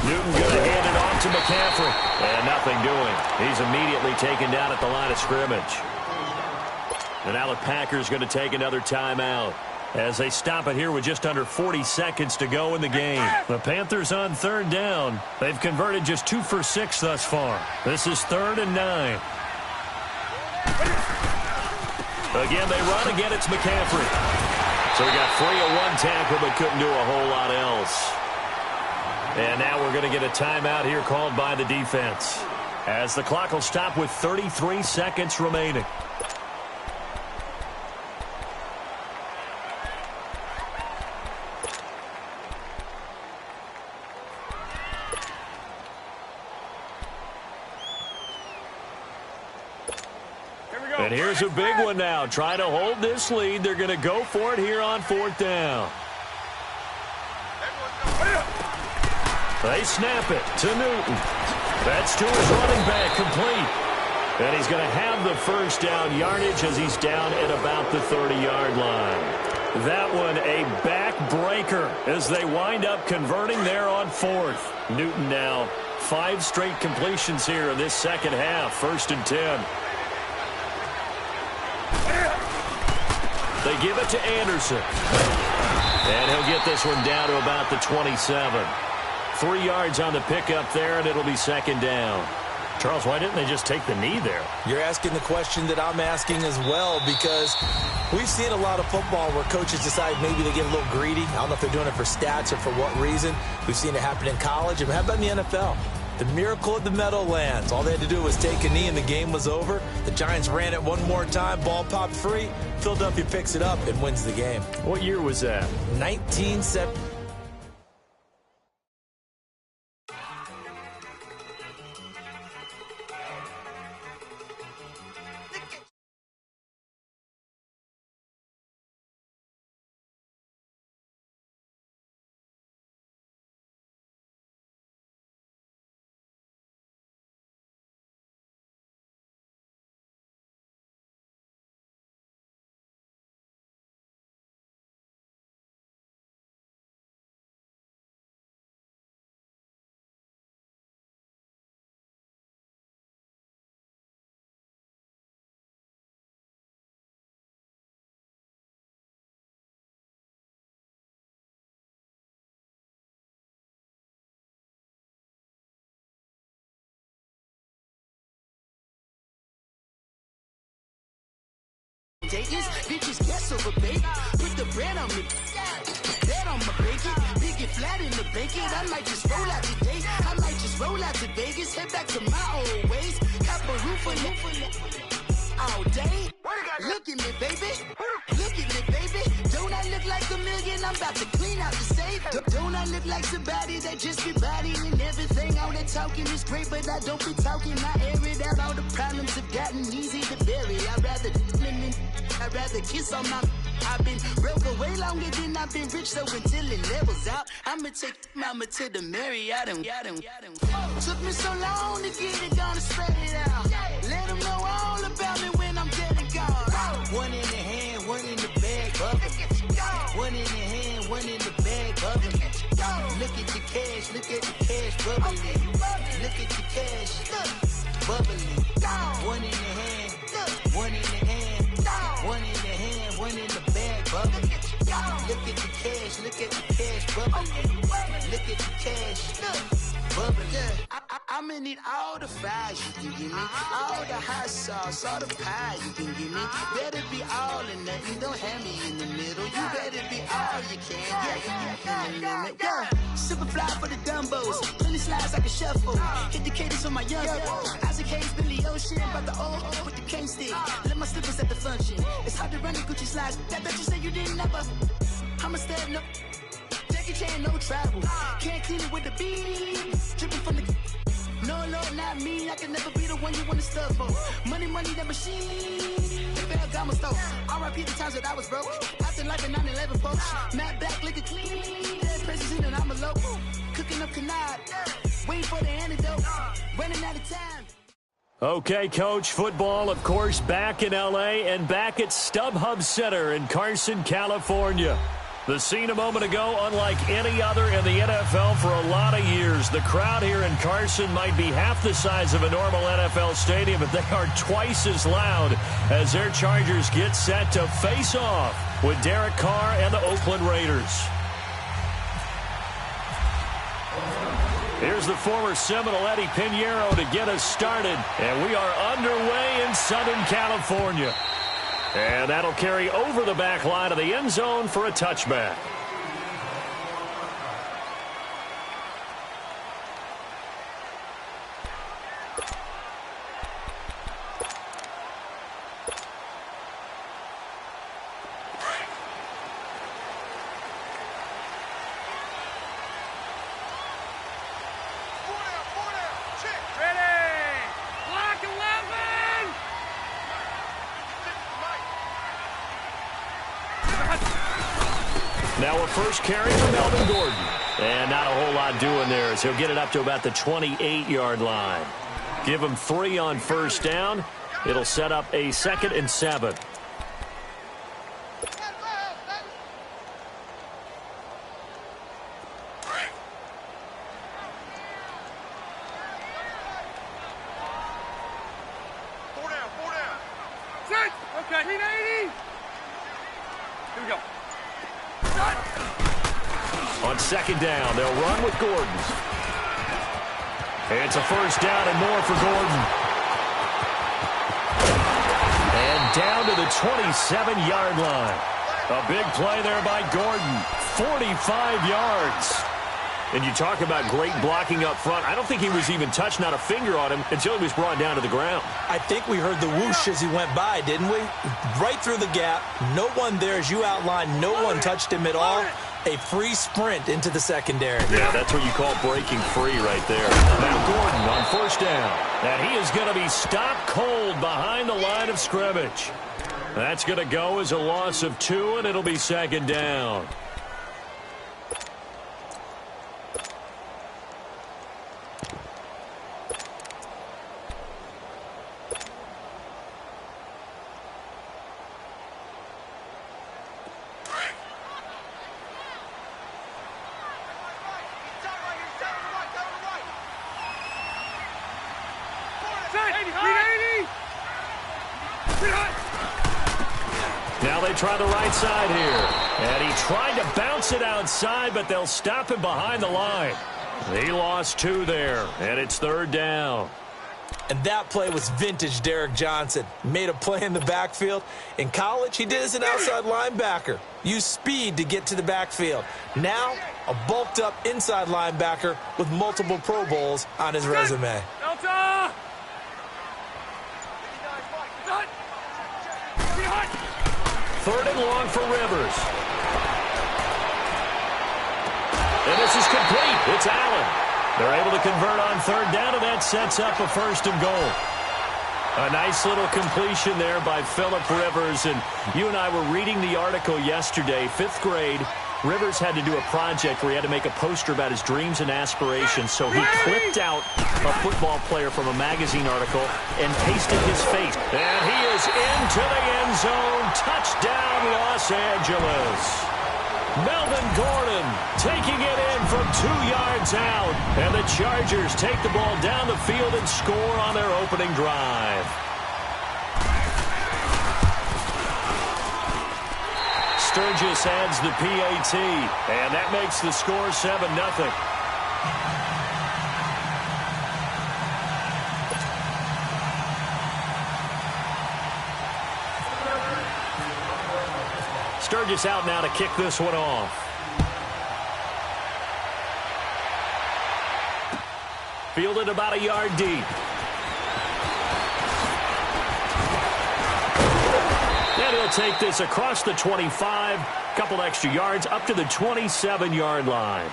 Newton going to hand it off to McCaffrey. And nothing doing. He's immediately taken down at the line of scrimmage. And now the Packers going to take another timeout as they stop it here with just under 40 seconds to go in the game. The Panthers on third down. They've converted just 2 for 6 thus far. This is 3rd and 9. Again, they run. Again, it's McCaffrey. So we got 3 on 1 tackle, but couldn't do a whole lot else. And now we're going to get a timeout here called by the defense, as the clock will stop with 33 seconds remaining. And here's a big one now. Trying to hold this lead. They're going to go for it here on 4th down. They snap it to Newton. That's to his running back, complete. And he's going to have the first down yardage as he's down at about the 30-yard line. That one a backbreaker as they wind up converting there on 4th. Newton now 5 straight completions here in this second half. 1st and 10. They give it to Anderson. And he'll get this one down to about the 27. 3 yards on the pickup there, and it'll be 2nd down. Charles, why didn't they just take the knee there? You're asking the question that I'm asking as well, because we've seen a lot of football where coaches decide maybe they get a little greedy. I don't know if they're doing it for stats or for what reason. We've seen it happen in college. And how about in the NFL? The miracle of the Meadowlands. All they had to do was take a knee and the game was over. The Giants ran it one more time. Ball popped free. Philadelphia picks it up and wins the game. What year was that? 1970. Bitches guess over bait. Put the bread on me. That on my bacon. Big it flat in the bacon. I might just roll out today. I might just roll out to Vegas. Head back to my old ways. Cop a roof for all day. Look at me, baby. Look at me, baby. Don't I look like a million? I'm about to clean out the safe. Don't I look like somebody that just be bodying everything? All that talking is great, but I don't be talking. I air it out. All the problems have gotten easy to bury. I'd rather kiss on my... I've been broke away longer than I've been rich, so until it levels out, I'ma take mama to the Marriott and took me so long to get it, gonna spread it out. Let them know all about me when I'm dead and gone. One in the hand, one in the bag, bubbling. One in the hand, one in the bag, bubbling. Look at the cash, look at the cash, bubbling. Look at the cash, bubbling. One in the hand, one in the hand. One in the hand, one in the bag, bubbling. Look at the cash, look at the cash, bubbling. Look at the cash, bubbling. I'ma need all the fries you can give me, all the hot sauce, all the pie you can give me. Better be all or nothing, don't have me in the middle. You better be all you can. Yeah. Super fly for the Dumbos, plenty slides like a shuffle. Hit the cadence on my young Isaac Hayes, Billy Ocean, but the old with the cane stick. Let my slippers at the function. It's hard to run the Gucci slides. That bet you say you didn't never. I'ma step no. Jackie Chan, no travel. Can't clean it with the beat. Dripping from the. No Lord, not me. I can never be the one you want to stuff for. Money, the machine. The bell got my store. R.I.P. the times that I was broke. Acting like a 9/11 folks. Matt back, looking clean. Dead presents in and I'm a local. Cooking up canard. Waiting for the antidote. Running out of time. Okay, Coach, football, of course, back in L.A. and back at StubHub Center in Carson, California. The scene a moment ago, unlike any other in the NFL for a lot of years. The crowd here in Carson might be half the size of a normal NFL stadium, but they are twice as loud as their Chargers get set to face off with Derek Carr and the Oakland Raiders. Here's the former Seminole Eddie Pinheiro to get us started, and we are underway in Southern California. And that'll carry over the back line of the end zone for a touchback. Now a first carry for Melvin Gordon. And not a whole lot doing there as he'll get it up to about the 28-yard line. Give him 3 on first down. It'll set up a 2nd and 7. Okay, 380. Here we go. On second down, they'll run with Gordon. It's a first down and more for Gordon. And down to the 27-yard line. A big play there by Gordon. 45 yards. And you talk about great blocking up front. I don't think he was even touched, not a finger on him, until he was brought down to the ground. I think we heard the whoosh as he went by, didn't we? Right through the gap. No one there, as you outlined. No one touched him at all. A free sprint into the secondary. Yeah, that's what you call breaking free right there. Now Gordon on first down. And he is going to be stopped cold behind the line of scrimmage. That's going to go as a loss of 2, and it'll be second down. Now they try the right side here. And he tried to bounce it outside, but they'll stop him behind the line. He lost 2 there, and it's third down. And that play was vintage Derek Johnson. Made a play in the backfield. In college, he did as an outside linebacker. Used speed to get to the backfield. Now, a bulked-up inside linebacker with multiple Pro Bowls on his resume. Delta! Third and long for Rivers. And this is complete. It's Allen. They're able to convert on third down, and that sets up a 1st and goal. A nice little completion there by Phillip Rivers. And you and I were reading the article yesterday, 5th grade. Rivers had to do a project where he had to make a poster about his dreams and aspirations. So he clipped out a football player from a magazine article and pasted his face. And he is into the end zone. Touchdown, Los Angeles. Melvin Gordon taking it in from 2 yards out. And the Chargers take the ball down the field and score on their opening drive. Sturgis adds the PAT, and that makes the score 7-0. Sturgis out now to kick this one off. Fielded about a yard deep. And he'll take this across the 25, couple extra yards, up to the 27-yard line.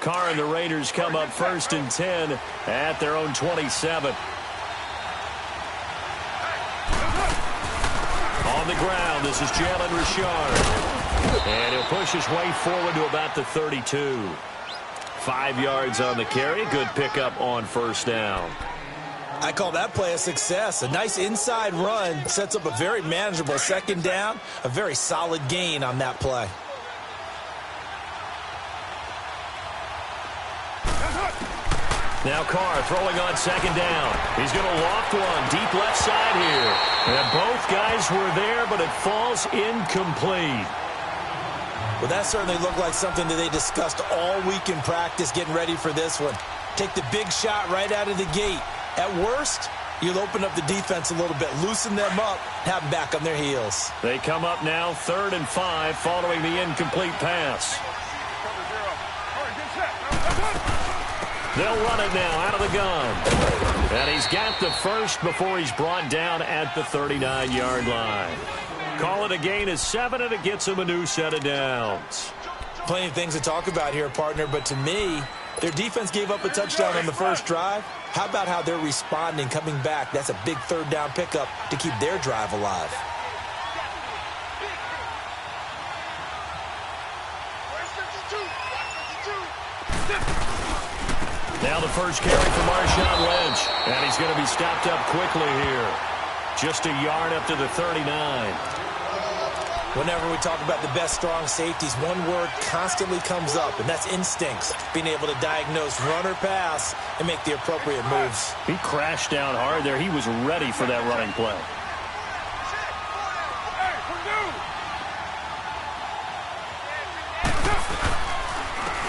Carr and the Raiders come up 1st and 10 at their own 27. On the ground, this is Jalen Richard. And he'll push his way forward to about the 32. 5 yards on the carry. Good pickup on 1st down. I call that play a success. A nice inside run sets up a very manageable 2nd down. A very solid gain on that play. Now Carr throwing on 2nd down. He's going to loft one deep left side here. And both guys were there, but it falls incomplete. Well, that certainly looked like something that they discussed all week in practice getting ready for this one. Take the big shot right out of the gate. At worst, you'll open up the defense a little bit, loosen them up, have them back on their heels. They come up now 3rd and 5 following the incomplete pass. They'll run it now out of the gun. And he's got the first before he's brought down at the 39-yard line. Call it a gain of 7, and it gets him a new set of downs. Plenty of things to talk about here, partner, but to me, their defense gave up a touchdown on the first drive. How about how they're responding, coming back? That's a big 3rd down pickup to keep their drive alive. Now the first carry for Marshawn Lynch. And he's going to be stopped up quickly here. Just a yard up to the 39. Whenever we talk about the best strong safeties, one word constantly comes up, and that's instincts. Being able to diagnose run or pass and make the appropriate moves. He crashed down hard there. He was ready for that running play.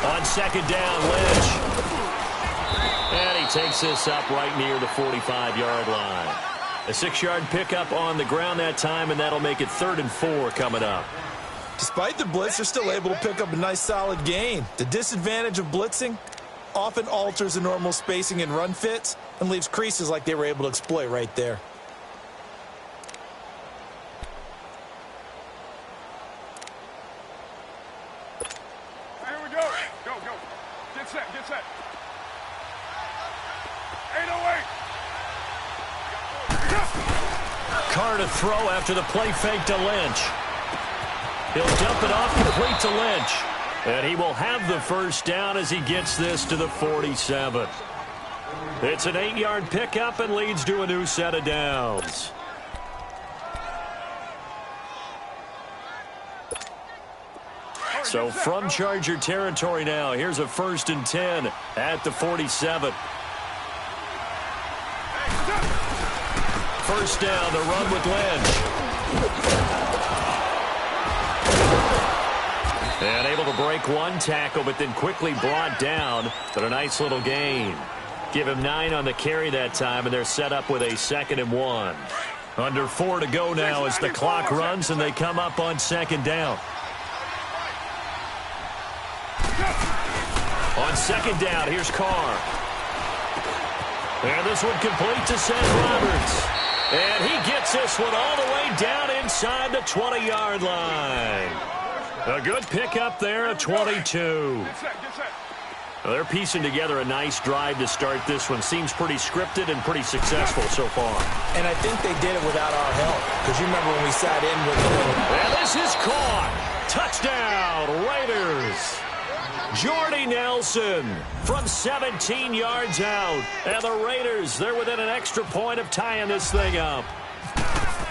On 2nd down, Lynch. And he takes this up right near the 45-yard line. A 6-yard pickup on the ground that time, and that'll make it 3rd and 4 coming up. Despite the blitz, they're still able to pick up a nice solid gain. The disadvantage of blitzing often alters the normal spacing and run fits and leaves creases like they were able to exploit right there. Here we go. Go. Get set. 808. Carr to throw after the play fake to Lynch. He'll dump it off complete to Lynch. And he will have the first down as he gets this to the 47. It's an 8-yard pickup and leads to a new set of downs. So from Charger territory now, here's a 1st and 10 at the 47. First down, the run with Lynch. And able to break one tackle, but then quickly brought down. But a nice little gain. Give him 9 on the carry that time, and they're set up with a 2nd and 1. Under 4 to go now as the clock runs, and they come up on 2nd down. On 2nd down, here's Carr. And this one complete to Sam Roberts. And he gets this one all the way down inside the 20-yard line. A good pickup there at 22. Well, they're piecing together a nice drive to start this one. Seems pretty scripted and pretty successful so far. And I think they did it without our help. Because you remember when we sat in with them. And this is caught. Touchdown, Raiders. Jordy Nelson from 17 yards out. And the Raiders, they're within an extra point of tying this thing up.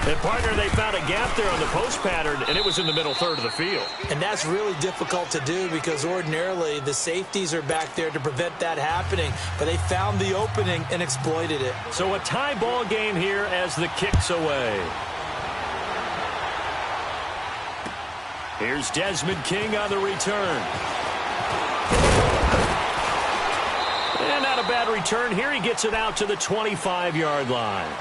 And, partner, they found a gap there on the post pattern, and it was in the middle third of the field. And that's really difficult to do because ordinarily the safeties are back there to prevent that happening. But they found the opening and exploited it. So a tie ball game here as the kick's away. Here's Desmond King on the return. And not a bad return here. He gets it out to the 25-yard line.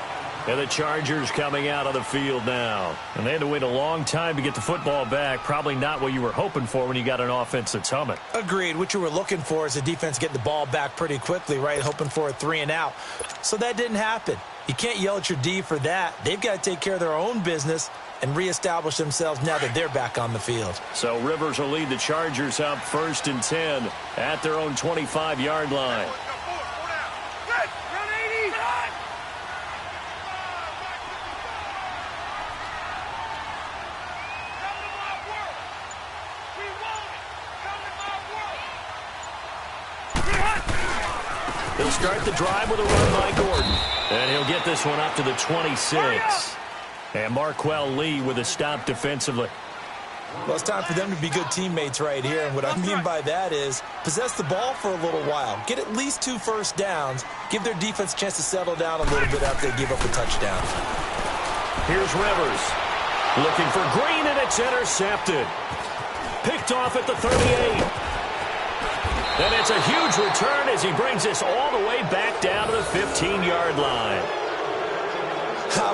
And the Chargers coming out on the field now. And they had to wait a long time to get the football back. Probably not what you were hoping for when you got an offense that's humming. Agreed. What you were looking for is the defense getting the ball back pretty quickly, right? Hoping for a 3-and-out. So that didn't happen. You can't yell at your D for that. They've got to take care of their own business and reestablish themselves now that they're back on the field. So Rivers will lead the Chargers up 1st and 10 at their own 25-yard line. He'll start the drive with a run by Gordon. And he'll get this one up to the 26. And Marquell Lee with a stop defensively. Well, it's time for them to be good teammates right here. And what I mean by that is possess the ball for a little while. Get at least 2 first downs. Give their defense a chance to settle down a little bit after they give up a touchdown. Here's Rivers. Looking for Green, and it's intercepted. Picked off at the 38. And it's a huge return as he brings this all the way back down to the 15-yard line.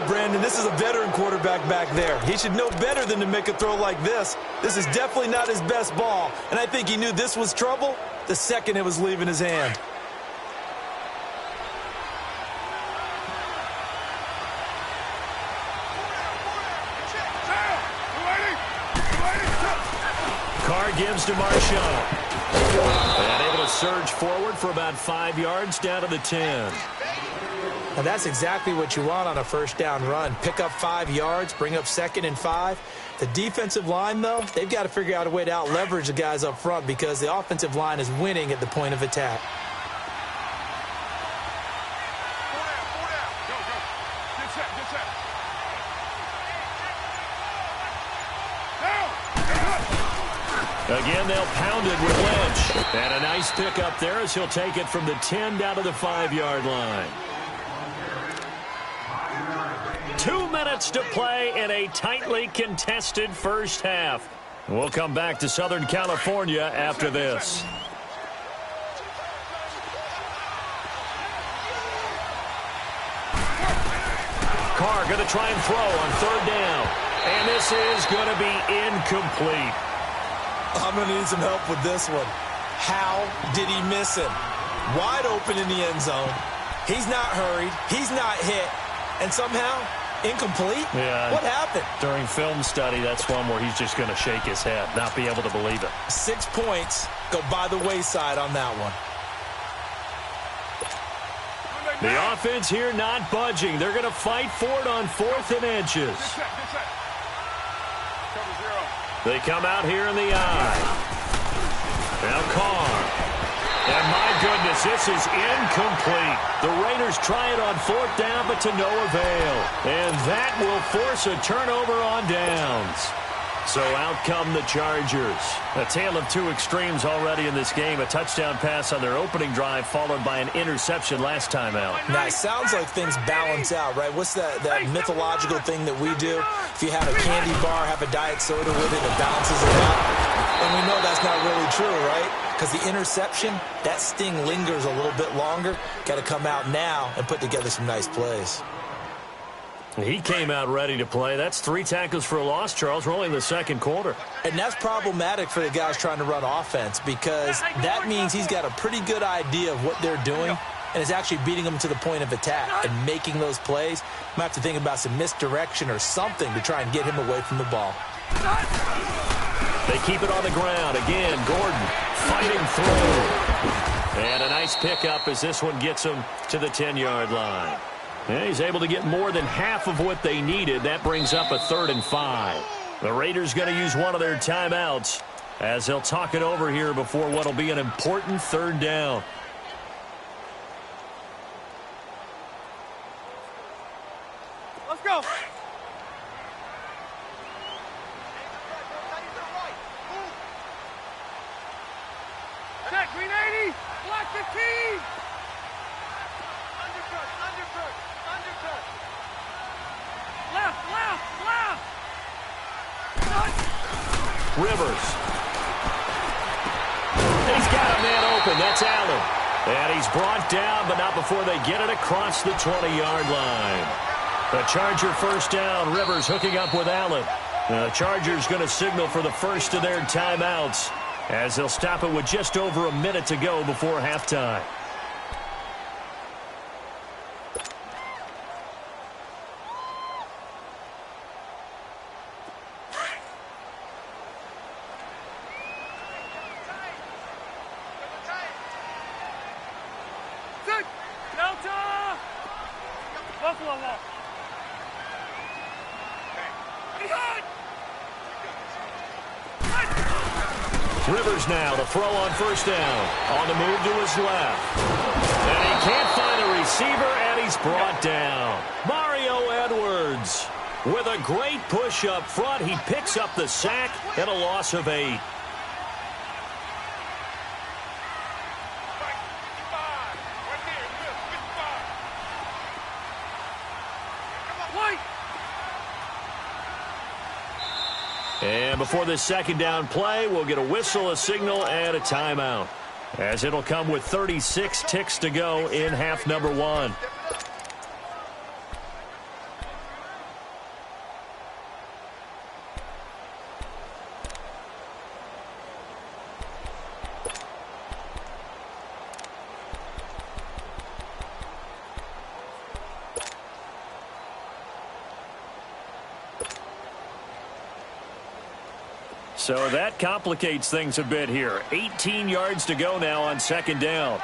Brandon, this is a veteran quarterback back there. He should know better than to make a throw like this. This is definitely not his best ball, and I think he knew this was trouble the second it was leaving his hand. Carr gives to Marshawn. And able to surge forward for about 5 yards down to the 10. And that's exactly what you want on a first down run. Pick up 5 yards, bring up 2nd and 5. The defensive line, though, they've got to figure out a way to out-leverage the guys up front because the offensive line is winning at the point of attack. Again, they'll pound it with Lynch. And a nice pick up there as he'll take it from the 10 down to the 5-yard line. 2 minutes to play in a tightly contested first half. We'll come back to Southern California after this. Carr going to try and throw on 3rd down. And this is going to be incomplete. I'm going to need some help with this one. How did he miss him? Wide open in the end zone. He's not hurried. He's not hit. And somehow, incomplete? Yeah. What happened? During film study, that's one where he's just going to shake his head, not be able to believe it. 6 points go by the wayside on that one. The offense here not budging. They're going to fight for it on 4th and inches. They come out here in the eye. Now Carr. And my goodness, this is incomplete. The Raiders try it on 4th down, but to no avail. And that will force a turnover on downs. So out come the Chargers. A tale of 2 extremes already in this game. A touchdown pass on their opening drive, followed by an interception last time out. Now, it sounds like things balance out, right? What's that mythological thing that we do? If you have a candy bar, have a diet soda with it, it balances it out. And we know that's not really true, right? Because the interception, that sting lingers a little bit longer. Got to come out now and put together some nice plays. He came out ready to play. That's 3 tackles for a loss, Charles. We're only in the 2nd quarter. And that's problematic for the guys trying to run offense because that means he's got a pretty good idea of what they're doing and is actually beating them to the point of attack and making those plays. Might have to think about some misdirection or something to try and get him away from the ball. They keep it on the ground. Again, Gordon fighting through. And a nice pickup as this one gets him to the 10-yard line. Yeah, he's able to get more than half of what they needed. That brings up a 3rd and 5. The Raiders going to use one of their timeouts as they'll talk it over here before what will be an important 3rd down. Let's go. Check, green 80, black 15. Left. Rivers. He's got a man open. That's Allen. And he's brought down, but not before they get it across the 20-yard line. The Charger first down. Rivers hooking up with Allen. The Chargers going to signal for the first of their timeouts as they'll stop it with just over a minute to go before halftime. Rivers now to throw on first down. On the move to his left. And he can't find a receiver, and he's brought down. Mario Edwards with a great push up front. He picks up the sack and a loss of 8. And before this second down play, we'll get a whistle, a signal, and a timeout, as it'll come with 36 ticks to go in half number 1. So that complicates things a bit here. 18 yards to go now on second down.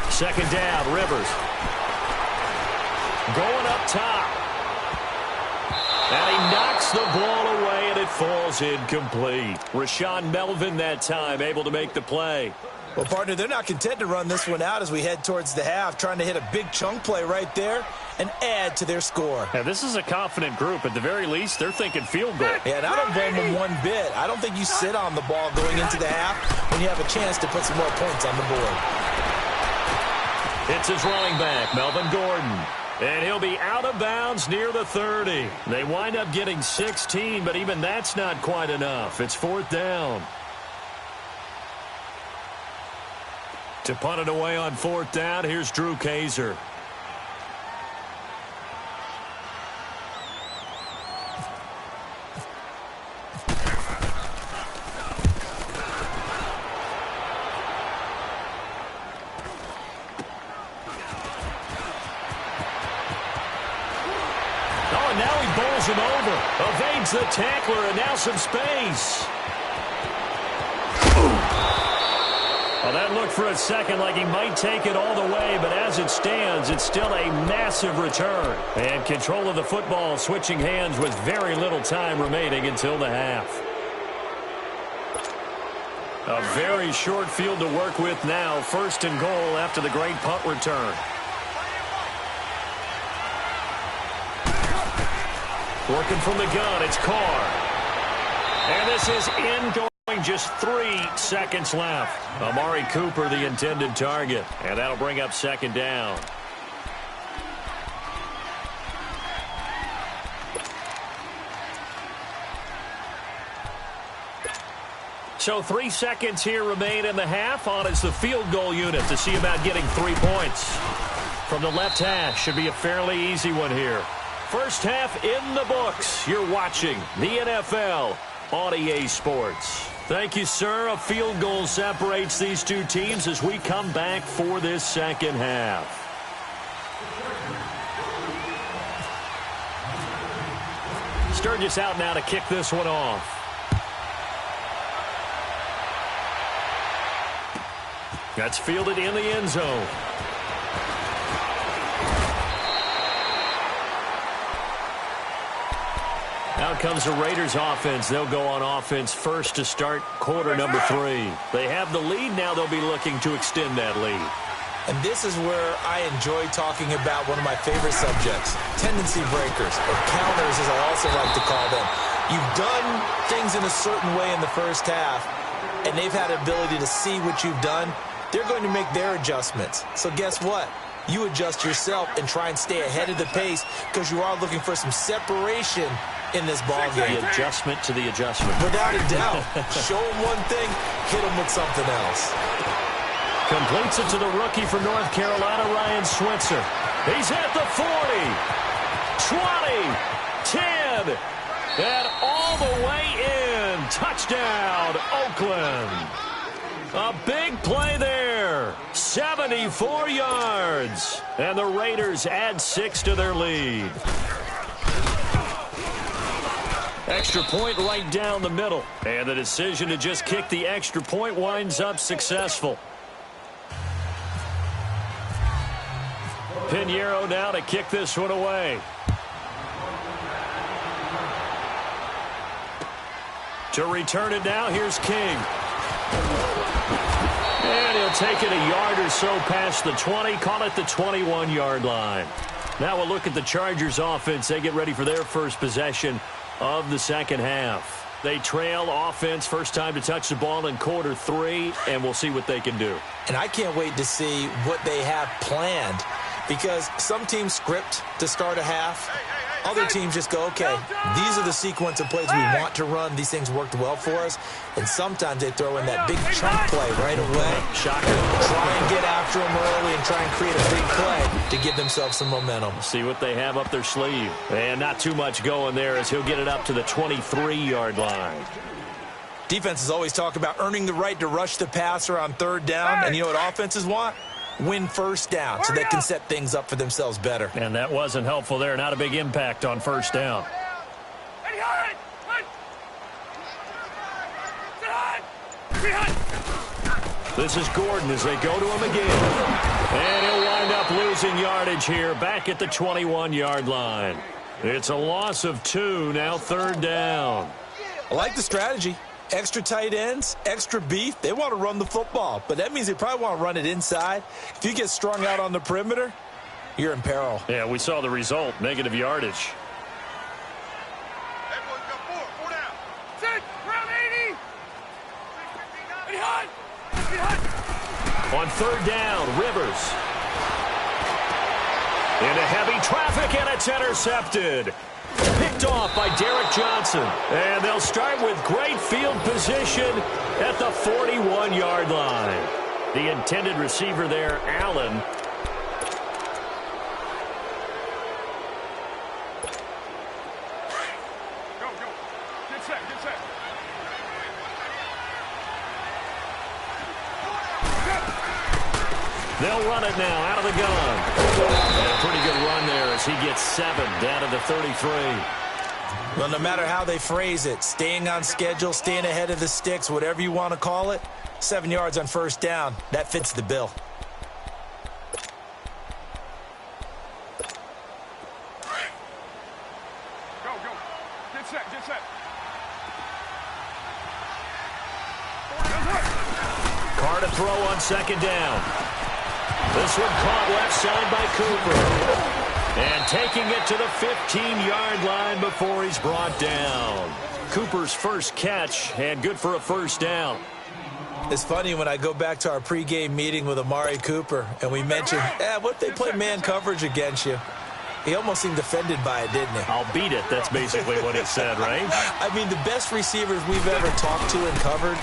Second down, Rivers. Going up top. And he knocks the ball away, and it falls incomplete. Rashaan Melvin that time able to make the play. Well, partner, they're not content to run this one out as we head towards the half, trying to hit a big chunk play right there and add to their score. Now, this is a confident group. At the very least, they're thinking field goal. Yeah, and I don't blame them one bit. I don't think you sit on the ball going into the half when you have a chance to put some more points on the board. It's his running back, Melvin Gordon. And he'll be out of bounds near the 30. They wind up getting 16, but even that's not quite enough. It's fourth down. To punt it away on fourth down, here's Drew Kaiser. Him over, evades the tackler, and now some space. Well, that looked for a second like he might take it all the way, but as it stands, it's still a massive return. And control of the football switching hands with very little time remaining until the half. A very short field to work with now. First and goal after the great punt return. Working from the gun, it's Carr. And this is in, just 3 seconds left. Amari Cooper, the intended target. And that'll bring up second down. So 3 seconds here remain in the half. On is the field goal unit to see about getting 3 points. From the left hash, should be a fairly easy one here. First half in the books. You're watching the NFL on EA Sports. Thank you, sir. A field goal separates these two teams as we come back for this second half. Sturgis out now to kick this one off. That's fielded in the end zone. Out comes the Raiders offense. They'll go on offense first to start quarter number 3. They have the lead. Now they'll be looking to extend that lead. And this is where I enjoy talking about one of my favorite subjects, tendency breakers, or counters as I also like to call them. You've done things in a certain way in the first half, and they've had the ability to see what you've done. They're going to make their adjustments. So guess what? you adjust yourself and try and stay ahead of the pace because you are looking for some separation in this ball game. The adjustment to the adjustment. Without a doubt. Show him one thing, hit him with something else. Completes it to the rookie from North Carolina, Ryan Switzer. He's at the 40, 20, 10, and all the way in. Touchdown, Oakland. A big play there. 74 yards. And the Raiders add 6 to their lead. Extra point right down the middle. And the decision to just kick the extra point winds up successful. Pinheiro now to kick this one away. To return it now, here's King. And he'll take it a yard or so past the 20, call it the 21-yard line. Now we'll look at the Chargers offense. They get ready for their first possession of the second half. They trail offense, first time to touch the ball in quarter 3, and we'll see what they can do. And I can't wait to see what they have planned because some teams script to start a half. Other teams just go, okay, these are the sequence of plays we want to run. These things worked well for us. And sometimes they throw in that big chunk play right away. Shocker. Try and get after them early and try and create a big play to give themselves some momentum. See what they have up their sleeve. And not too much going there as he'll get it up to the 23-yard line. Defenses always talk about earning the right to rush the passer on third down. And you know what offenses want? Win first down so they can set things up for themselves better. And that wasn't helpful there. Not a big impact on first down. This is Gordon as they go to him again. And he'll wind up losing yardage here back at the 21-yard line. It's a loss of 2, now third down. I like the strategy. Extra tight ends, extra beef. They want to run the football, but that means they probably want to run it inside. If you get strung out on the perimeter, you're in peril. Yeah, we saw the result, negative yardage. On third down, Rivers. Into heavy traffic, and it's intercepted. Picked off by Derek Johnson. And they'll start with great field position at the 41-yard line. The intended receiver there, Allen. Go. Get set. They'll run it now out of the gun. And a pretty good run there as he gets 7 down to the 33. Well, no matter how they phrase it, staying on schedule, staying ahead of the sticks, whatever you want to call it, 7 yards on first down, that fits the bill. Go. Get set. Carr to throw on second down. This one caught left side by Cooper. And taking it to the 15-yard line before he's brought down. Cooper's first catch and good for a first down. It's funny when I go back to our pregame meeting with Amari Cooper and we mentioned, what if they play man coverage against you? He almost seemed offended by it, didn't he? I'll beat it. That's basically what he said, right? I mean, the best receivers we've ever talked to and covered,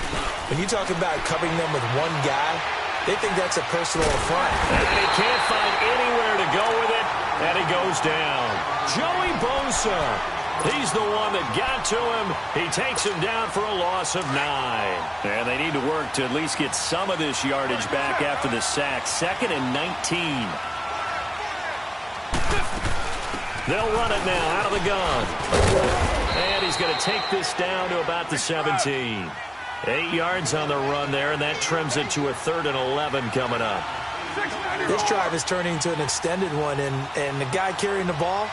when you talk about covering them with one guy, they think that's a personal affront. And he can't find anywhere to go with it, and he goes down. Joey Bosa. He's the one that got to him. He takes him down for a loss of 9. And they need to work to at least get some of this yardage back after the sack. 2nd and 19. They'll run it now out of the gun. And he's going to take this down to about the 17. 8 yards on the run there, and that trims it to a 3rd and 11 coming up. This drive is turning into an extended one, and the guy carrying the ball,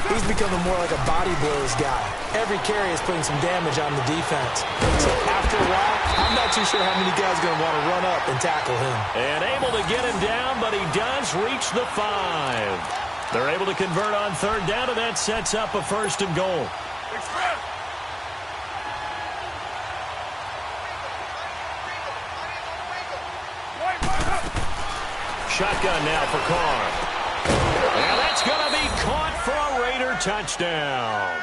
he's becoming more like a body blows guy. Every carry is putting some damage on the defense. So after a while, I'm not too sure how many guys are going to want to run up and tackle him. And able to get him down, but he does reach the 5. They're able to convert on third down, and that sets up a 1st and goal. shotgun now for Carr. And that's going to be caught for a Raider touchdown.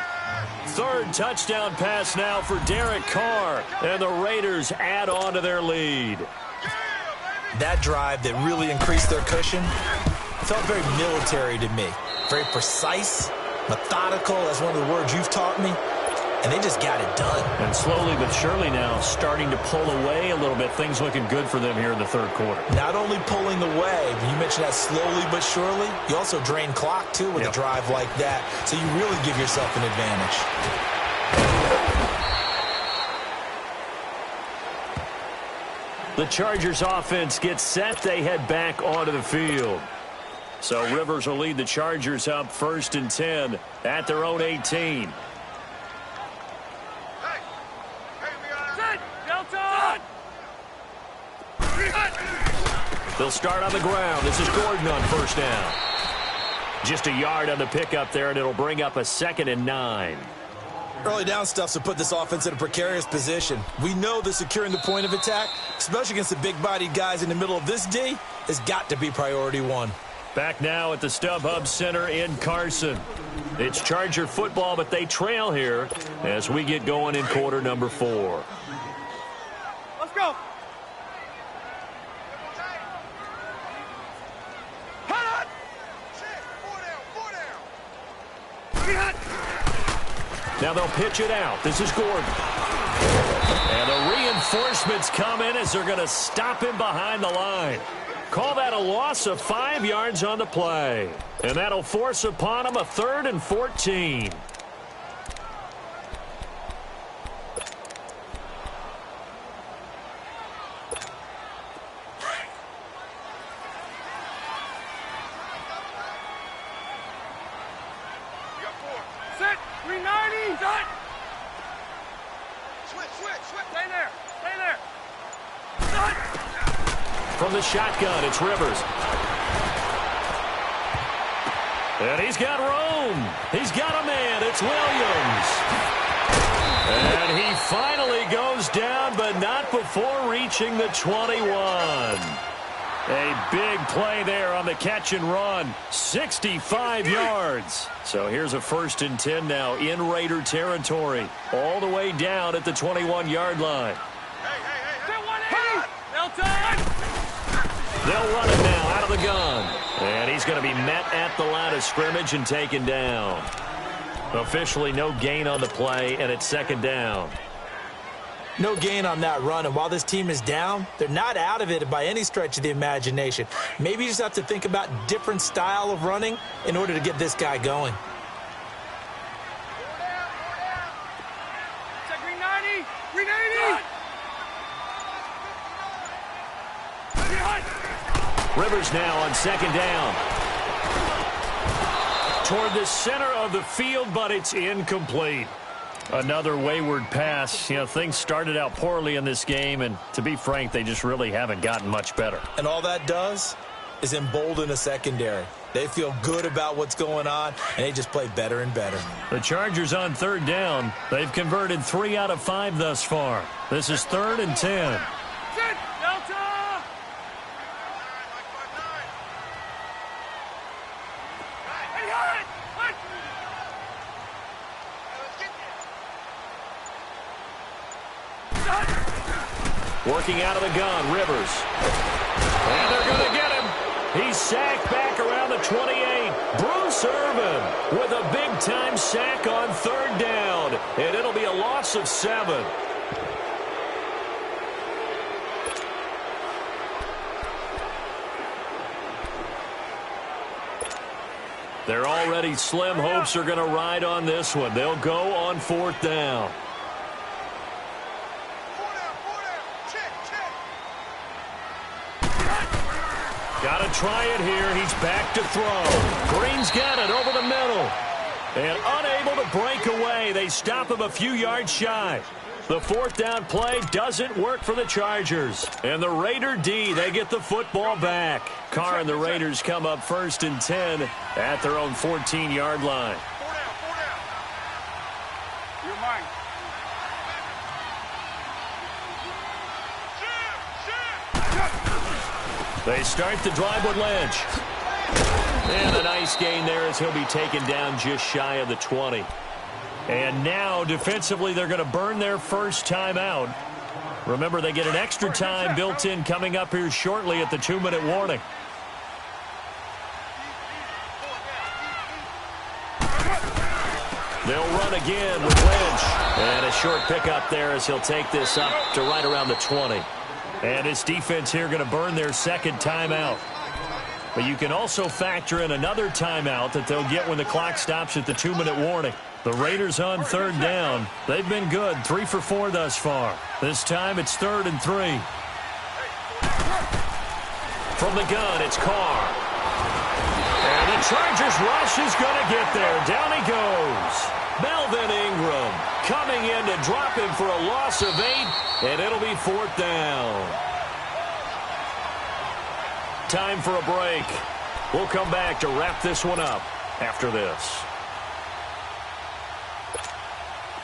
Third touchdown pass now for Derek Carr, and the Raiders add on to their lead. That drive that really increased their cushion felt very military to me. Very precise, methodical, that's one of the words you've taught me, and they just got it done. And slowly but surely now starting to pull away a little bit. Things looking good for them here in the third quarter. Not only pulling away, but you mentioned that slowly but surely, you also drain clock, too, with a drive like that, so you really give yourself an advantage. The Chargers offense gets set. They head back onto the field. So Rivers will lead the Chargers up 1st and 10 at their own 18. They'll start on the ground. This is Gordon on first down. Just a yard on the pickup there, and it'll bring up a 2nd and 9. Early down stuff to put this offense in a precarious position. We know that securing the point of attack, especially against the big-bodied guys in the middle of this D, has got to be priority one. Back now at the StubHub Center in Carson. It's Charger football, but they trail here as we get going in quarter number 4. Let's go. Now they'll pitch it out. This is Gordon. And the reinforcements come in as they're going to stop him behind the line. Call that a loss of 5 yards on the play. And that'll force upon him a 3rd and 14. Sit. 390. Done. Switch. Stay there. Done. From the shotgun, it's Rivers. And he's got room. He's got a man. It's Williams. And he finally goes down, but not before reaching the 21. A big play there on the catch and run. 65 yards. So here's a 1st and 10 now in Raider territory. All the way down at the 21-yard line. They'll run it now out of the gun. And he's going to be met at the line of scrimmage and taken down. Officially no gain on the play, and it's 2nd down. No gain on that run, and while this team is down, they're not out of it by any stretch of the imagination. Maybe you just have to think about different style of running in order to get this guy going. Check 390. 390. Rivers now on 2nd down. Toward the center of the field, but it's incomplete. Another wayward pass. You know, things started out poorly in this game, and to be frank, they just really haven't gotten much better. And all that does is embolden a secondary. They feel good about what's going on, and they just play better and better. The Chargers on 3rd down. They've converted 3 out of 5 thus far. This is 3rd and 10. Working out of the gun, Rivers. And they're going to get him. He's sacked back around the 28. Bruce Irvin with a big-time sack on 3rd down. And it'll be a loss of 7. Their already slim hopes are going to ride on this one. They'll go on 4th down. Got to try it here. He's back to throw. Green's got it over the middle. And unable to break away. They stop him a few yards shy. The 4th down play doesn't work for the Chargers. And the Raider D, they get the football back. Carr and the Raiders come up 1st and 10 at their own 14-yard line. 4 down. You're mine. They start the drive with Lynch. And a nice gain there as he'll be taken down just shy of the 20. And now, defensively, they're going to burn their first timeout. Remember, they get an extra time built in coming up here shortly at the 2-minute warning. They'll run again with Lynch. And a short pickup there as he'll take this up to right around the 20. And this defense here going to burn their second timeout. But you can also factor in another timeout that they'll get when the clock stops at the 2-minute warning. The Raiders on third down. They've been good, 3 for 4 thus far. This time it's 3rd and 3. From the gun, it's Carr. And the Chargers rush is going to get there. Down he goes. Melvin Ingram coming in to drop him for a loss of 8, and it'll be 4th down. Time for a break. We'll come back to wrap this one up after this.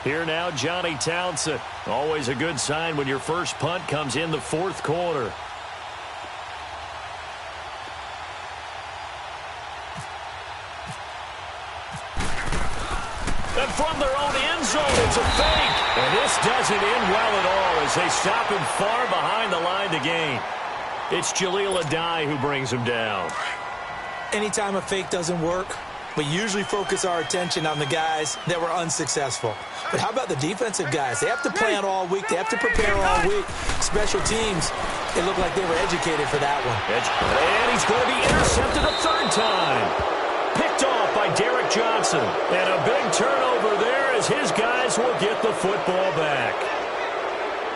Here now, Johnny Townsend. Always a good sign when your first punt comes in the 4th quarter. And from their own end zone, it's a fake. And this doesn't end well at all as they stop him far behind the line to gain. It's Jaleel Adai who brings him down. Anytime a fake doesn't work, we usually focus our attention on the guys that were unsuccessful. But how about the defensive guys? They have to plan all week. They have to prepare all week. Special teams, they look like they were educated for that one. And he's going to be intercepted a 3rd time. Picked off by Derek Johnson. And a big turnover there as his guys will get the football back.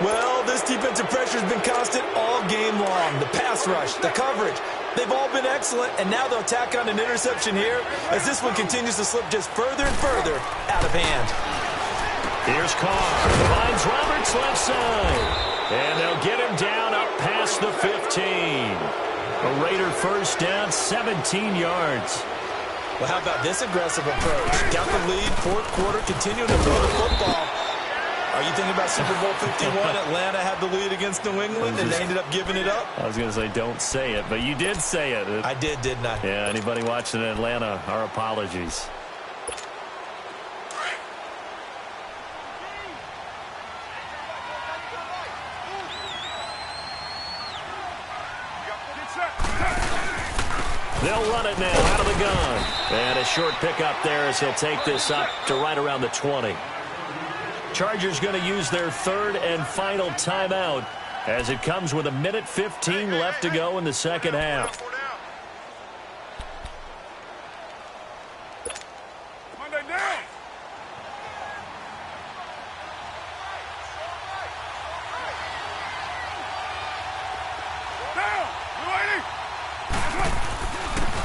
Well, this defensive pressure has been constant all game long. The pass rush, the coverage, they've all been excellent, and now they'll tack on an interception here as this one continues to slip just further and further out of hand. Here's Carr. Finds Roberts left side. And they'll get him down up past the 15. A Raider first down, 17 yards. Well, how about this aggressive approach? Got the lead, 4th quarter, continuing to throw the football. Are you thinking about Super Bowl 51? Atlanta had the lead against New England, and they ended up giving it up? I was going to say, don't say it, but you did say it. I did, didn't I? Yeah, anybody watching in Atlanta, our apologies. They'll run it now out of the gun. And a short pickup there as he'll take this up to right around the 20. Chargers going to use their 3rd and final timeout as it comes with 1:15 left to go in the second half.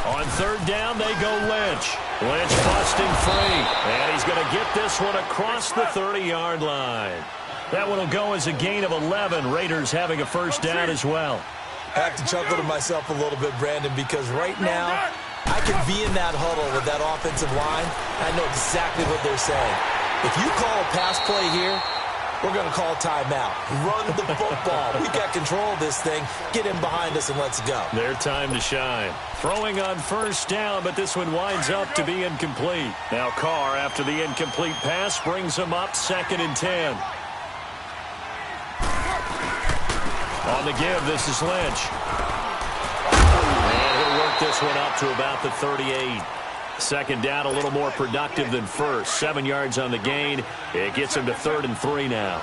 On 3rd down, they go Lynch. Lynch busting free. And he's going to get this one across the 30-yard line. That one will go as a gain of 11. Raiders having a first down as well. I have to chuckle to myself a little bit, Brandon, because right now I can be in that huddle with that offensive line. I know exactly what they're saying. If you call a pass play here, we're going to call timeout. Run the football. We got control of this thing. Get in behind us and let's go. Their time to shine. Throwing on first down, but this one winds up to be incomplete. Now Carr, after the incomplete pass, brings him up 2nd and 10. On the give, this is Lynch. And he'll work this one up to about the 38. Second down, a little more productive than first. 7 yards on the gain. It gets him to 3rd and 3 now.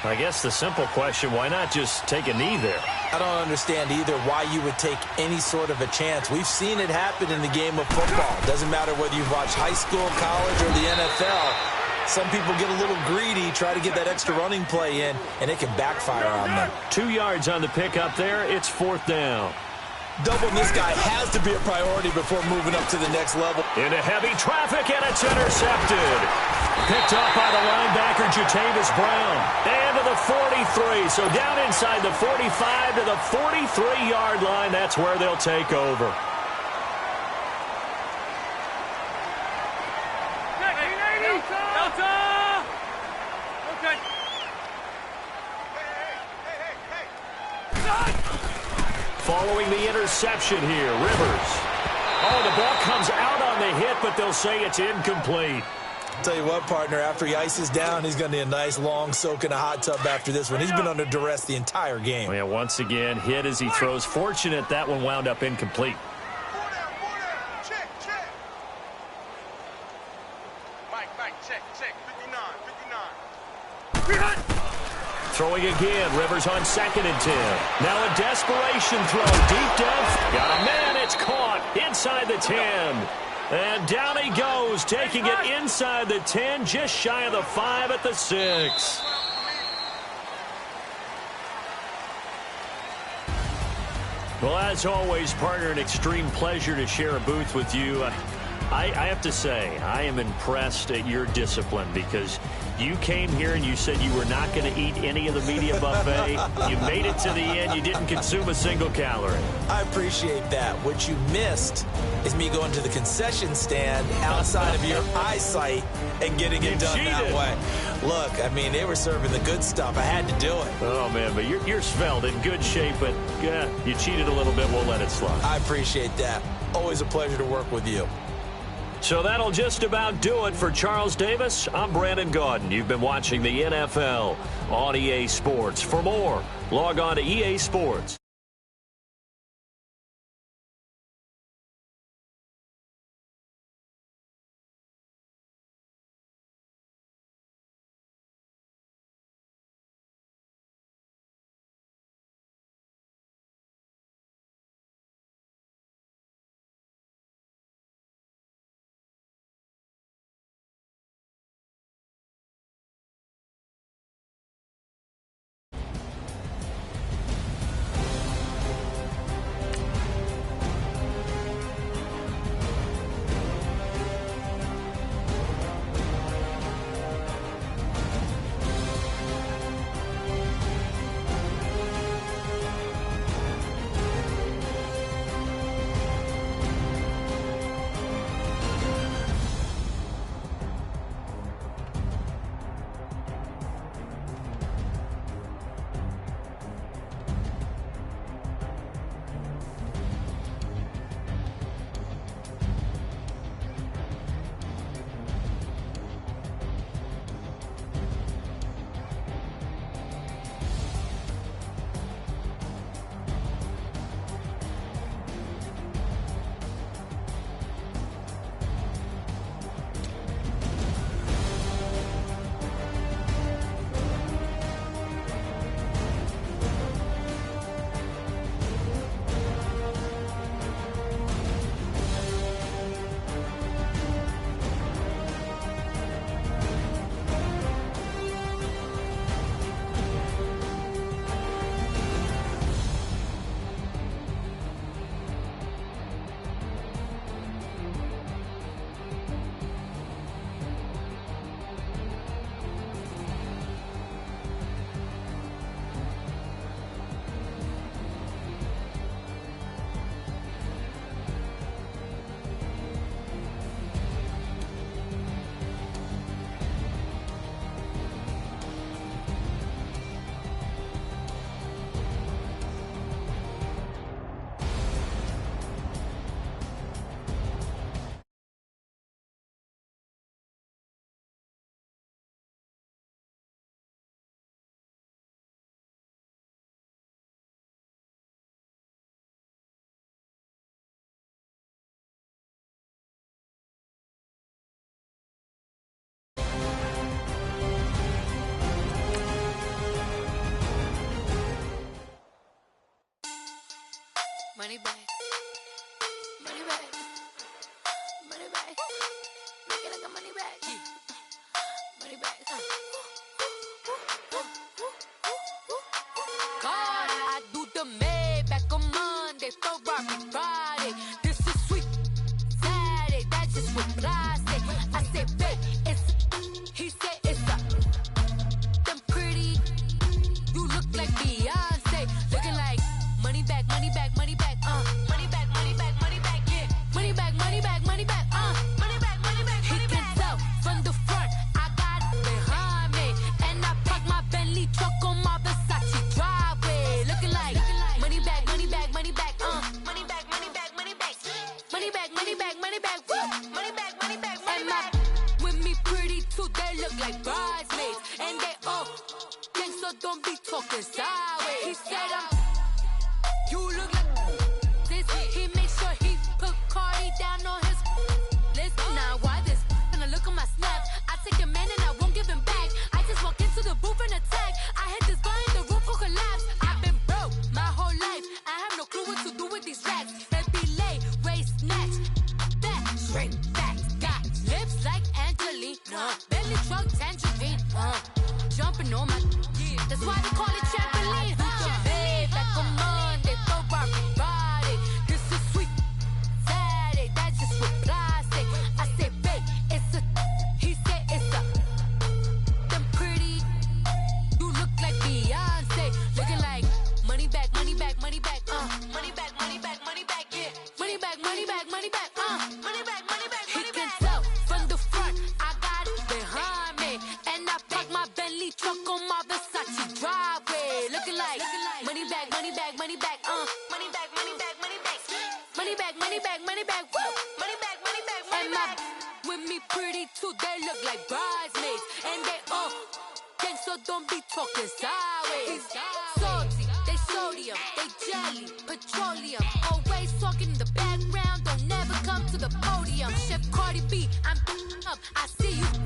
I guess the simple question, why not just take a knee there? I don't understand either why you would take any sort of a chance. We've seen it happen in the game of football. Doesn't matter whether you've watched high school, college, or the NFL. Some people get a little greedy, try to get that extra running play in, and it can backfire on them. 2 yards on the pickup there. It's 4th down. Doubling this guy has to be a priority before moving up to the next level. Into heavy traffic, and it's intercepted. Picked up by the linebacker, Jatavis Brown. And to the 43. So down inside the 45 to the 43-yard line. That's where they'll take over. following the interception here. Rivers. Oh, the ball comes out on the hit, but they'll say it's incomplete. Tell you what, partner, after he ices down, he's going to need a nice long soak in a hot tub after this one. He's been under duress the entire game. Oh, yeah, once again, hit as he throws. Fortunate that one wound up incomplete. Throwing again, Rivers on 2nd and 10. Now a desperation throw, deep down. Got a man, it's caught inside the 10. And down he goes, taking it inside the 10, just shy of the 5 at the 6. Well, as always, partner, an extreme pleasure to share a booth with you. I have to say, I am impressed at your discipline because you came here and you said you were not going to eat any of the media buffet. You made it to the end. You didn't consume a single calorie. I appreciate that. What you missed is me going to the concession stand outside of your eyesight and getting it done that way. Look, I mean, they were serving the good stuff. I had to do it. Oh, man, but you're svelte, in good shape, but you cheated a little bit. We'll let it slide. I appreciate that. Always a pleasure to work with you. So that'll just about do it for Charles Davis. I'm Brandon Gaudin. You've been watching the NFL on EA Sports. For more, log on to EA Sports. Money back. Money back. Money back. Make it like a money back. Money back. God, I do the Maybach on Monday, Ferrari Friday. This is sweet Saturday. That's just what I say. I say, babe, it's. He said it's a. Them pretty. You look like Beyonce. Looking like money back, money back, money back. Money back, money back, money back. Yeah. Money back, money back, money back. Money back, money back, money back. He can tell from the front. I got it behind me, and I park my Bentley truck on my Versace driveway. Looking like money back, money back, money back. back, money back, woo. Money back, money back, money back. With me pretty too, they look like bridesmaids. And they all gang, so don't be talking sideways. He said you look like this. He made sure he put Cardi down on his list. Now why this? Gonna look on my snap. I take a man and I won't give him back. I just walk into the booth and attack. I hit this guy in the roof will collapse. I've been broke my whole life. I have no clue what to do with these racks. Baby lay, waist snatch, back, shrink back. Got lips like Angelina, belly truck tangerine. Jumping on my, that's why they call it trampoline. Babe, like a Monday, throw body. This is sweet Saturday, that's just with plastic. I say, babe, it's a, he said it's a, them pretty, you look like Beyonce. Looking like money back, money back, money back, money back, money back, money back, yeah. Money back, money back, money back, money back, money back, money back. He can tell from the front, I got it behind me. And I park my Bentley truck on my Versace driveway. Looking like money back, money back, money back, money back, money back, money back. Money back, money back, money back, woo. Money back, money back, money back. With me pretty too, they look like bridesmaids. And they all gang, so don't be talking sideways. Salty, they sodium, they jelly, petroleum. Always talking in the background, don't never come to the podium. Chef Cardi B, I'm up, I see you.